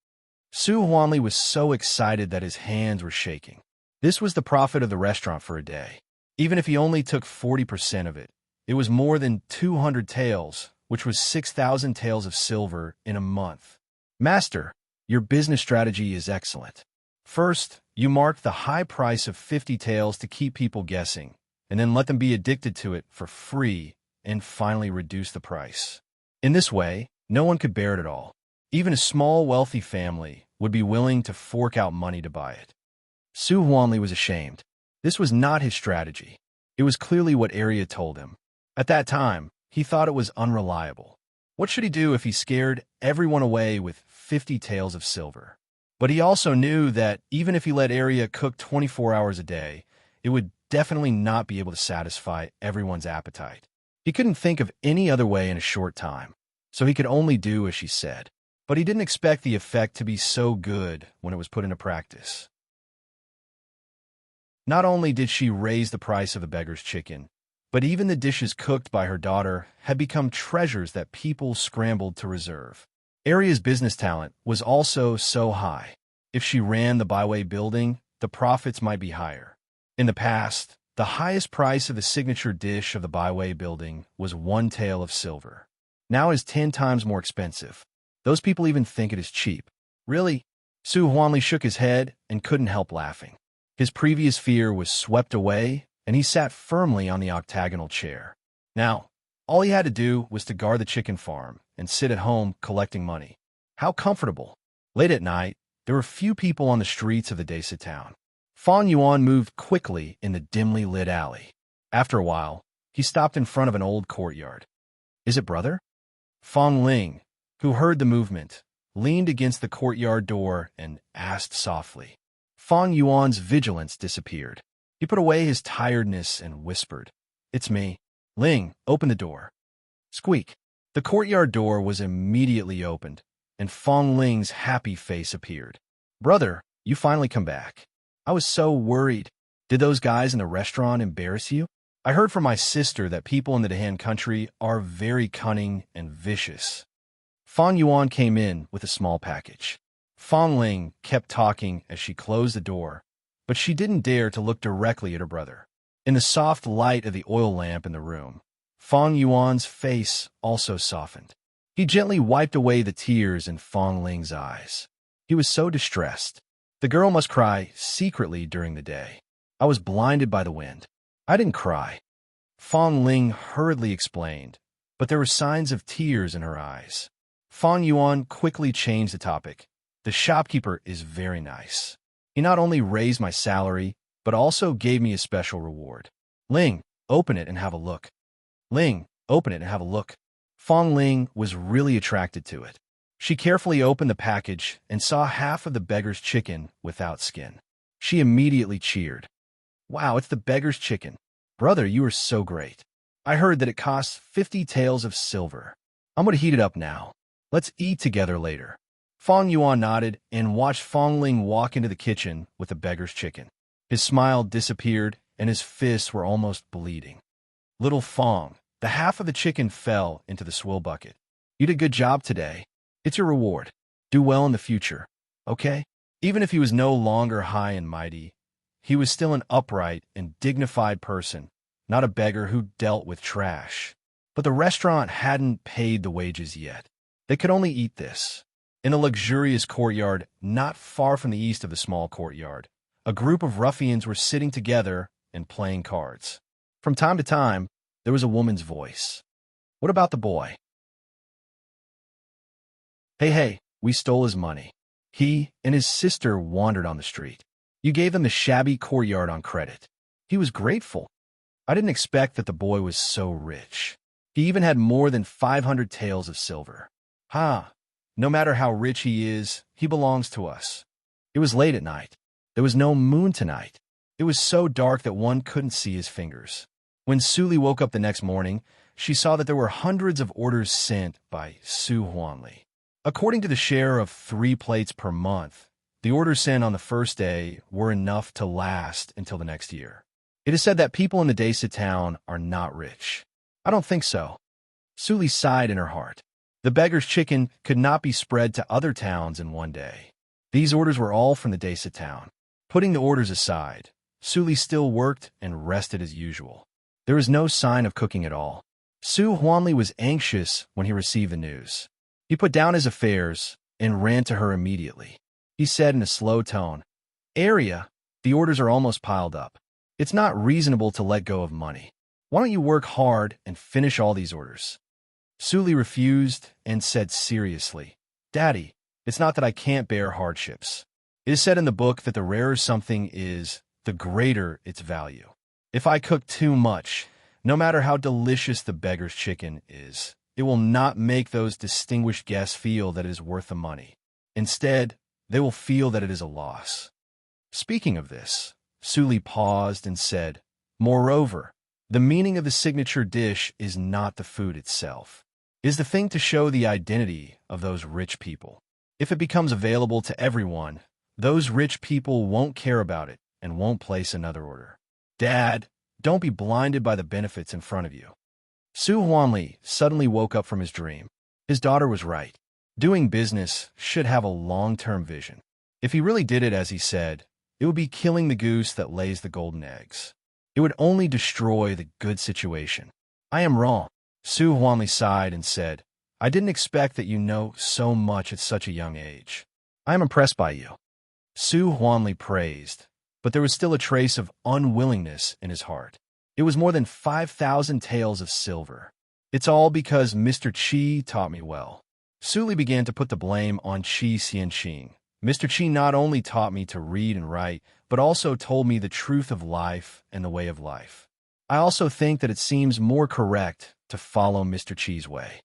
Su Huanli was so excited that his hands were shaking. This was the profit of the restaurant for a day. Even if he only took 40% of it, it was more than 200 taels, which was 6,000 taels of silver in a month. Master, your business strategy is excellent. First, you marked the high price of 50 taels to keep people guessing, and then let them be addicted to it for free, and finally reduce the price. In this way, no one could bear it at all. Even a small, wealthy family would be willing to fork out money to buy it. Su Huanli was ashamed. This was not his strategy. It was clearly what Arya told him. At that time, he thought it was unreliable. What should he do if he scared everyone away with 50 taels of silver? But he also knew that even if he let Arya cook 24 hours a day, it would definitely not be able to satisfy everyone's appetite. He couldn't think of any other way in a short time, so he could only do as she said. But he didn't expect the effect to be so good when it was put into practice. Not only did she raise the price of the beggar's chicken, but even the dishes cooked by her daughter had become treasures that people scrambled to reserve. Arya's business talent was also so high. If she ran the byway building, the profits might be higher. In the past, the highest price of the signature dish of the byway building was 1 tael of silver. Now it is 10 times more expensive. Those people even think it is cheap. Really? Su Huanli shook his head and couldn't help laughing. His previous fear was swept away, and he sat firmly on the octagonal chair. Now, all he had to do was to guard the chicken farm and sit at home collecting money. How comfortable! Late at night, there were few people on the streets of the Desa town. Fang Yuan moved quickly in the dimly lit alley. After a while, he stopped in front of an old courtyard. "Is it brother?" Fang Ling, who heard the movement, leaned against the courtyard door and asked softly. Fang Yuan's vigilance disappeared. He put away his tiredness and whispered, "It's me. Ling, open the door." Squeak. The courtyard door was immediately opened, and Fang Ling's happy face appeared. "Brother, you finally come back. I was so worried. Did those guys in the restaurant embarrass you? I heard from my sister that people in the Dahan country are very cunning and vicious." Fang Yuan came in with a small package. Fang Ling kept talking as she closed the door, but she didn't dare to look directly at her brother. In the soft light of the oil lamp in the room, Fang Yuan's face also softened. He gently wiped away the tears in Fang Ling's eyes. He was so distressed. The girl must cry secretly during the day. "I was blinded by the wind. I didn't cry," Fang Ling hurriedly explained, but there were signs of tears in her eyes. Fang Yuan quickly changed the topic. "The shopkeeper is very nice. He not only raised my salary, but also gave me a special reward. Ling, open it and have a look." "Ling, open it and have a look." Fang Ling was really attracted to it. She carefully opened the package and saw half of the beggar's chicken without skin. She immediately cheered. "Wow, it's the beggar's chicken. Brother, you are so great. I heard that it costs 50 taels of silver. I'm going to heat it up now. Let's eat together later." Fang Yuan nodded and watched Fang Ling walk into the kitchen with the beggar's chicken. His smile disappeared and his fists were almost bleeding. "Little Fang," the half of the chicken fell into the swill bucket. "You did a good job today. It's your reward. Do well in the future, okay?" Even if he was no longer high and mighty, he was still an upright and dignified person, not a beggar who dealt with trash. But the restaurant hadn't paid the wages yet. They could only eat this. In a luxurious courtyard not far from the east of the small courtyard, a group of ruffians were sitting together and playing cards. From time to time, there was a woman's voice. "What about the boy?" Hey, we stole his money. He and his sister wandered on the street. You gave them the shabby courtyard on credit. He was grateful. I didn't expect that the boy was so rich. He even had more than 500 taels of silver. No matter how rich he is, he belongs to us. It was late at night. There was no moon tonight. It was so dark that one couldn't see his fingers. When Suli woke up the next morning, she saw that there were hundreds of orders sent by Su Huanli. According to the share of 3 plates per month, The orders sent on the first day were enough to last until the next year. It is said that people in the Desa town are not rich. I don't think so. Suli sighed in her heart. The beggar's chicken could not be spread to other towns in one day. These orders were all from the Desa town. Putting the orders aside, Suli still worked and rested as usual. There was no sign of cooking at all. Su Huanli was anxious when he received the news. He put down his affairs and ran to her immediately. He said in a slow tone, "Arya, the orders are almost piled up. It's not reasonable to let go of money. Why don't you work hard and finish all these orders?" Suli refused and said seriously, "Daddy, it's not that I can't bear hardships. It is said in the book that the rarer something is, the greater its value. If I cook too much, no matter how delicious the beggar's chicken is, it will not make those distinguished guests feel that it is worth the money. Instead, they will feel that it is a loss." Speaking of this, Suli paused and said, "Moreover, the meaning of the signature dish is not the food itself. It is the thing to show the identity of those rich people. If it becomes available to everyone, those rich people won't care about it and won't place another order. Dad, don't be blinded by the benefits in front of you." Su Huanli suddenly woke up from his dream. His daughter was right. Doing business should have a long-term vision. If he really did it as he said, it would be killing the goose that lays the golden eggs. It would only destroy the good situation. "I am wrong." Su Huanli sighed and said, "I didn't expect that you know so much at such a young age. I am impressed by you." Su Huanli praised, but there was still a trace of unwillingness in his heart. It was more than 5,000 taels of silver. "It's all because Mr. Qi taught me well." Suli began to put the blame on Qi Xianqing. "Mr. Qi not only taught me to read and write, but also told me the truth of life and the way of life. I also think that it seems more correct to follow Mr. Qi's way."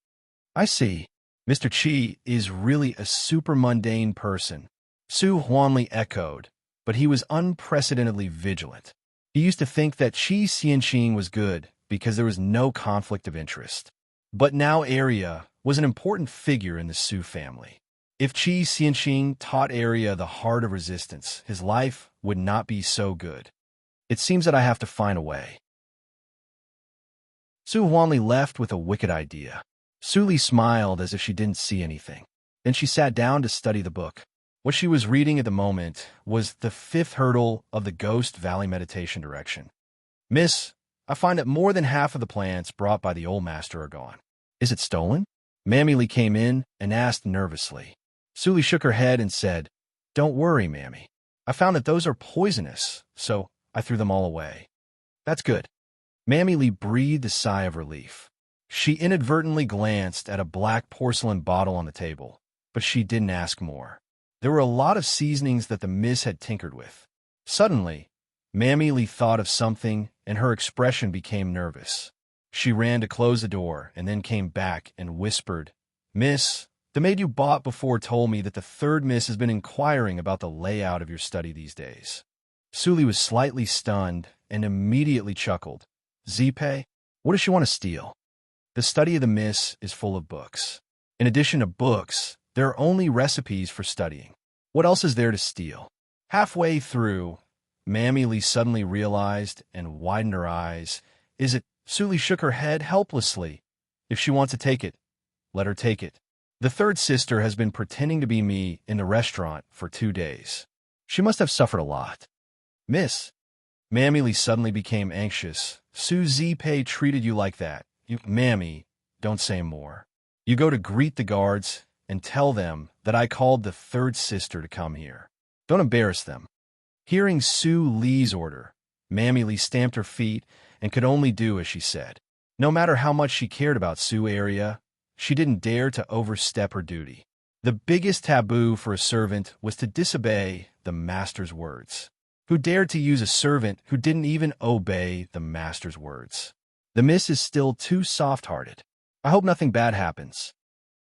"I see. Mr. Qi is really a super mundane person," Su Huanli echoed, but he was unprecedentedly vigilant. He used to think that Qi Xianqing was good because there was no conflict of interest. But now Arya was an important figure in the Su family. If Qi Xianqing taught Arya the heart of resistance, his life would not be so good. "It seems that I have to find a way." Su Huanli left with a wicked idea. Suli smiled as if she didn't see anything. Then she sat down to study the book. What she was reading at the moment was the 5th hurdle of the Ghost Valley Meditation Direction. "Miss, I find that more than half of the plants brought by the old master are gone." "Is it stolen?" Mammy Lee came in and asked nervously. Suli shook her head and said, "Don't worry, Mammy. I found that those are poisonous, so I threw them all away." "That's good." Mammy Lee breathed a sigh of relief. She inadvertently glanced at a black porcelain bottle on the table, but she didn't ask more. There were a lot of seasonings that the miss had tinkered with. Suddenly, Mammy Lee thought of something, and her expression became nervous. She ran to close the door and then came back and whispered, "Miss, the maid you bought before told me that the third miss has been inquiring about the layout of your study these days." Suli was slightly stunned and immediately chuckled. "Zipe, what does she want to steal?" "The study of the miss is full of books. In addition to books, there are only recipes for studying. What else is there to steal?" Halfway through, Mammy Lee suddenly realized and widened her eyes. "Is it?" Suli shook her head helplessly. "If she wants to take it, let her take it. The third sister has been pretending to be me in the restaurant for 2 days. She must have suffered a lot." "Miss." Mammy Lee suddenly became anxious. "Su Zipe treated you like that. Mammy, don't say more. You go to greet the guards and tell them that I called the third sister to come here. Don't embarrass them." Hearing Su Lee's order, Mammy Lee stamped her feet and could only do as she said. No matter how much she cared about Su Arya, she didn't dare to overstep her duty. The biggest taboo for a servant was to disobey the master's words. Who dared to use a servant who didn't even obey the master's words? The miss is still too soft-hearted. I hope nothing bad happens.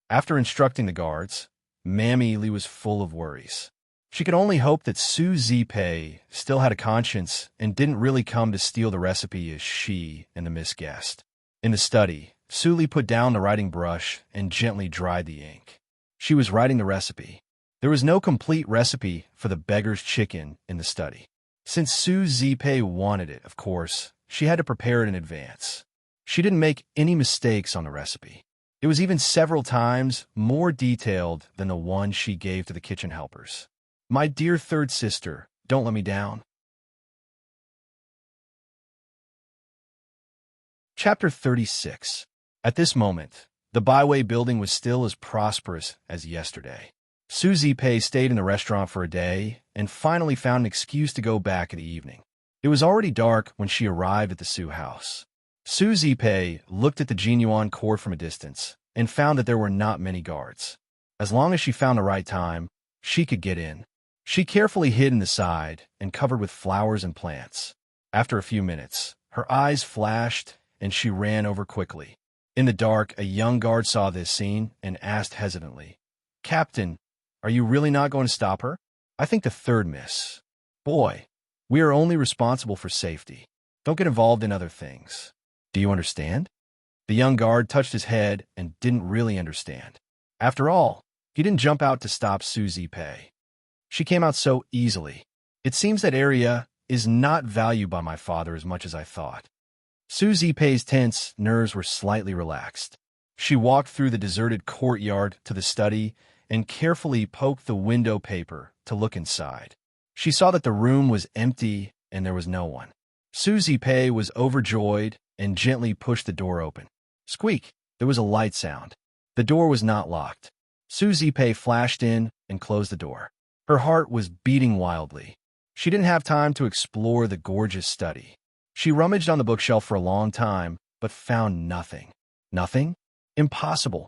After instructing the guards, Mammy Lee was full of worries. She could only hope that Su Zipe still had a conscience and didn't really come to steal the recipe as she and the miss guessed. In the study, Suli put down the writing brush and gently dried the ink. She was writing the recipe. There was no complete recipe for the beggar's chicken in the study. Since Su Zipei wanted it, of course, she had to prepare it in advance. She didn't make any mistakes on the recipe. It was even several times more detailed than the one she gave to the kitchen helpers. My dear third sister, don't let me down. Chapter 36. At this moment, the Byway building was still as prosperous as yesterday. Su Zipei stayed in the restaurant for a day and finally found an excuse to go back in the evening. It was already dark when she arrived at the Su house. Su Zipei looked at the Jinyuan court from a distance and found that there were not many guards. As long as she found the right time, she could get in. She carefully hid in the side and covered with flowers and plants. After a few minutes, her eyes flashed and she ran over quickly. In the dark, a young guard saw this scene and asked hesitantly, "Captain, are you really not going to stop her?" "I think the third miss." "Boy, we are only responsible for safety. Don't get involved in other things. Do you understand?" The young guard touched his head and didn't really understand. After all, he didn't jump out to stop Su Zipei. She came out so easily. It seems that area is not valued by my father as much as I thought. Su Zipei's tense nerves were slightly relaxed. She walked through the deserted courtyard to the study and carefully poked the window paper to look inside. She saw that the room was empty and there was no one. Su Zipei was overjoyed and gently pushed the door open. Squeak! There was a light sound. The door was not locked. Su Zipei flashed in and closed the door. Her heart was beating wildly. She didn't have time to explore the gorgeous study. She rummaged on the bookshelf for a long time, but found nothing. Nothing? Impossible.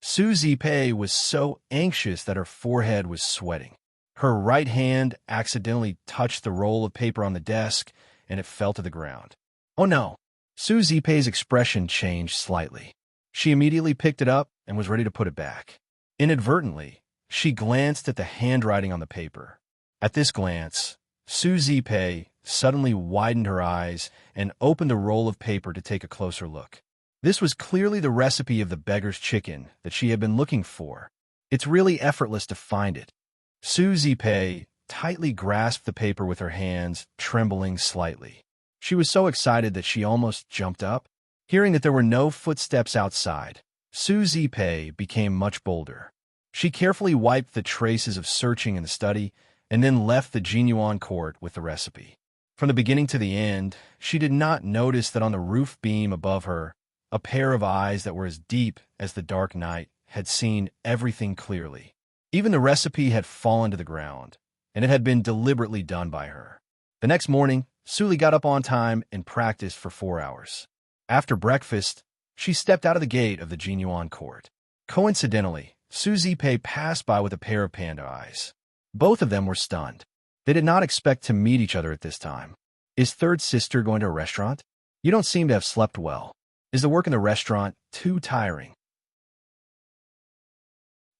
Su Zipei was so anxious that her forehead was sweating. Her right hand accidentally touched the roll of paper on the desk, and it fell to the ground. Oh no! Su Zipei's expression changed slightly. She immediately picked it up and was ready to put it back. Inadvertently, she glanced at the handwriting on the paper. At this glance, Su Zipei suddenly widened her eyes and opened the roll of paper to take a closer look. This was clearly the recipe of the beggar's chicken that she had been looking for. It's really effortless to find it. Su Zipei tightly grasped the paper with her hands, trembling slightly. She was so excited that she almost jumped up. Hearing that there were no footsteps outside, Su Zipei became much bolder. She carefully wiped the traces of searching in the study and then left the Jinyuan court with the recipe. From the beginning to the end, she did not notice that on the roof beam above her, a pair of eyes that were as deep as the dark night had seen everything clearly. Even the recipe had fallen to the ground, and it had been deliberately done by her. The next morning, Suli got up on time and practiced for 4 hours. After breakfast, she stepped out of the gate of the Jinyuan court. Coincidentally, Su Zipei passed by with a pair of panda eyes. Both of them were stunned. They did not expect to meet each other at this time. Is third sister going to a restaurant? You don't seem to have slept well. Is the work in the restaurant too tiring?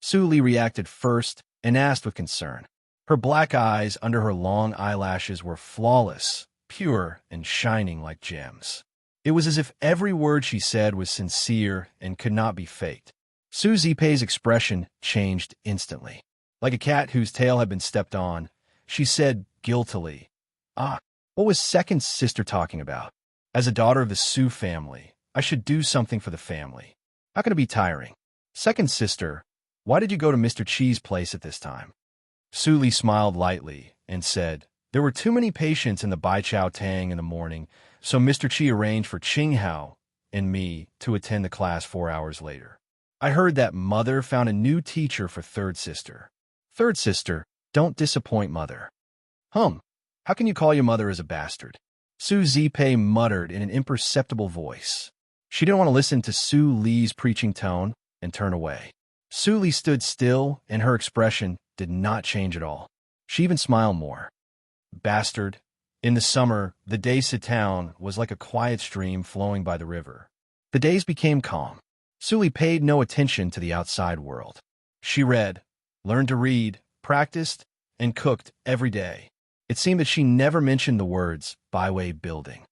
Su Li reacted first and asked with concern. Her black eyes under her long eyelashes were flawless, pure, and shining like gems. It was as if every word she said was sincere and could not be faked. Su Zipei's expression changed instantly. Like a cat whose tail had been stepped on, she said guiltily, "Ah, what was second sister talking about? As a daughter of the Su family, I should do something for the family. How can it be tiring? Second sister, why did you go to Mr. Chi's place at this time?" Su Li smiled lightly and said, "There were too many patients in the Bai Chao Tang in the morning, so Mr. Chi arranged for Qing Hao and me to attend the class 4 hours later. I heard that Mother found a new teacher for third sister. Third sister, don't disappoint Mother." How can you call your mother as a bastard?" Su Zipei muttered in an imperceptible voice. She didn't want to listen to Su Li's preaching tone and turn away. Su Li stood still, and her expression did not change at all. She even smiled more. Bastard. In the summer, the Daisa town was like a quiet stream flowing by the river. The days became calm. Su Li paid no attention to the outside world. She read, learned to read, practiced, and cooked every day. It seemed that she never mentioned the words Byway building.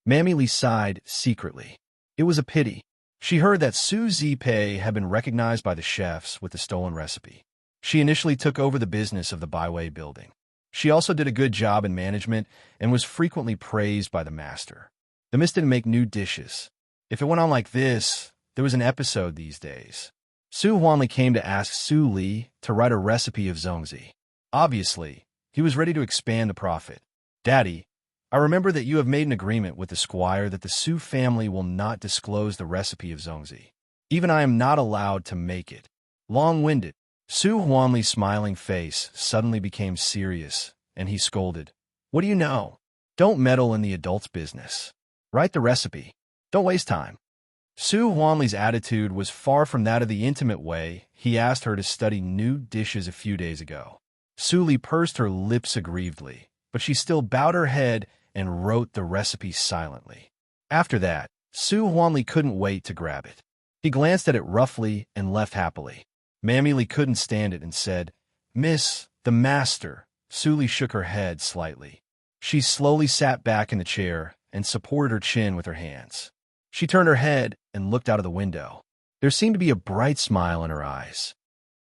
Mammy Lee sighed secretly. It was a pity. She heard that Su Zipei had been recognized by the chefs with the stolen recipe. She initially took over the business of the byway building. She also did a good job in management and was frequently praised by the master. The miss didn't make new dishes. If it went on like this, there was an episode these days. Su Huanli came to ask Su Li to write a recipe of zongzi. Obviously, he was ready to expand the profit. Daddy, I remember that you have made an agreement with the squire that the Su family will not disclose the recipe of zongzi. Even I am not allowed to make it. Long-winded. Su Huanli's smiling face suddenly became serious, and he scolded. What do you know? Don't meddle in the adult's business. Write the recipe. Don't waste time. Su Huanli's attitude was far from that of the intimate way he asked her to study new dishes a few days ago. Su Li pursed her lips aggrievedly, but she still bowed her head and wrote the recipe silently. After that, Su Huanli couldn't wait to grab it. He glanced at it roughly and left happily. Mammy Li couldn't stand it and said, Miss, the master. Su Li shook her head slightly. She slowly sat back in the chair and supported her chin with her hands. She turned her head and looked out of the window. There seemed to be a bright smile in her eyes.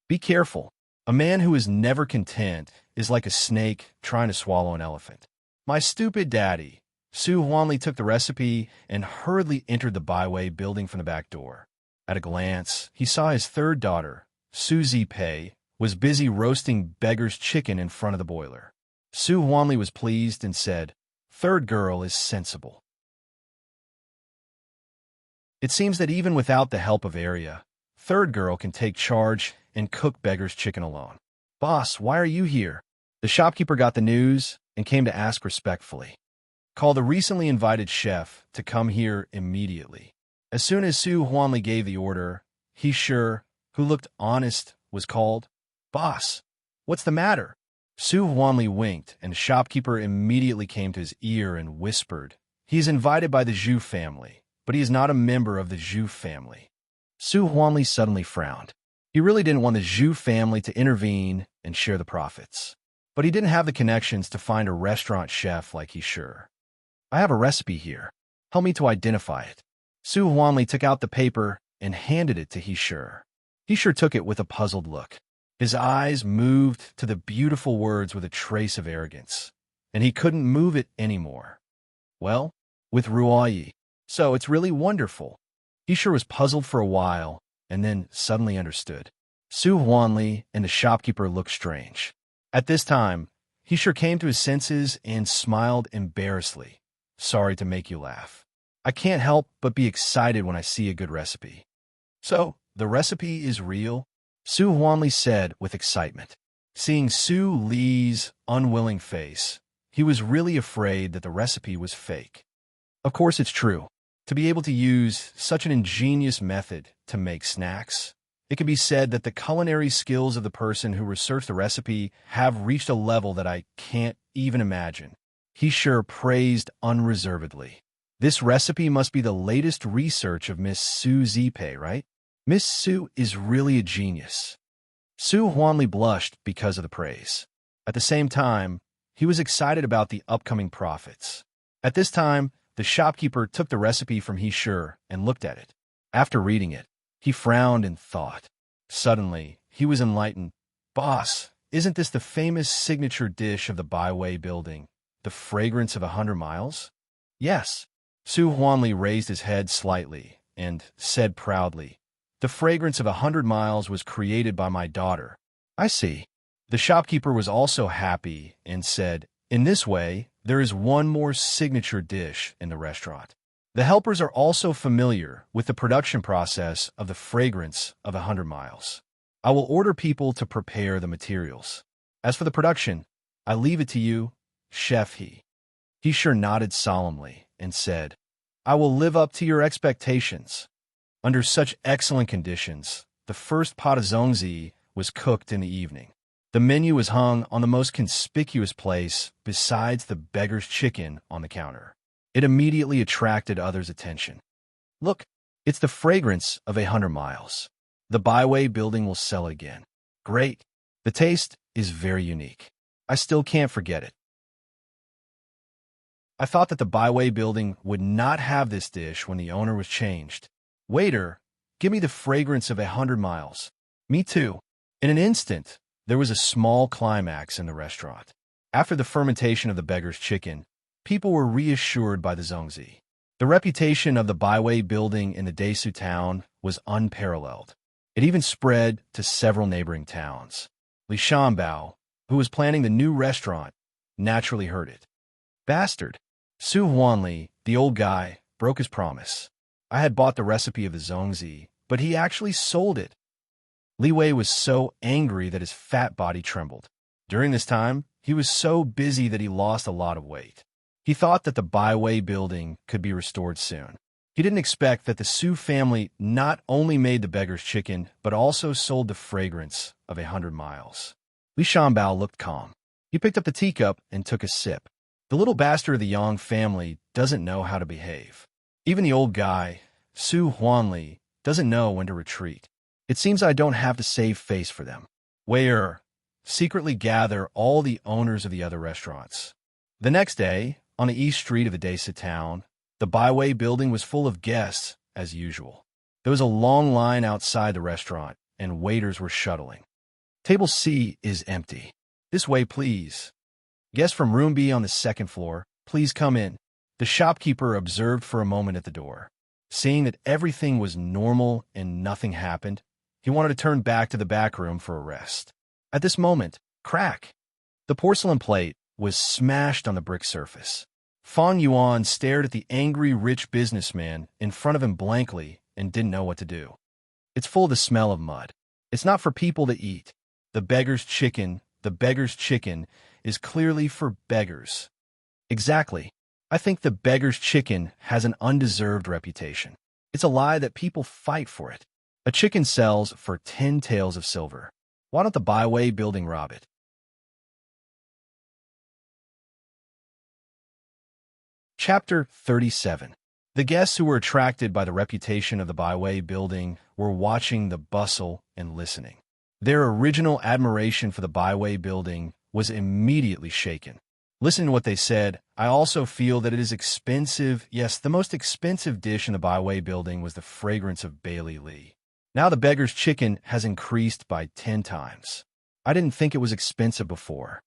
Be careful. A man who is never content is like a snake trying to swallow an elephant. My stupid daddy. Su Huanli took the recipe and hurriedly entered the byway building from the back door. At a glance, he saw his third daughter, Su Zipei, was busy roasting beggar's chicken in front of the boiler. Su Huanli was pleased and said, Third girl is sensible. It seems that even without the help of Arya, third girl can take charge and cook beggar's chicken alone. Boss, why are you here? The shopkeeper got the news and came to ask respectfully. Call the recently invited chef to come here immediately. As soon as Su Huanli gave the order, he sure, who looked honest, was called. Boss, what's the matter? Su Huanli winked, and the shopkeeper immediately came to his ear and whispered, He is invited by the Zhu family, but he is not a member of the Zhu family. Su Huanli suddenly frowned. He really didn't want the Zhu family to intervene and share the profits. But he didn't have the connections to find a restaurant chef like he's sure. I have a recipe here. Help me to identify it. Su Huanli took out the paper and handed it to He Sure. He Sure took it with a puzzled look. His eyes moved to the beautiful words with a trace of arrogance, and he couldn't move it anymore. Well, with Ruoyi. So it's really wonderful. He Sure was puzzled for a while, and then suddenly understood. Su Huanli and the shopkeeper looked strange. At this time, He Sure came to his senses and smiled embarrassedly. Sorry to make you laugh. I can't help but be excited when I see a good recipe. So, the recipe is real? Su Huanli said with excitement. Seeing Su Li's unwilling face, he was really afraid that the recipe was fake. Of course it's true. To be able to use such an ingenious method to make snacks, it can be said that the culinary skills of the person who researched the recipe have reached a level that I can't even imagine. He Sure praised unreservedly. This recipe must be the latest research of Miss Su Zipei, right? Miss Su is really a genius. Su Huanli blushed because of the praise. At the same time, he was excited about the upcoming profits. At this time, the shopkeeper took the recipe from He Sure and looked at it. After reading it, he frowned and thought. Suddenly, he was enlightened. Boss, isn't this the famous signature dish of the byway building, the fragrance of 100 miles? Yes. Su Huanli raised his head slightly and said proudly, The fragrance of 100 miles was created by my daughter. I see. The shopkeeper was also happy and said, In this way, there is one more signature dish in the restaurant. The helpers are also familiar with the production process of the fragrance of 100 miles. I will order people to prepare the materials. As for the production, I leave it to you, Chef He. He Sure nodded solemnly and said, I will live up to your expectations. Under such excellent conditions, the first pot of zongzi was cooked in the evening. The menu was hung on the most conspicuous place besides the beggar's chicken on the counter. It immediately attracted others' attention. Look, it's the fragrance of 100 miles. The byway building will sell it again. Great. The taste is very unique. I still can't forget it. I thought that the byway building would not have this dish when the owner was changed. Waiter, give me the fragrance of 100 miles. Me too. In an instant, There was a small climax in the restaurant. After the fermentation of the beggar's chicken, people were reassured by the zongzi. The reputation of the Baiwei building in the Desu town was unparalleled. It even spread to several neighboring towns. Li Shanbao, who was planning the new restaurant, naturally heard it. Bastard! Su Huanli, the old guy, broke his promise. I had bought the recipe of the zongzi, but he actually sold it. Li Wei was so angry that his fat body trembled. During this time, he was so busy that he lost a lot of weight. He thought that the Baiwei building could be restored soon. He didn't expect that the Su family not only made the beggar's chicken, but also sold the fragrance of 100 miles. Li Shanbao looked calm. He picked up the teacup and took a sip. The little bastard of the Yang family doesn't know how to behave. Even the old guy, Su Huanli, doesn't know when to retreat. It seems I don't have to save face for them. Wei secretly gather all the owners of the other restaurants. The next day, on the east street of the Desa town, the Baiwei building was full of guests, as usual. There was a long line outside the restaurant, and waiters were shuttling. Table C is empty. This way, please. Guests from room B on the second floor, please come in. The shopkeeper observed for a moment at the door. Seeing that everything was normal and nothing happened, he wanted to turn back to the back room for a rest. At this moment, crack! The porcelain plate was smashed on the brick surface. Fang Yuan stared at the angry rich businessman in front of him blankly and didn't know what to do. It's full of the smell of mud. It's not for people to eat. The beggar's chicken is clearly for beggars. Exactly. I think the beggar's chicken has an undeserved reputation. It's a lie that people fight for it. A chicken sells for 10 taels of silver. Why don't the Baiwei building rob it? Chapter 37. The guests who were attracted by the reputation of the Baiwei building were watching the bustle and listening. Their original admiration for the Baiwei building was immediately shaken. Listen to what they said. I also feel that it is expensive. Yes, the most expensive dish in the Baiwei building was the fragrance of Bailey Li. Now the beggar's chicken has increased by 10 times. I didn't think it was expensive before.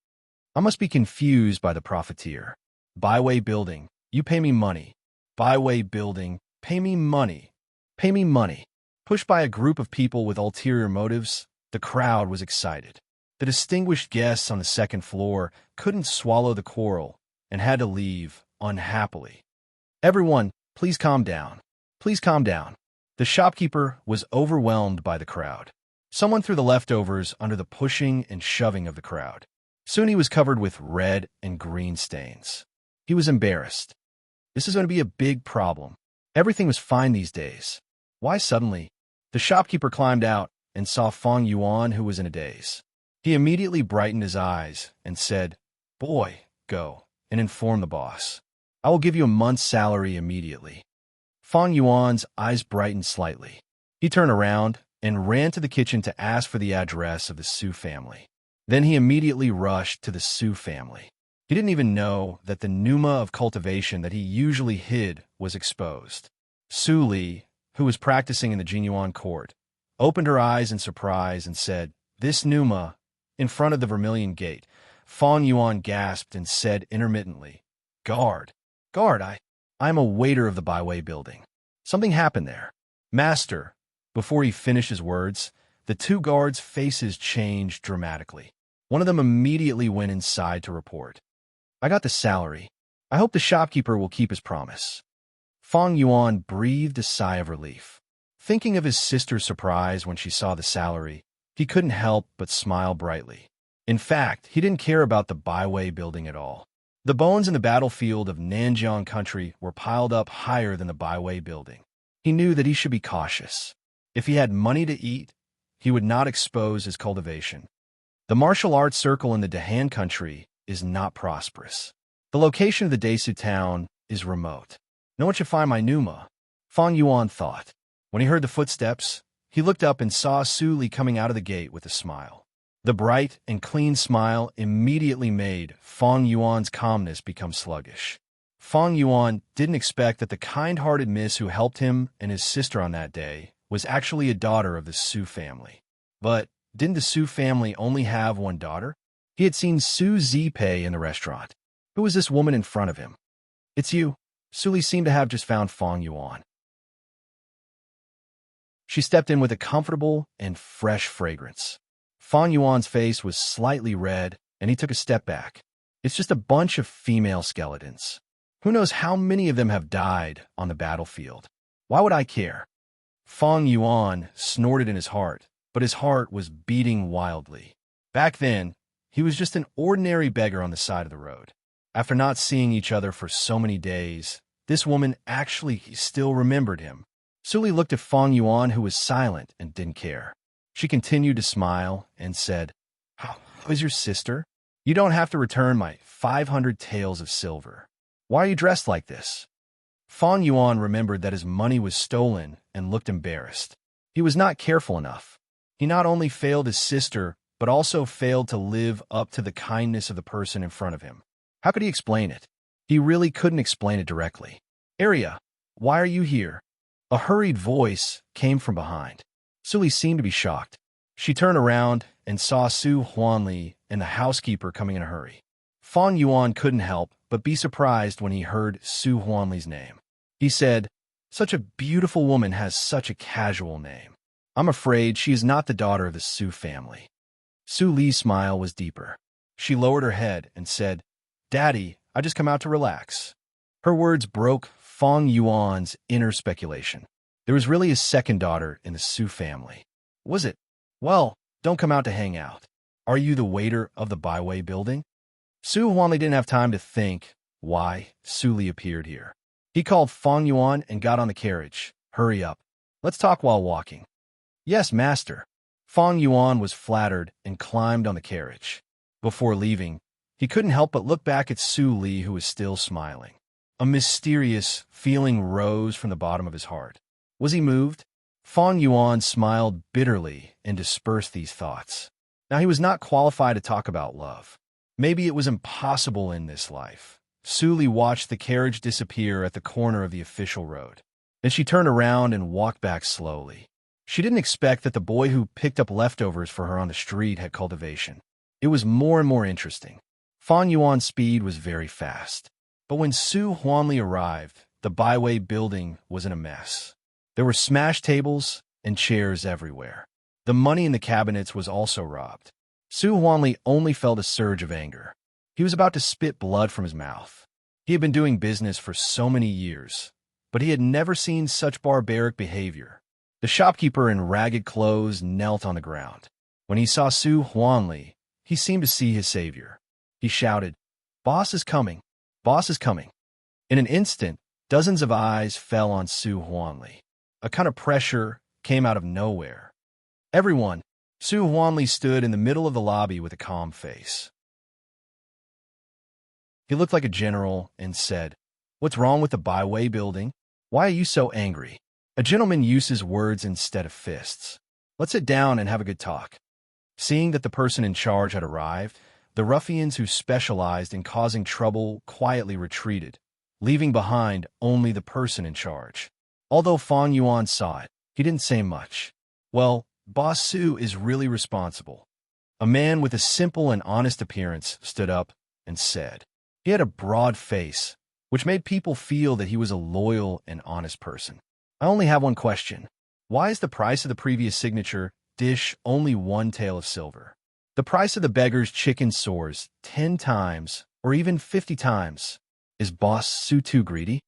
I must be confused by the profiteer. Baiwei building, you pay me money. Baiwei building, pay me money. Pay me money. Pushed by a group of people with ulterior motives, the crowd was excited. The distinguished guests on the second floor couldn't swallow the quarrel and had to leave unhappily. Everyone, please calm down. Please calm down. The shopkeeper was overwhelmed by the crowd. Someone threw the leftovers under the pushing and shoving of the crowd. Soon he was covered with red and green stains. He was embarrassed. This is going to be a big problem. Everything was fine these days. Why suddenly? The shopkeeper climbed out and saw Fang Yuan, who was in a daze. He immediately brightened his eyes and said, "Boy, go and inform the boss. I will give you a month's salary immediately." Fang Yuan's eyes brightened slightly. He turned around and ran to the kitchen to ask for the address of the Su family. Then he immediately rushed to the Su family. He didn't even know that the pneuma of cultivation that he usually hid was exposed. Su Li, who was practicing in the Jinyuan court, opened her eyes in surprise and said, "This pneuma," in front of the Vermilion Gate. Fang Yuan gasped and said intermittently, Guard, I am a waiter of the Baiwei building. Something happened there. Master." Before he finished his words, the two guards' faces changed dramatically. One of them immediately went inside to report. "I got the salary. I hope the shopkeeper will keep his promise." Fang Yuan breathed a sigh of relief. Thinking of his sister's surprise when she saw the salary, he couldn't help but smile brightly. In fact, he didn't care about the Baiwei building at all. The bones in the battlefield of Nanjiang country were piled up higher than the Baiwei building. He knew that he should be cautious. If he had money to eat, he would not expose his cultivation. The martial arts circle in the Dahan country is not prosperous. The location of the Desu town is remote. No one should find my pneuma, Fang Yuan thought. When he heard the footsteps, he looked up and saw Su Li coming out of the gate with a smile. The bright and clean smile immediately made Fang Yuan's calmness become sluggish. Fang Yuan didn't expect that the kind-hearted miss who helped him and his sister on that day was actually a daughter of the Su family. But Didn't the Su family only have one daughter? He had seen Su Zipei in the restaurant. Who was this woman in front of him? It's you. Suli seemed to have just found Fong Yuan. She stepped in with a comfortable and fresh fragrance. Fong Yuan's face was slightly red, and he took a step back. It's just a bunch of female skeletons. Who knows how many of them have died on the battlefield? Why would I care? Fong Yuan snorted in his heart, but his heart was beating wildly. Back then, he was just an ordinary beggar on the side of the road. After not seeing each other for so many days, this woman actually still remembered him. Suli looked at Fong Yuan, who was silent and didn't care. She continued to smile and said, How is your sister? You don't have to return my 500 taels of silver. Why are you dressed like this? Fong Yuan remembered that his money was stolen and looked embarrassed. He was not careful enough. He not only failed his sister, but also failed to live up to the kindness of the person in front of him. How could he explain it? He really couldn't explain it directly. Arya, why are you here? A hurried voice came from behind. Suli seemed to be shocked. She turned around and saw Su Huanli and the housekeeper coming in a hurry. Fong Yuan couldn't help but be surprised when he heard Su Huanli's name. He said, Such a beautiful woman has such a casual name. I'm afraid she is not the daughter of the Su family. Su Li's smile was deeper. She lowered her head and said, Daddy, I just come out to relax. Her words broke Fong Yuan's inner speculation. There was really a second daughter in the Su family. Was it? Well, don't come out to hang out. Are you the waiter of the Byway building? Su Huanli didn't have time to think why Su Li appeared here. He called Fong Yuan and got on the carriage. Hurry up. Let's talk while walking. Yes, master. Fong Yuan was flattered and climbed on the carriage. Before leaving, he couldn't help but look back at Su Li, who was still smiling. A mysterious feeling rose from the bottom of his heart. Was he moved? Fong Yuan smiled bitterly and dispersed these thoughts. Now he was not qualified to talk about love. Maybe it was impossible in this life. Su Li watched the carriage disappear at the corner of the official road. Then she turned around and walked back slowly. She didn't expect that the boy who picked up leftovers for her on the street had cultivation. It was more and more interesting. Fong Yuan's speed was very fast. But when Su Huanli arrived, the Byway building was in a mess. There were smashed tables and chairs everywhere. The money in the cabinets was also robbed. Su Huanli only felt a surge of anger. He was about to spit blood from his mouth. He had been doing business for so many years, but he had never seen such barbaric behavior. The shopkeeper in ragged clothes knelt on the ground. When he saw Su Huanli, he seemed to see his savior. He shouted, Boss is coming! Boss is coming! In an instant, dozens of eyes fell on Su Huanli. A kind of pressure came out of nowhere. Everyone, Su Huanli stood in the middle of the lobby with a calm face. He looked like a general and said, What's wrong with the Byway building? Why are you so angry? A gentleman uses words instead of fists. Let's sit down and have a good talk. Seeing that the person in charge had arrived, the ruffians who specialized in causing trouble quietly retreated, leaving behind only the person in charge. Although Fong Yuan saw it, he didn't say much. Well, Boss Su is really responsible. A man with a simple and honest appearance stood up and said. He had a broad face, which made people feel that he was a loyal and honest person. I only have one question. Why is the price of the previous signature dish only 1 tael of silver? The price of the beggar's chicken soars 10 times or even 50 times. Is Boss Su too greedy?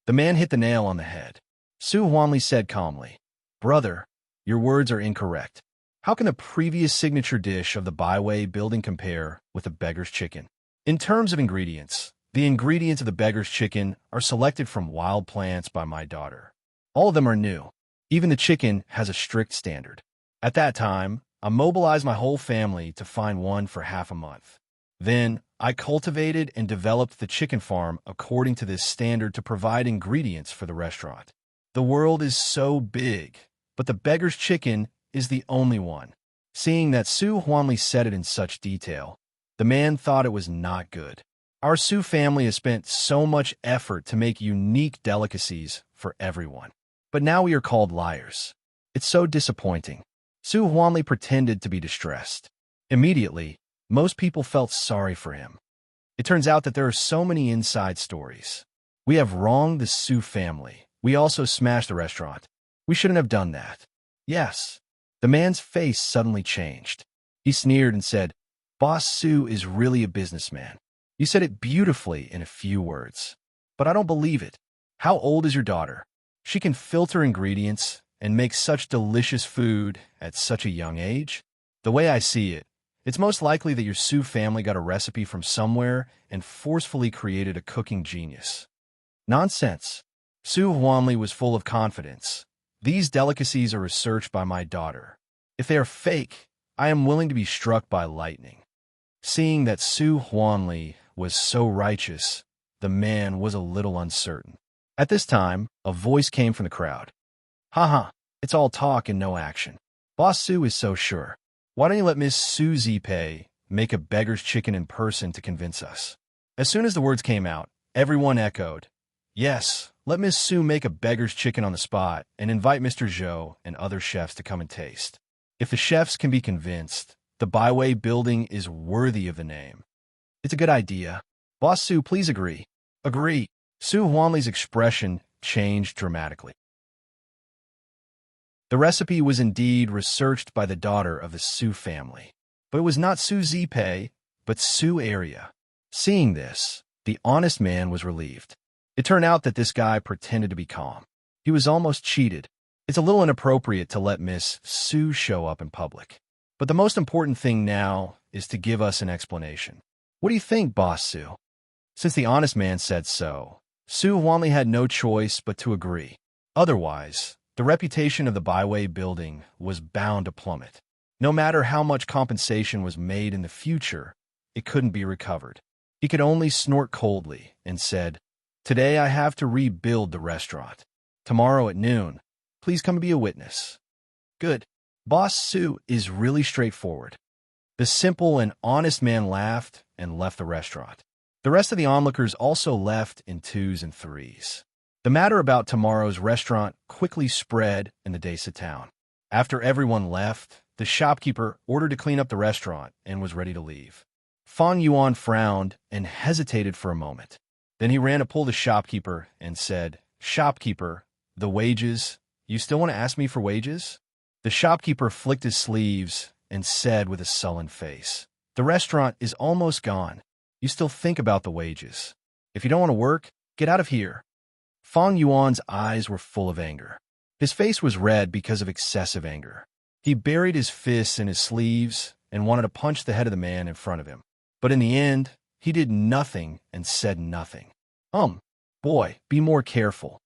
The man hit the nail on the head. Su Huanli said calmly, Brother, your words are incorrect. How can the previous signature dish of the Byway building compare with the beggar's chicken? In terms of ingredients, the ingredients of the beggar's chicken are selected from wild plants by my daughter. All of them are new. Even the chicken has a strict standard. At that time, I mobilized my whole family to find one for half a month. Then, I cultivated and developed the chicken farm according to this standard to provide ingredients for the restaurant. The world is so big, but the beggar's chicken is the only one. Seeing that Su Huanli said it in such detail, the man thought it was not good. Our Su family has spent so much effort to make unique delicacies for everyone. But now we are called liars. It's so disappointing. Su Huanli pretended to be distressed. Immediately, most people felt sorry for him. It turns out that there are so many inside stories. We have wronged the Su family. We also smashed the restaurant. We shouldn't have done that. Yes. The man's face suddenly changed. He sneered and said, Boss Su is really a businessman. You said it beautifully in a few words. But I don't believe it. How old is your daughter? She can filter ingredients and make such delicious food at such a young age? The way I see it, it's most likely that your Su family got a recipe from somewhere and forcefully created a cooking genius. Nonsense. Su Huanli was full of confidence. These delicacies are researched by my daughter. If they are fake, I am willing to be struck by lightning. Seeing that Su Huanli was so righteous, the man was a little uncertain. At this time, a voice came from the crowd. Haha, it's all talk and no action. Boss Su is so sure. Why don't you let Miss Su Zipei make a beggar's chicken in person to convince us? As soon as the words came out, everyone echoed, Yes, let Miss Su make a beggar's chicken on the spot and invite Mr. Zhou and other chefs to come and taste. If the chefs can be convinced, the Baiwei building is worthy of the name. It's a good idea. Boss Su, please agree. Agree. Su Huanli's expression changed dramatically. The recipe was indeed researched by the daughter of the Su family. But it was not Su Zipei, but Su Area. Seeing this, the honest man was relieved. It turned out that this guy pretended to be calm. He was almost cheated. It's a little inappropriate to let Miss Su show up in public. But the most important thing now is to give us an explanation. What do you think, Boss Su? Since the honest man said so, Su Huanli had no choice but to agree. Otherwise, the reputation of the Baiwei building was bound to plummet. No matter how much compensation was made in the future, it couldn't be recovered. He could only snort coldly and said, Today I have to rebuild the restaurant. Tomorrow at noon, please come be a witness. Good. Boss Su is really straightforward. The simple and honest man laughed and left the restaurant. The rest of the onlookers also left in twos and threes. The matter about tomorrow's restaurant quickly spread in the Desa town. After everyone left, the shopkeeper ordered to clean up the restaurant and was ready to leave. Fang Yuan frowned and hesitated for a moment. Then he ran to pull the shopkeeper and said, Shopkeeper, the wages, you still want to ask me for wages? The shopkeeper flicked his sleeves and said with a sullen face, The restaurant is almost gone. You still think about the wages. If you don't want to work, get out of here. Fang Yuan's eyes were full of anger. His face was red because of excessive anger. He buried his fists in his sleeves and wanted to punch the head of the man in front of him. But in the end, he did nothing and said nothing. Boy, be more careful.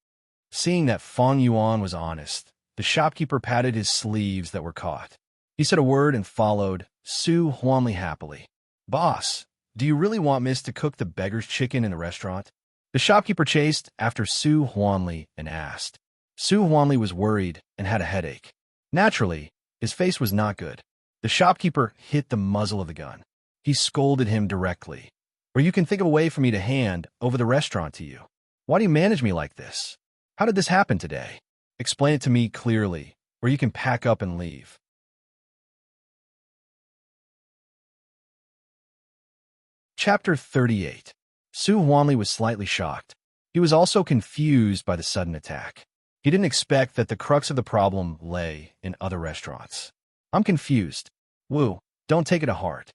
Seeing that Fang Yuan was honest, the shopkeeper patted his sleeves that were caught. He said a word and followed Su Huanli happily. Boss, do you really want Miss to cook the beggar's chicken in the restaurant? The shopkeeper chased after Su Huanli and asked. Su Huanli was worried and had a headache. Naturally, his face was not good. The shopkeeper hit the muzzle of the gun. He scolded him directly. Or you can think of a way for me to hand over the restaurant to you. Why do you manage me like this? How did this happen today? Explain it to me clearly, or you can pack up and leave. Chapter 38. Su Huanli was slightly shocked. He was also confused by the sudden attack. He didn't expect that the crux of the problem lay in other restaurants. I'm confused. Wu, don't take it to heart.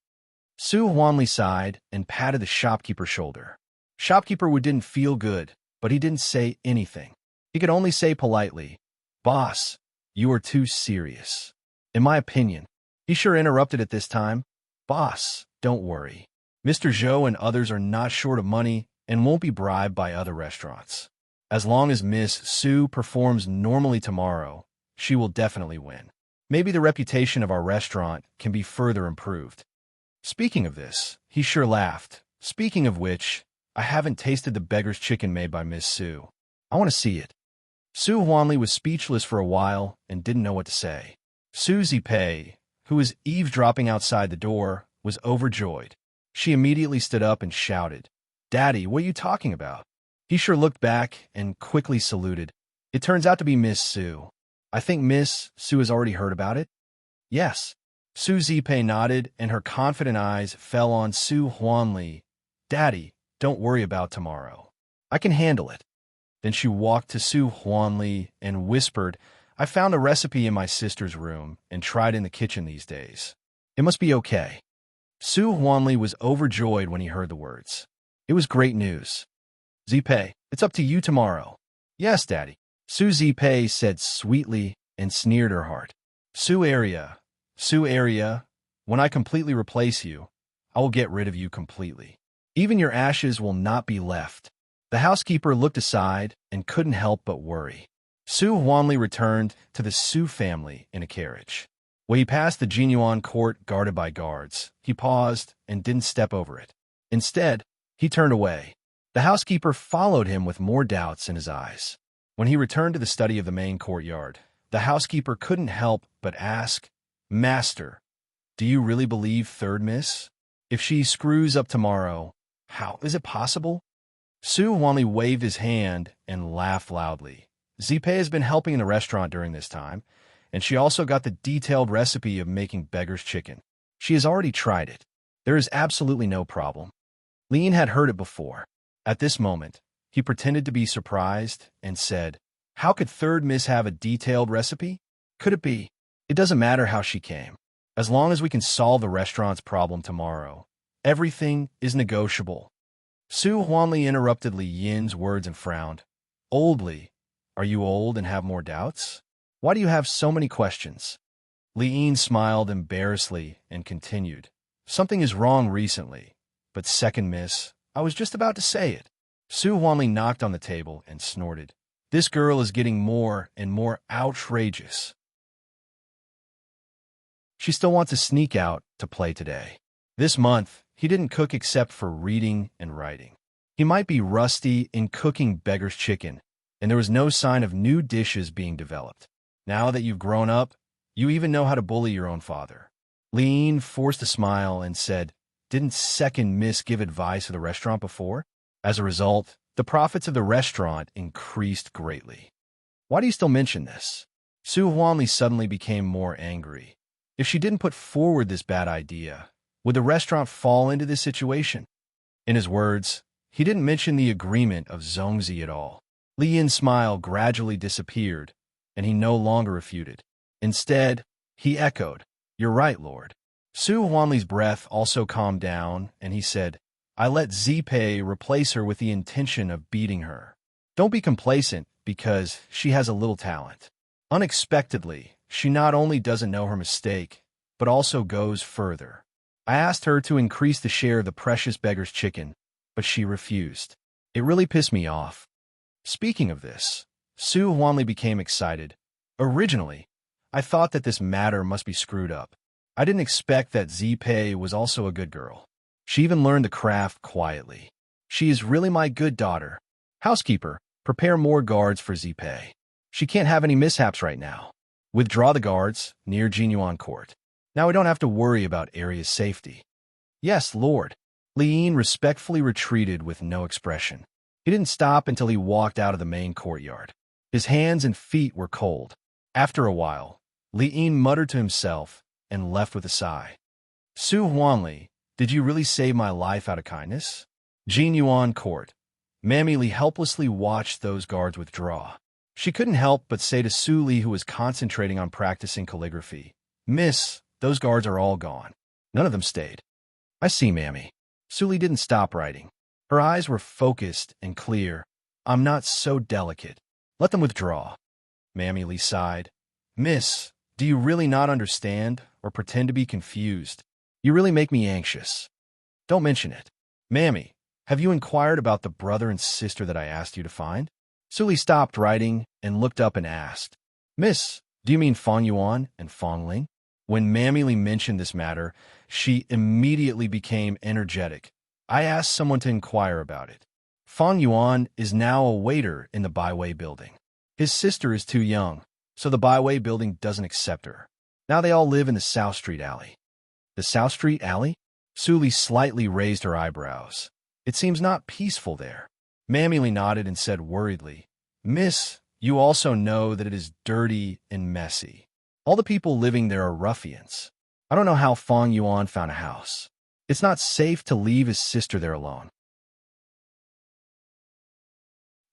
Su Huanli sighed and patted the shopkeeper's shoulder. Shopkeeper Wu didn't feel good, but he didn't say anything. He could only say politely, Boss, you are too serious. In my opinion, he sure interrupted at this time. Boss, don't worry. Mr. Zhou and others are not short of money and won't be bribed by other restaurants. As long as Miss Su performs normally tomorrow, she will definitely win. Maybe the reputation of our restaurant can be further improved. Speaking of this, he sure laughed. Speaking of which, I haven't tasted the beggar's chicken made by Miss Su. I want to see it. Su Huanli was speechless for a while and didn't know what to say. Su Zipei, who was eavesdropping outside the door, was overjoyed. She immediately stood up and shouted, Daddy, what are you talking about? He sure looked back and quickly saluted. It turns out to be Miss Su. I think Miss Su has already heard about it. Yes. Su Zipei nodded, and her confident eyes fell on Su Huanli. Daddy, don't worry about tomorrow. I can handle it. Then she walked to Su Huanli and whispered, I found a recipe in my sister's room and tried in the kitchen these days. It must be okay. Su Huanli was overjoyed when he heard the words. It was great news. Zipei, it's up to you tomorrow. Yes, Daddy. Su Zipei said sweetly and sneered her heart. Su area, when I completely replace you, I will get rid of you completely. Even your ashes will not be left. The housekeeper looked aside and couldn't help but worry. Su Huanli returned to the Su family in a carriage. When he passed the Jinyuan court guarded by guards, he paused and didn't step over it. Instead, he turned away. The housekeeper followed him with more doubts in his eyes. When he returned to the study of the main courtyard, the housekeeper couldn't help but ask, Master, do you really believe third miss? If she screws up tomorrow, how is it possible? Su Huanli waved his hand and laughed loudly. Zipei has been helping in the restaurant during this time, and she also got the detailed recipe of making beggar's chicken. She has already tried it. There is absolutely no problem. Lin had heard it before. At this moment, he pretended to be surprised and said, How could third miss have a detailed recipe? Could it be? It doesn't matter how she came. As long as we can solve the restaurant's problem tomorrow, everything is negotiable. Su Huanli interrupted Li Yin's words and frowned. Old Li, are you old and have more doubts? Why do you have so many questions? Li Yin smiled embarrassedly and continued. Something is wrong recently, but second miss, I was just about to say it. Su Huanli knocked on the table and snorted. This girl is getting more and more outrageous. She still wants to sneak out to play today. This month, he didn't cook except for reading and writing. He might be rusty in cooking beggar's chicken, and there was no sign of new dishes being developed. Now that you've grown up, you even know how to bully your own father. Li Yin forced a smile and said, Didn't second miss give advice to the restaurant before? As a result, the profits of the restaurant increased greatly. Why do you still mention this? Su Huanli suddenly became more angry. If she didn't put forward this bad idea, would the restaurant fall into this situation? In his words, he didn't mention the agreement of Zongzi at all. Li Yin's smile gradually disappeared, and he no longer refuted. Instead, he echoed, You're right, Lord. Su Huanli's breath also calmed down, and he said, I let Zipei replace her with the intention of beating her. Don't be complacent, because she has a little talent. Unexpectedly, she not only doesn't know her mistake, but also goes further. I asked her to increase the share of the precious beggar's chicken, but she refused. It really pissed me off. Speaking of this, Su Huanli became excited. Originally, I thought that this matter must be screwed up. I didn't expect that Zipei was also a good girl. She even learned the craft quietly. She is really my good daughter. Housekeeper, prepare more guards for Zipei. She can't have any mishaps right now. Withdraw the guards near Jinyuan Court. Now we don't have to worry about area's safety. Yes, Lord. Li Yin respectfully retreated with no expression. He didn't stop until he walked out of the main courtyard. His hands and feet were cold. After a while, Li Yin muttered to himself and left with a sigh. Su Huanli, did you really save my life out of kindness? Jinyuan Court. Mammy Li helplessly watched those guards withdraw. She couldn't help but say to Su Li, who was concentrating on practicing calligraphy, Miss, those guards are all gone. None of them stayed. I see, Mammy. Su Li didn't stop writing. Her eyes were focused and clear. I'm not so delicate. Let them withdraw. Mammy Li sighed. Miss, do you really not understand or pretend to be confused? You really make me anxious. Don't mention it. Mammy, have you inquired about the brother and sister that I asked you to find? Su Li stopped writing and looked up and asked, Miss, do you mean Fong Yuan and Fong Ling? When Mammy Li mentioned this matter, she immediately became energetic. I asked someone to inquire about it. Fong Yuan is now a waiter in the Baiwei building. His sister is too young, so the Baiwei building doesn't accept her. Now they all live in the South Street Alley. The South Street Alley? Su Li slightly raised her eyebrows. It seems not peaceful there. Mammy Li nodded and said worriedly, Miss, you also know that it is dirty and messy. All the people living there are ruffians. I don't know how Fong Yuan found a house. It's not safe to leave his sister there alone.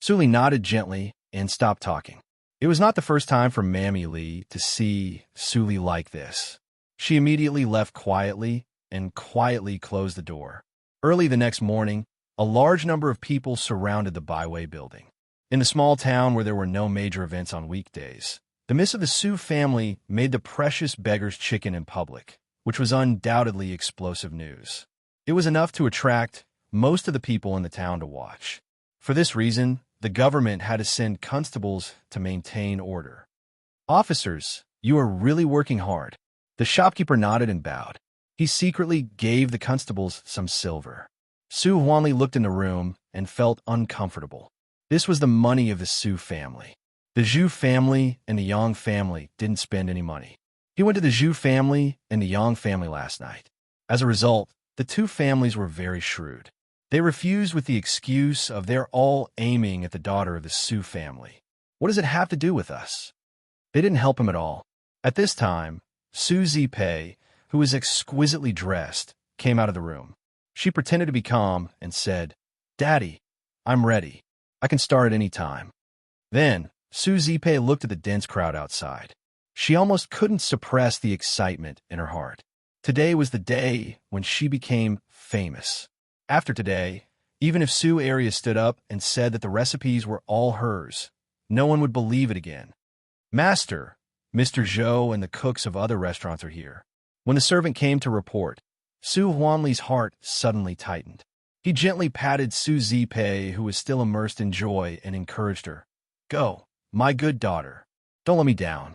Su Li nodded gently and stopped talking. It was not the first time for Mammy Li to see Su Li like this. She immediately left quietly and quietly closed the door. Early the next morning, a large number of people surrounded the Byway building. In the small town where there were no major events on weekdays, the miss of the Su family made the precious beggar's chicken in public, which was undoubtedly explosive news. It was enough to attract most of the people in the town to watch. For this reason, the government had to send constables to maintain order. Officers, you are really working hard. The shopkeeper nodded and bowed. He secretly gave the constables some silver. Su Huanli looked in the room and felt uncomfortable. This was the money of the Su family. The Zhu family and the Yang family didn't spend any money. He went to the Zhu family and the Yang family last night. As a result, the two families were very shrewd. They refused with the excuse of they're all aiming at the daughter of the Su family. What does it have to do with us? They didn't help him at all. At this time, Su Zipei, who was exquisitely dressed, came out of the room. She pretended to be calm and said, "Daddy, I'm ready. I can start at any time." Then, Su Zipei looked at the dense crowd outside. She almost couldn't suppress the excitement in her heart. Today was the day when she became famous. After today, even if Su area stood up and said that the recipes were all hers, no one would believe it again. "Master, Mr. Zhou and the cooks of other restaurants are here." When the servant came to report, Su Huanli's heart suddenly tightened. He gently patted Su Zipei, who was still immersed in joy, and encouraged her. "Go, my good daughter. Don't let me down."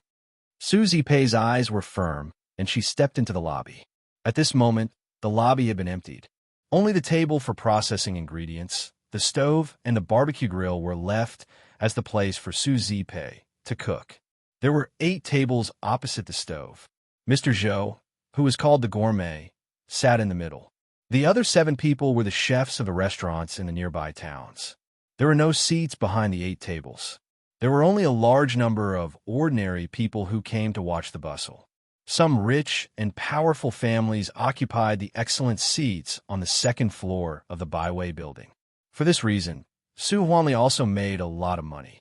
Su Zipei's eyes were firm, and she stepped into the lobby. At this moment, the lobby had been emptied. Only the table for processing ingredients, the stove, and the barbecue grill were left as the place for Su Zipei to cook. There were 8 tables opposite the stove. Mr. Zhou, who was called the gourmet, sat in the middle. The other 7 people were the chefs of the restaurants in the nearby towns. There were no seats behind the 8 tables. There were only a large number of ordinary people who came to watch the bustle. Some rich and powerful families occupied the excellent seats on the 2nd floor of the Byway building. For this reason, Su Huanli also made a lot of money.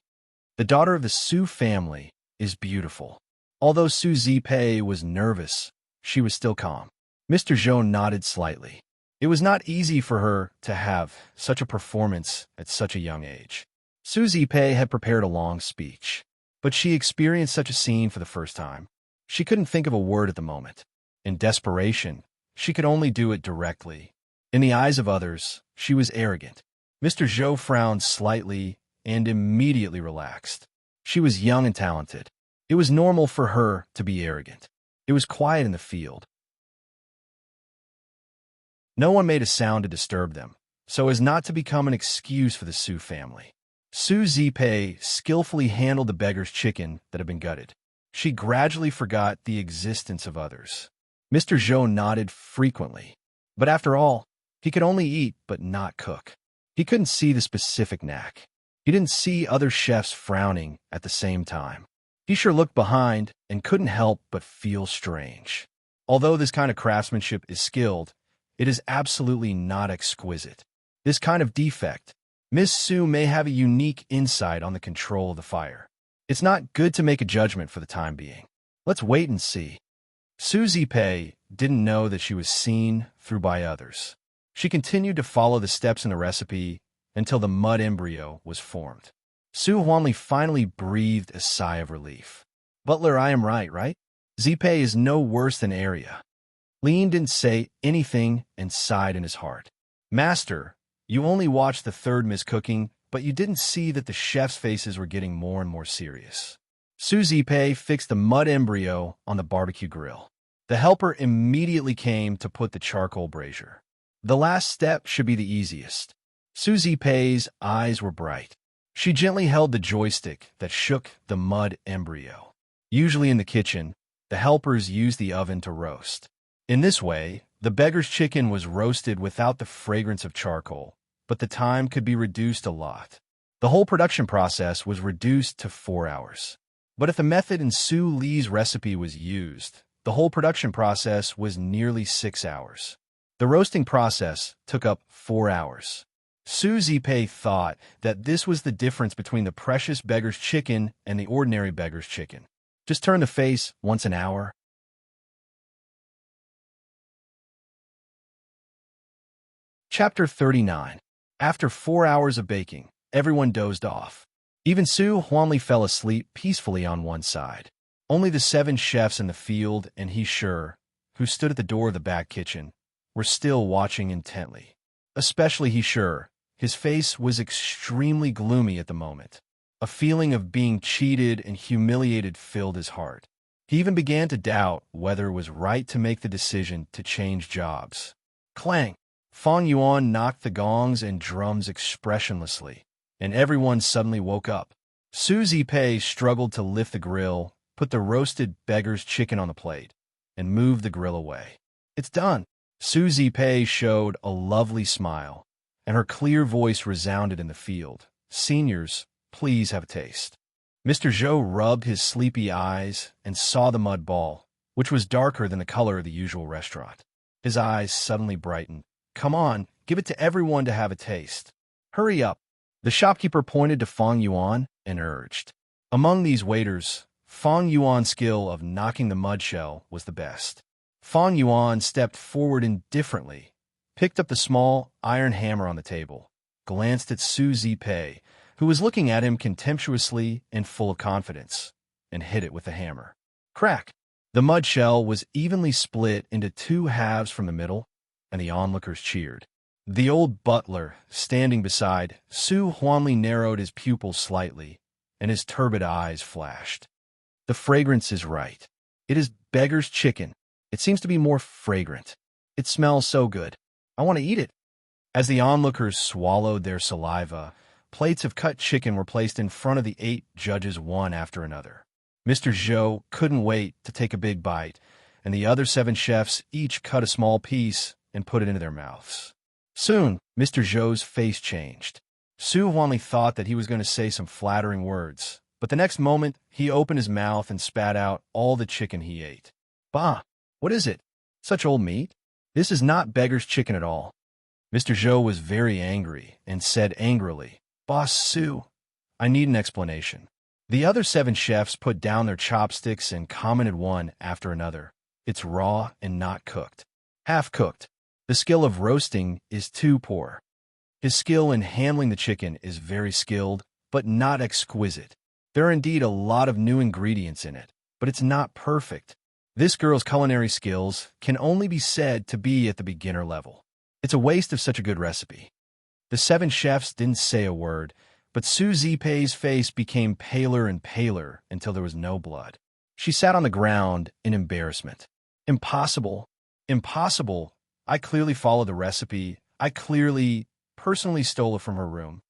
The daughter of the Su family is beautiful. Although Su Zipei was nervous, she was still calm. Mr. Zhou nodded slightly. It was not easy for her to have such a performance at such a young age. Su Zipei had prepared a long speech, but she experienced such a scene for the first time. She couldn't think of a word at the moment. In desperation, she could only do it directly. In the eyes of others, she was arrogant. Mr. Zhou frowned slightly and immediately relaxed. She was young and talented. It was normal for her to be arrogant. It was quiet in the field. No one made a sound to disturb them, so as not to become an excuse for the Su family. Su Zipei skillfully handled the beggar's chicken that had been gutted. She gradually forgot the existence of others. Mr. Zhou nodded frequently. But after all, he could only eat but not cook. He couldn't see the specific knack. He didn't see other chefs frowning at the same time. He sure looked behind and couldn't help but feel strange. Although this kind of craftsmanship is skilled, it is absolutely not exquisite. This kind of defect, Miss Su may have a unique insight on the control of the fire. It's not good to make a judgment for the time being. Let's wait and see. Su Zipei didn't know that she was seen through by others. She continued to follow the steps in the recipe until the mud embryo was formed. Su Huanli finally breathed a sigh of relief. "Butler, I am right? Zipei is no worse than Arya." Lin didn't say anything and sighed in his heart. "Master, you only watched the 3rd miss cooking, but you didn't see that the chefs' faces were getting more and more serious." Su Zipei fixed the mud embryo on the barbecue grill. The helper immediately came to put the charcoal brazier. The last step should be the easiest. Su Zipei's eyes were bright. She gently held the joystick that shook the mud embryo. Usually in the kitchen, the helpers used the oven to roast. In this way, the beggar's chicken was roasted without the fragrance of charcoal, but the time could be reduced a lot. The whole production process was reduced to 4 hours. But if the method in Su Li's recipe was used, the whole production process was nearly 6 hours. The roasting process took up 4 hours. Su Zipei thought that this was the difference between the precious beggar's chicken and the ordinary beggar's chicken. Just turn the face once an hour. Chapter 39. After 4 hours of baking, everyone dozed off. Even Su Huanli fell asleep peacefully on one side. Only the 7 chefs in the field and he Shi, who stood at the door of the back kitchen, were still watching intently. Especially he Shi. His face was extremely gloomy at the moment. A feeling of being cheated and humiliated filled his heart. He even began to doubt whether it was right to make the decision to change jobs. Clang! Fang Yuan knocked the gongs and drums expressionlessly, and everyone suddenly woke up. Su Zipei struggled to lift the grill, put the roasted beggar's chicken on the plate, and move the grill away. It's done. Su Zipei showed a lovely smile, and her clear voice resounded in the field. Seniors, please have a taste. Mr. Zhou rubbed his sleepy eyes and saw the mud ball, which was darker than the color of the usual restaurant. His eyes suddenly brightened. Come on, give it to everyone to have a taste. Hurry up. The shopkeeper pointed to Fang Yuan and urged. Among these waiters, Fang Yuan's skill of knocking the mud shell was the best. Fang Yuan stepped forward indifferently, picked up the small iron hammer on the table, glanced at Su Zipei, who was looking at him contemptuously and full of confidence, and hit it with the hammer. Crack! The mud shell was evenly split into 2 halves from the middle, and the onlookers cheered. The old butler, standing beside, Su Huanli narrowed his pupils slightly, and his turbid eyes flashed. The fragrance is right. It is beggar's chicken. It seems to be more fragrant. It smells so good. I want to eat it. As the onlookers swallowed their saliva, plates of cut chicken were placed in front of the 8 judges one after another. Mr. Zhou couldn't wait to take a big bite, and the other 7 chefs each cut a small piece and put it into their mouths. Soon, Mr. Zhou's face changed. Su Huanli thought that he was going to say some flattering words, but the next moment, he opened his mouth and spat out all the chicken he ate. Bah! What is it? Such old meat? This is not beggar's chicken at all. Mr. Zhou was very angry and said angrily, Boss Su, I need an explanation. The other 7 chefs put down their chopsticks and commented one after another. It's raw and not cooked. Half-cooked. The skill of roasting is too poor. His skill in handling the chicken is very skilled, but not exquisite. There are indeed a lot of new ingredients in it, but it's not perfect. This girl's culinary skills can only be said to be at the beginner level. It's a waste of such a good recipe. The 7 chefs didn't say a word, but Su Zipei's face became paler and paler until there was no blood. She sat on the ground in embarrassment. Impossible. Impossible. I clearly followed the recipe. I clearly, personally stole it from her room.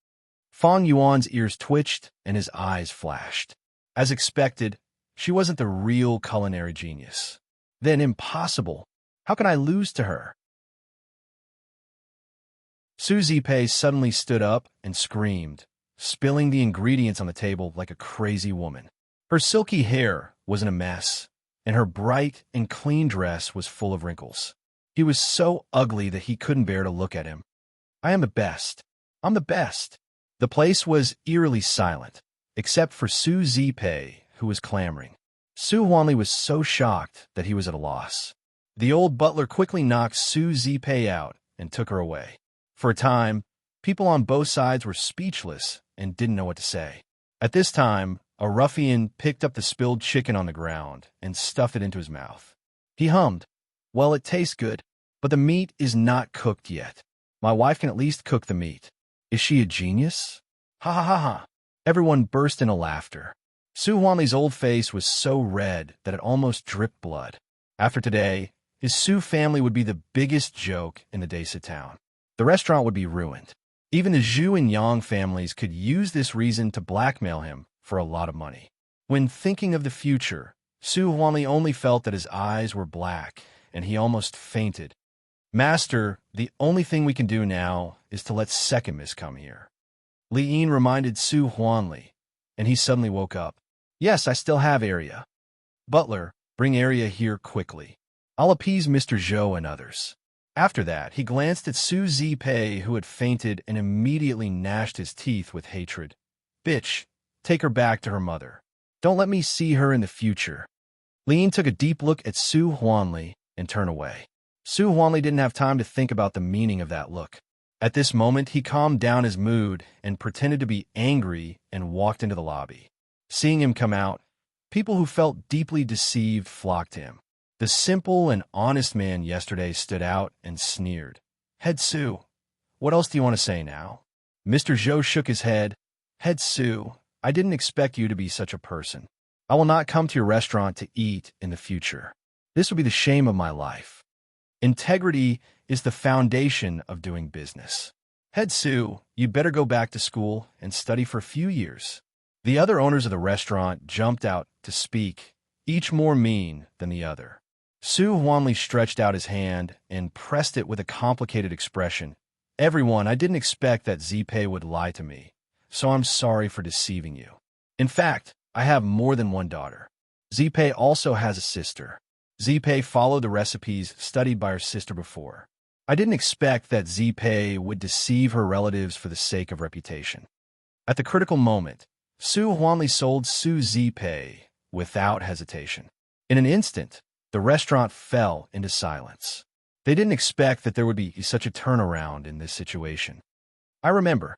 Fang Yuan's ears twitched and his eyes flashed. As expected, she wasn't the real culinary genius. Then impossible. How can I lose to her? Su Zipei suddenly stood up and screamed, spilling the ingredients on the table like a crazy woman. Her silky hair was in a mess, and her bright and clean dress was full of wrinkles. He was so ugly that he couldn't bear to look at him. I am the best. I'm the best. The place was eerily silent, except for Su Zipei, who was clamoring. Su Huanli was so shocked that he was at a loss. The old butler quickly knocked Su Zipei out and took her away. For a time, people on both sides were speechless and didn't know what to say. At this time, a ruffian picked up the spilled chicken on the ground and stuffed it into his mouth. He hummed, Well, it tastes good, but the meat is not cooked yet. My wife can at least cook the meat. Is she a genius? Ha ha ha ha. Everyone burst into laughter. Su Huanli's old face was so red that it almost dripped blood. After today, his Su family would be the biggest joke in the Desa town. The restaurant would be ruined. Even the Zhu and Yang families could use this reason to blackmail him for a lot of money. When thinking of the future, Su Huanli only felt that his eyes were black, and he almost fainted. Master, the only thing we can do now is to let Second Miss come here. Li Yin reminded Su Huanli, and he suddenly woke up. Yes, I still have area. Butler, bring area here quickly. I'll appease Mr. Zhou and others. After that, he glanced at Su Zipei, who had fainted, and immediately gnashed his teeth with hatred. Bitch, take her back to her mother. Don't let me see her in the future. Lin took a deep look at Su Huanli and turned away. Su Huanli didn't have time to think about the meaning of that look. At this moment, he calmed down his mood and pretended to be angry and walked into the lobby. Seeing him come out, people who felt deeply deceived flocked to him. The simple and honest man yesterday stood out and sneered. Head Su, what else do you want to say now? Mr. Zhou shook his head. Head Su, I didn't expect you to be such a person. I will not come to your restaurant to eat in the future. This will be the shame of my life. Integrity is the foundation of doing business. Head Su, you'd better go back to school and study for a few years. The other owners of the restaurant jumped out to speak, each more mean than the other. Su Huanli stretched out his hand and pressed it with a complicated expression. Everyone, I didn't expect that Zipei would lie to me, so I'm sorry for deceiving you. In fact, I have more than one daughter. Zipei also has a sister. Zipei followed the recipes studied by her sister before. I didn't expect that Zipei would deceive her relatives for the sake of reputation. At the critical moment, Su Huanli sold Su Zipei without hesitation. In an instant, the restaurant fell into silence. They didn't expect that there would be such a turnaround in this situation. I remember.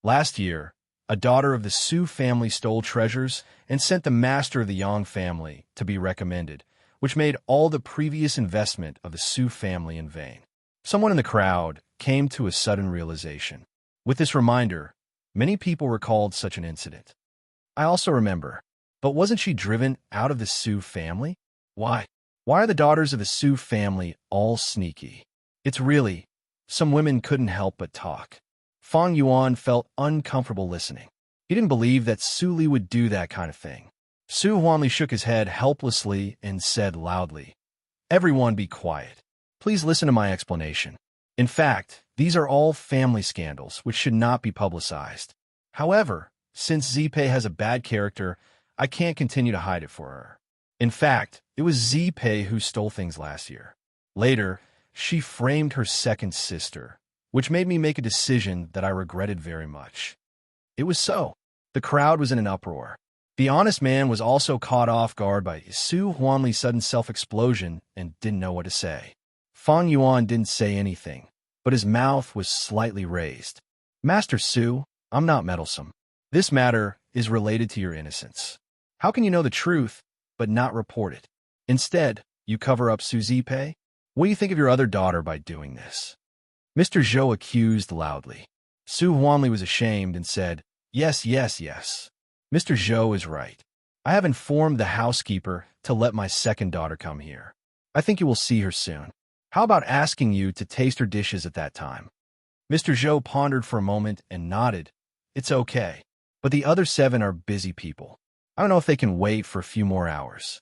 Last year, a daughter of the Su family stole treasures and sent the master of the Yang family to be recommended, which made all the previous investment of the Su family in vain. Someone in the crowd came to a sudden realization. With this reminder, many people recalled such an incident. I also remember. But wasn't she driven out of the Su family? Why? Why are the daughters of the Su family all sneaky? It's really, some women couldn't help but talk. Fang Yuan felt uncomfortable listening. He didn't believe that Su Li would do that kind of thing. Su Huanli shook his head helplessly and said loudly, Everyone be quiet. Please listen to my explanation. In fact, these are all family scandals which should not be publicized. However, since Zipei has a bad character, I can't continue to hide it for her. In fact, it was Zipei who stole things last year. Later, she framed her second sister, which made me make a decision that I regretted very much. It was so. The crowd was in an uproar. The honest man was also caught off guard by Su Huanli's sudden self-explosion and didn't know what to say. Fang Yuan didn't say anything, but his mouth was slightly raised. Master Su, I'm not meddlesome. This matter is related to your innocence. How can you know the truth, but not report it? Instead, you cover up Su Zipei? What do you think of your other daughter by doing this? Mr. Zhou accused loudly. Su Huanli was ashamed and said, Yes, yes, yes. Mr. Zhou is right. I have informed the housekeeper to let my second daughter come here. I think you will see her soon. How about asking you to taste her dishes at that time? Mr. Zhou pondered for a moment and nodded. It's okay, but the other 7 are busy people. I don't know if they can wait for a few more hours.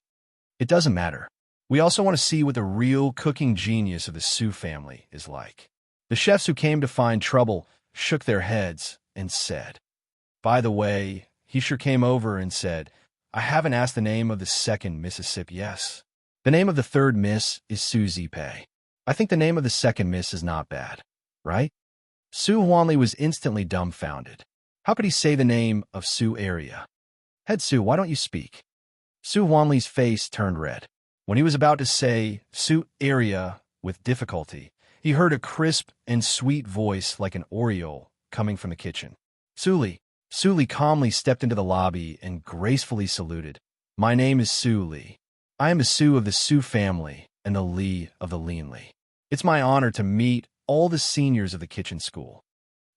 It doesn't matter. We also want to see what the real cooking genius of the Su family is like. The chefs who came to find trouble shook their heads and said, By the way, he sure came over and said, I haven't asked the name of the second Mississippi. Yes. The name of the third miss is Su Zipei. I think the name of the second miss is not bad, right? Su Huanli was instantly dumbfounded. How could he say the name of Su area? Head Su, why don't you speak? Su Huanli's face turned red. When he was about to say Su area with difficulty, he heard a crisp and sweet voice like an oriole coming from the kitchen. Su Li calmly stepped into the lobby and gracefully saluted. My name is Su Li. I am a Su of the Su family and the Li of the Lin Li. It's my honor to meet all the seniors of the kitchen school.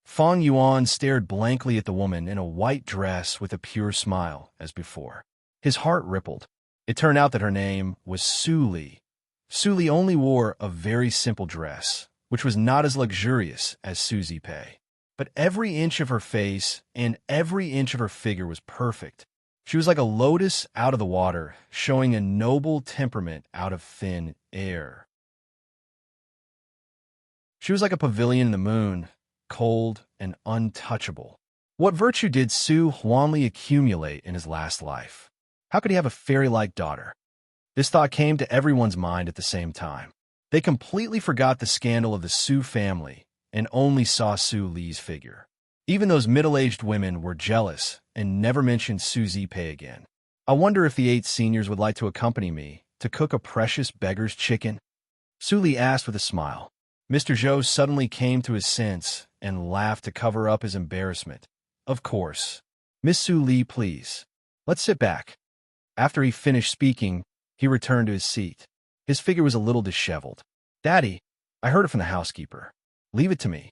Fang Yuan stared blankly at the woman in a white dress with a pure smile, as before. His heart rippled. It turned out that her name was Su Li. Su Li only wore a very simple dress, which was not as luxurious as Su Zipei. But every inch of her face and every inch of her figure was perfect. She was like a lotus out of the water, showing a noble temperament out of thin air. She was like a pavilion in the moon, cold and untouchable. What virtue did Su Huanli accumulate in his last life? How could he have a fairy-like daughter? This thought came to everyone's mind at the same time. They completely forgot the scandal of the Su family and only saw Su Li's figure. Even those middle-aged women were jealous and never mentioned Su Zipei again. I wonder if the 8 seniors would like to accompany me to cook a precious beggar's chicken? Su Li asked with a smile. Mr. Zhou suddenly came to his sense and laughed to cover up his embarrassment. Of course. Miss Su Li, please. Let's sit back. After he finished speaking, he returned to his seat. His figure was a little disheveled. Daddy, I heard it from the housekeeper. Leave it to me.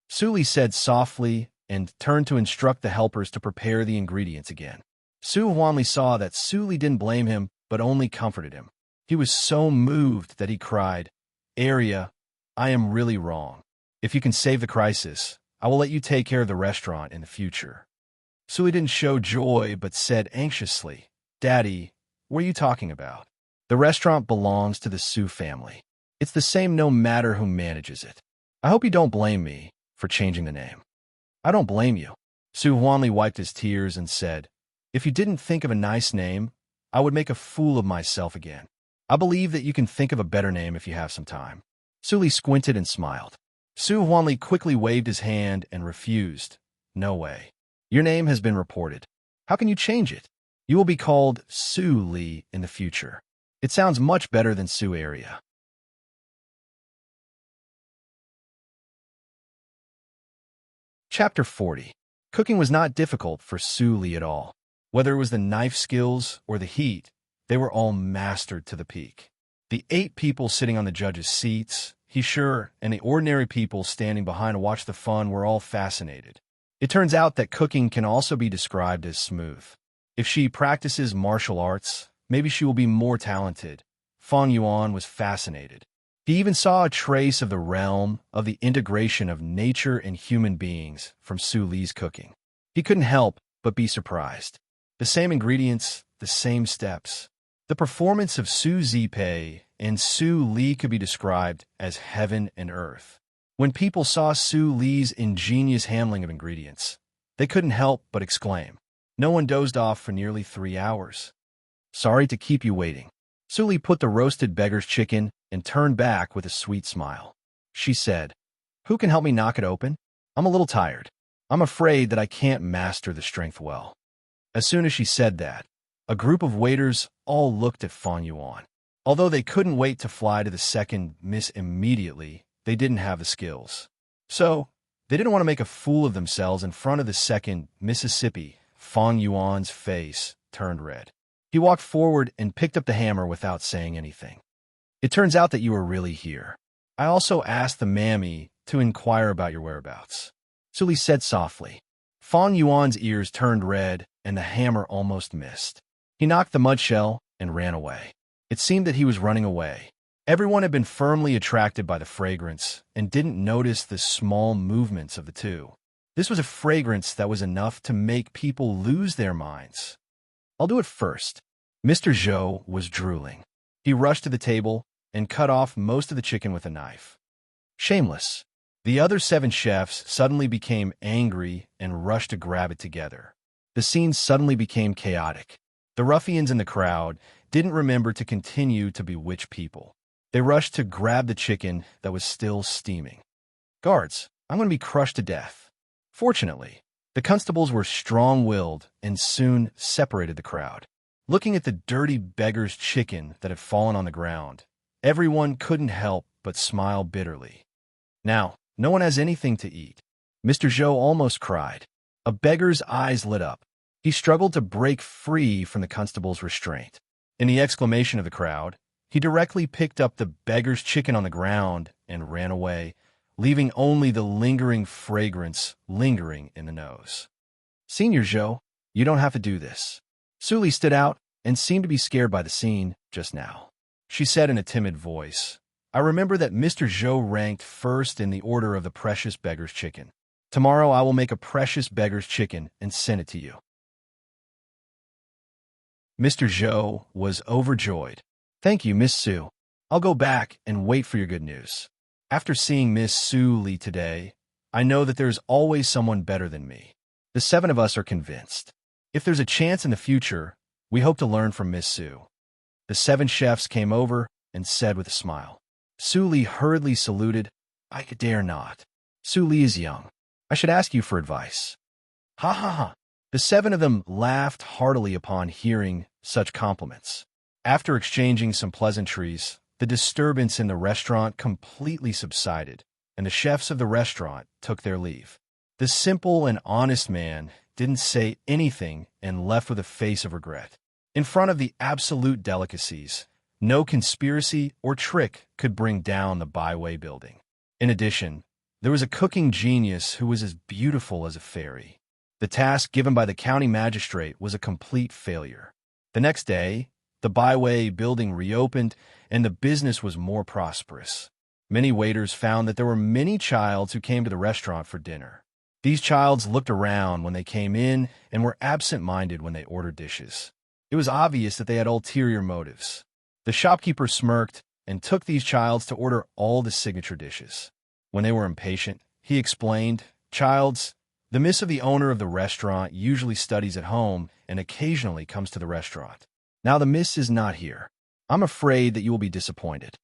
Su Li said softly and turned to instruct the helpers to prepare the ingredients again. Su Huanli saw that Su Li didn't blame him, but only comforted him. He was so moved that he cried, Arya, I am really wrong. If you can save the crisis, I will let you take care of the restaurant in the future. Su Li didn't show joy, but said anxiously, Daddy, what are you talking about? The restaurant belongs to the Su family. It's the same no matter who manages it. I hope you don't blame me for changing the name. I don't blame you. Su Huanli wiped his tears and said, If you didn't think of a nice name, I would make a fool of myself again. I believe that you can think of a better name if you have some time. Su Li squinted and smiled. Su Huanli quickly waved his hand and refused. No way. Your name has been reported. How can you change it? You will be called Su Li in the future. It sounds much better than Su Arya. Chapter 40. Cooking was not difficult for Su Li at all. Whether it was the knife skills or the heat, they were all mastered to the peak. The 8 people sitting on the judges' seats, he sure, and the ordinary people standing behind to watch the fun were all fascinated. It turns out that cooking can also be described as smooth. If she practices martial arts, maybe she will be more talented. Fang Yuan was fascinated. He even saw a trace of the realm of the integration of nature and human beings from Su Li's cooking. He couldn't help but be surprised. The same ingredients, the same steps. The performance of Su Zipei and Su Li could be described as heaven and earth. When people saw Su Li's ingenious handling of ingredients, they couldn't help but exclaim. No one dozed off for nearly 3 hours. Sorry to keep you waiting. Su Li put the roasted beggar's chicken and turned back with a sweet smile. She said, Who can help me knock it open? I'm a little tired. I'm afraid that I can't master the strength well. As soon as she said that, a group of waiters all looked at Fang Yuan. Although they couldn't wait to fly to the second miss immediately, they didn't have the skills. So, they didn't want to make a fool of themselves in front of the second Mississippi. Fang Yuan's face turned red. He walked forward and picked up the hammer without saying anything. It turns out that you are really here. I also asked the mammy to inquire about your whereabouts. Su Li said softly. Fang Yuan's ears turned red and the hammer almost missed. He knocked the mud shell and ran away. It seemed that he was running away. Everyone had been firmly attracted by the fragrance and didn't notice the small movements of the two. This was a fragrance that was enough to make people lose their minds. I'll do it first. Mr. Zhou was drooling. He rushed to the table and cut off most of the chicken with a knife. Shameless. The other 7 chefs suddenly became angry and rushed to grab it together. The scene suddenly became chaotic. The ruffians in the crowd didn't remember to continue to bewitch people. They rushed to grab the chicken that was still steaming. Guards, I'm going to be crushed to death. Fortunately, the constables were strong-willed and soon separated the crowd. Looking at the dirty beggar's chicken that had fallen on the ground, everyone couldn't help but smile bitterly. Now, no one has anything to eat. Mr. Zhou almost cried. A beggar's eyes lit up. He struggled to break free from the constable's restraint. In the exclamation of the crowd, he directly picked up the beggar's chicken on the ground and ran away, leaving only the lingering fragrance lingering in the nose. Senior Zhou, you don't have to do this. Su Li stood out and seemed to be scared by the scene just now. She said in a timid voice, I remember that Mr. Zhou ranked first in the order of the precious beggar's chicken. Tomorrow I will make a precious beggar's chicken and send it to you. Mr. Zhou was overjoyed. Thank you, Miss Su. I'll go back and wait for your good news. After seeing Miss Su Li today, I know that there's always someone better than me. The 7 of us are convinced. If there's a chance in the future, we hope to learn from Miss Sue. The 7 chefs came over and said with a smile. Su Li hurriedly saluted. I dare not. Su Li is young. I should ask you for advice. Ha ha ha. The 7 of them laughed heartily upon hearing such compliments. After exchanging some pleasantries, the disturbance in the restaurant completely subsided, and the chefs of the restaurant took their leave. The simple and honest man didn't say anything and left with a face of regret. In front of the absolute delicacies, no conspiracy or trick could bring down the Byway building. In addition, there was a cooking genius who was as beautiful as a fairy. The task given by the county magistrate was a complete failure. The next day, the Byway building reopened, and the business was more prosperous. Many waiters found that there were many childs who came to the restaurant for dinner. These childs looked around when they came in and were absent-minded when they ordered dishes. It was obvious that they had ulterior motives. The shopkeeper smirked and took these childs to order all the signature dishes. When they were impatient, he explained, Childs, the miss of the owner of the restaurant usually studies at home and occasionally comes to the restaurant. Now the miss is not here. I'm afraid that you will be disappointed.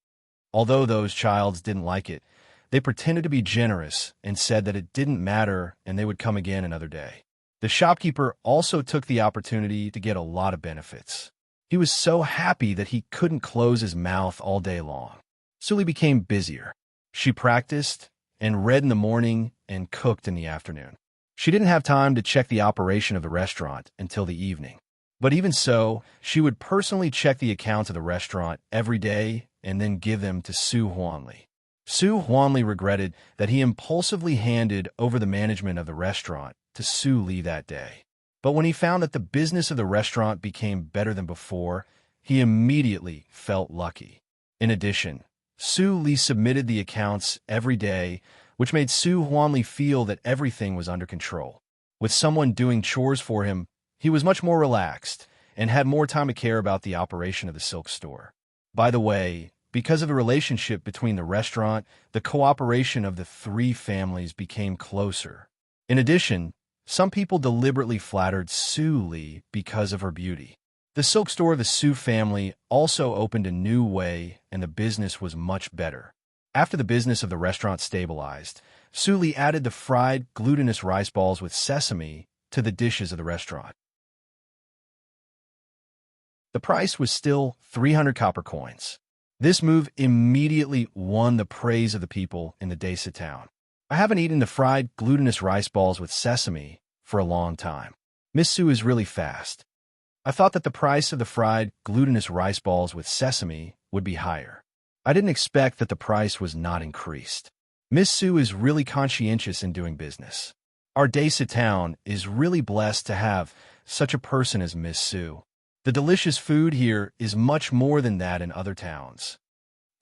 Although those childs didn't like it, they pretended to be generous and said that it didn't matter and they would come again another day. The shopkeeper also took the opportunity to get a lot of benefits. He was so happy that he couldn't close his mouth all day long. Sully became busier. She practiced and read in the morning and cooked in the afternoon. She didn't have time to check the operation of the restaurant until the evening. But even so, she would personally check the accounts of the restaurant every day and then give them to Su Huanli. Su Huanli regretted that he impulsively handed over the management of the restaurant to Su Li that day. But when he found that the business of the restaurant became better than before, he immediately felt lucky. In addition, Su Li submitted the accounts every day, which made Su Huanli feel that everything was under control. With someone doing chores for him, he was much more relaxed and had more time to care about the operation of the silk store. By the way, because of the relationship between the restaurant, the cooperation of the 3 families became closer. In addition, some people deliberately flattered Su Li because of her beauty. The silk store of the Su family also opened a new way, and the business was much better. After the business of the restaurant stabilized, Su Li added the fried glutinous rice balls with sesame to the dishes of the restaurant. The price was still 300 copper coins. This move immediately won the praise of the people in the Desa town. I haven't eaten the fried glutinous rice balls with sesame for a long time. Miss Su is really fast. I thought that the price of the fried glutinous rice balls with sesame would be higher. I didn't expect that the price was not increased. Miss Su is really conscientious in doing business. Our Desa town is really blessed to have such a person as Miss Su. The delicious food here is much more than that in other towns.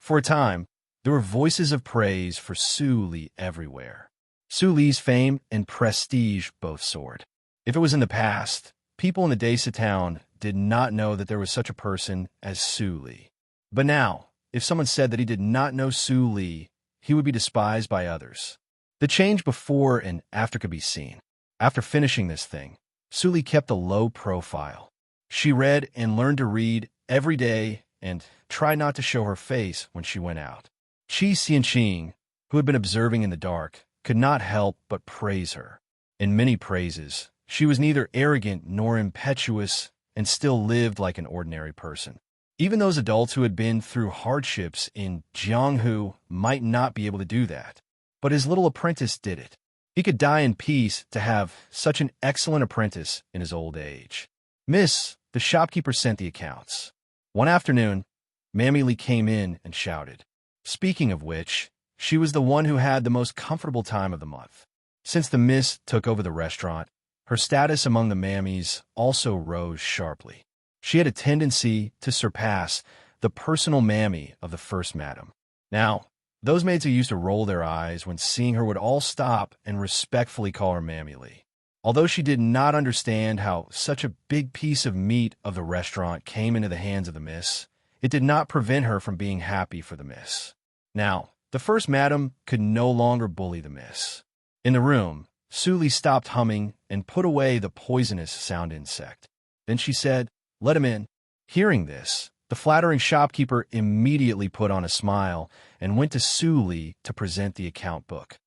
For a time, there were voices of praise for Su Li everywhere. Su Li's fame and prestige both soared. If it was in the past, people in the Desa town did not know that there was such a person as Su Li. But now, if someone said that he did not know Su Li, he would be despised by others. The change before and after could be seen. After finishing this thing, Su Li kept a low profile. She read and learned to read every day and tried not to show her face when she went out. Qi Xianqing, who had been observing in the dark, could not help but praise her. In many praises, she was neither arrogant nor impetuous and still lived like an ordinary person. Even those adults who had been through hardships in Jianghu might not be able to do that. But his little apprentice did it. He could die in peace to have such an excellent apprentice in his old age. Miss, the shopkeeper sent the accounts. One afternoon, Mammy Lee came in and shouted. Speaking of which, she was the one who had the most comfortable time of the month. Since the miss took over the restaurant, her status among the mammies also rose sharply. She had a tendency to surpass the personal mammy of the first madam. Now, those maids who used to roll their eyes when seeing her would all stop and respectfully call her Mammy Lee. Although she did not understand how such a big piece of meat of the restaurant came into the hands of the miss, it did not prevent her from being happy for the miss. Now, the first madam could no longer bully the miss. In the room, Su Li stopped humming and put away the poisonous sound insect. Then she said, "Let him in." Hearing this, the flattering shopkeeper immediately put on a smile and went to Su Li to present the account book.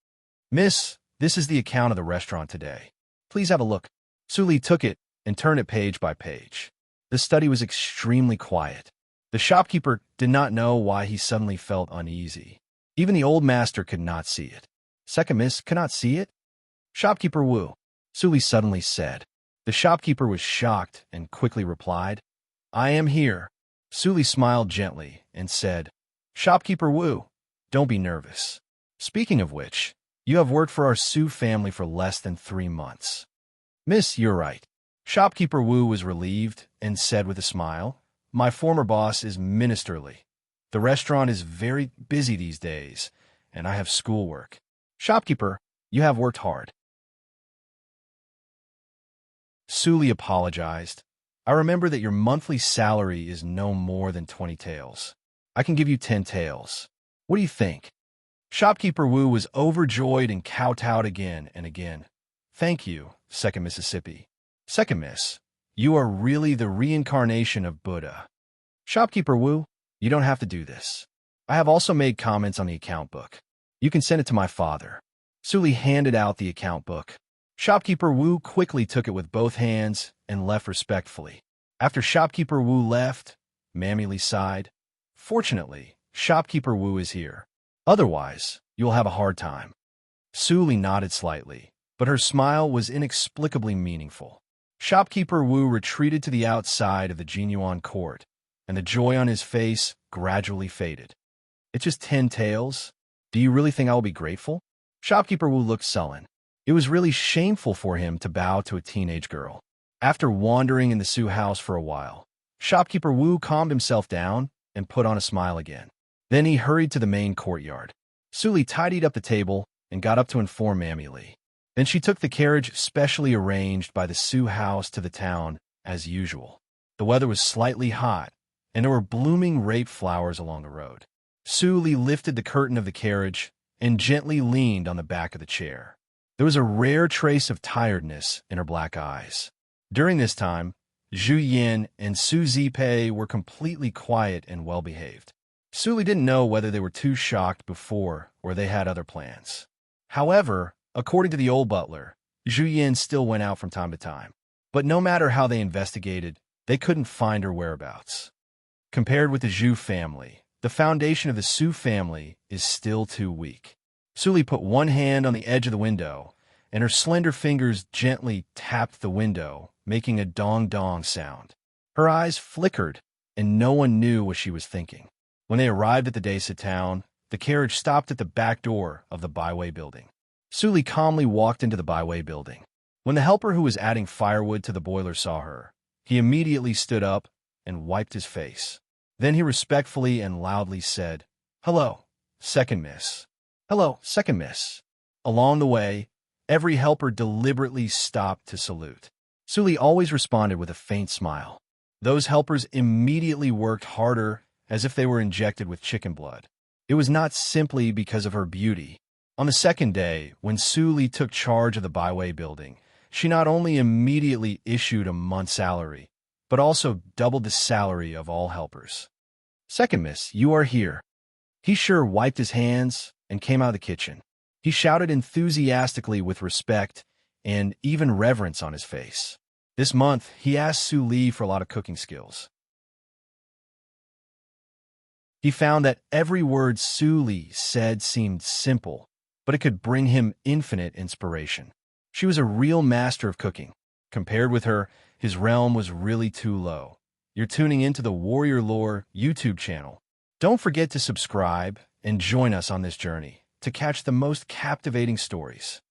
"Miss, this is the account of the restaurant today. Please have a look." Su Li took it and turned it page by page. The study was extremely quiet. The shopkeeper did not know why he suddenly felt uneasy. Even the old master could not see it. "Second miss cannot see it?" "Shopkeeper Wu," Su Li suddenly said. The shopkeeper was shocked and quickly replied, "I am here." Su Li smiled gently and said, "Shopkeeper Wu, don't be nervous. Speaking of which, you have worked for our Su family for less than 3 months." "Miss, you're right." Shopkeeper Wu was relieved and said with a smile, "My former boss is ministerly. The restaurant is very busy these days, and I have schoolwork. Shopkeeper, you have worked hard." Su Li apologized. "I remember that your monthly salary is no more than 20 taels. I can give you 10 taels. What do you think?" Shopkeeper Wu was overjoyed and kowtowed again and again. "Thank you, Second Mississippi. Second Miss, you are really the reincarnation of Buddha." "Shopkeeper Wu, you don't have to do this. I have also made comments on the account book. You can send it to my father." Su Li handed out the account book. Shopkeeper Wu quickly took it with both hands and left respectfully. After Shopkeeper Wu left, Mammy Lee sighed. "Fortunately, Shopkeeper Wu is here. Otherwise, you'll have a hard time." Su Li nodded slightly, but her smile was inexplicably meaningful. Shopkeeper Wu retreated to the outside of the Jinyuan court, and the joy on his face gradually faded. "It's just 10 taels. Do you really think I will be grateful?" Shopkeeper Wu looked sullen. It was really shameful for him to bow to a teenage girl. After wandering in the Su house for a while, Shopkeeper Wu calmed himself down and put on a smile again. Then he hurried to the main courtyard. Su Li tidied up the table and got up to inform Mammy Lee. Then she took the carriage specially arranged by the Su house to the town, as usual. The weather was slightly hot, and there were blooming rape flowers along the road. Su Li lifted the curtain of the carriage and gently leaned on the back of the chair. There was a rare trace of tiredness in her black eyes. During this time, Zhu Yin and Su Zipei were completely quiet and well-behaved. Su Li didn't know whether they were too shocked before or they had other plans. However, according to the old butler, Zhu Yin still went out from time to time. But no matter how they investigated, they couldn't find her whereabouts. Compared with the Zhu family, the foundation of the Su family is still too weak. Su Li put one hand on the edge of the window, and her slender fingers gently tapped the window, making a dong-dong sound. Her eyes flickered, and no one knew what she was thinking. When they arrived at the Desa town, the carriage stopped at the back door of the Byway building. Su Li calmly walked into the Byway building. When the helper who was adding firewood to the boiler saw her, he immediately stood up and wiped his face. Then he respectfully and loudly said, "Hello, Second Miss." "Hello, Second Miss." Along the way, every helper deliberately stopped to salute. Su Li always responded with a faint smile. Those helpers immediately worked harder as if they were injected with chicken blood. It was not simply because of her beauty. On the second day, when Su Li took charge of the Byway building, she not only immediately issued a month's salary, but also doubled the salary of all helpers. "Second Miss, you are here." He sure wiped his hands and came out of the kitchen. He shouted enthusiastically with respect and even reverence on his face. This month, he asked Su Li for a lot of cooking skills. He found that every word Su Li said seemed simple, but it could bring him infinite inspiration. She was a real master of cooking. Compared with her, his realm was really too low. You're tuning into the Warrior Lore YouTube channel. Don't forget to subscribe and join us on this journey to catch the most captivating stories.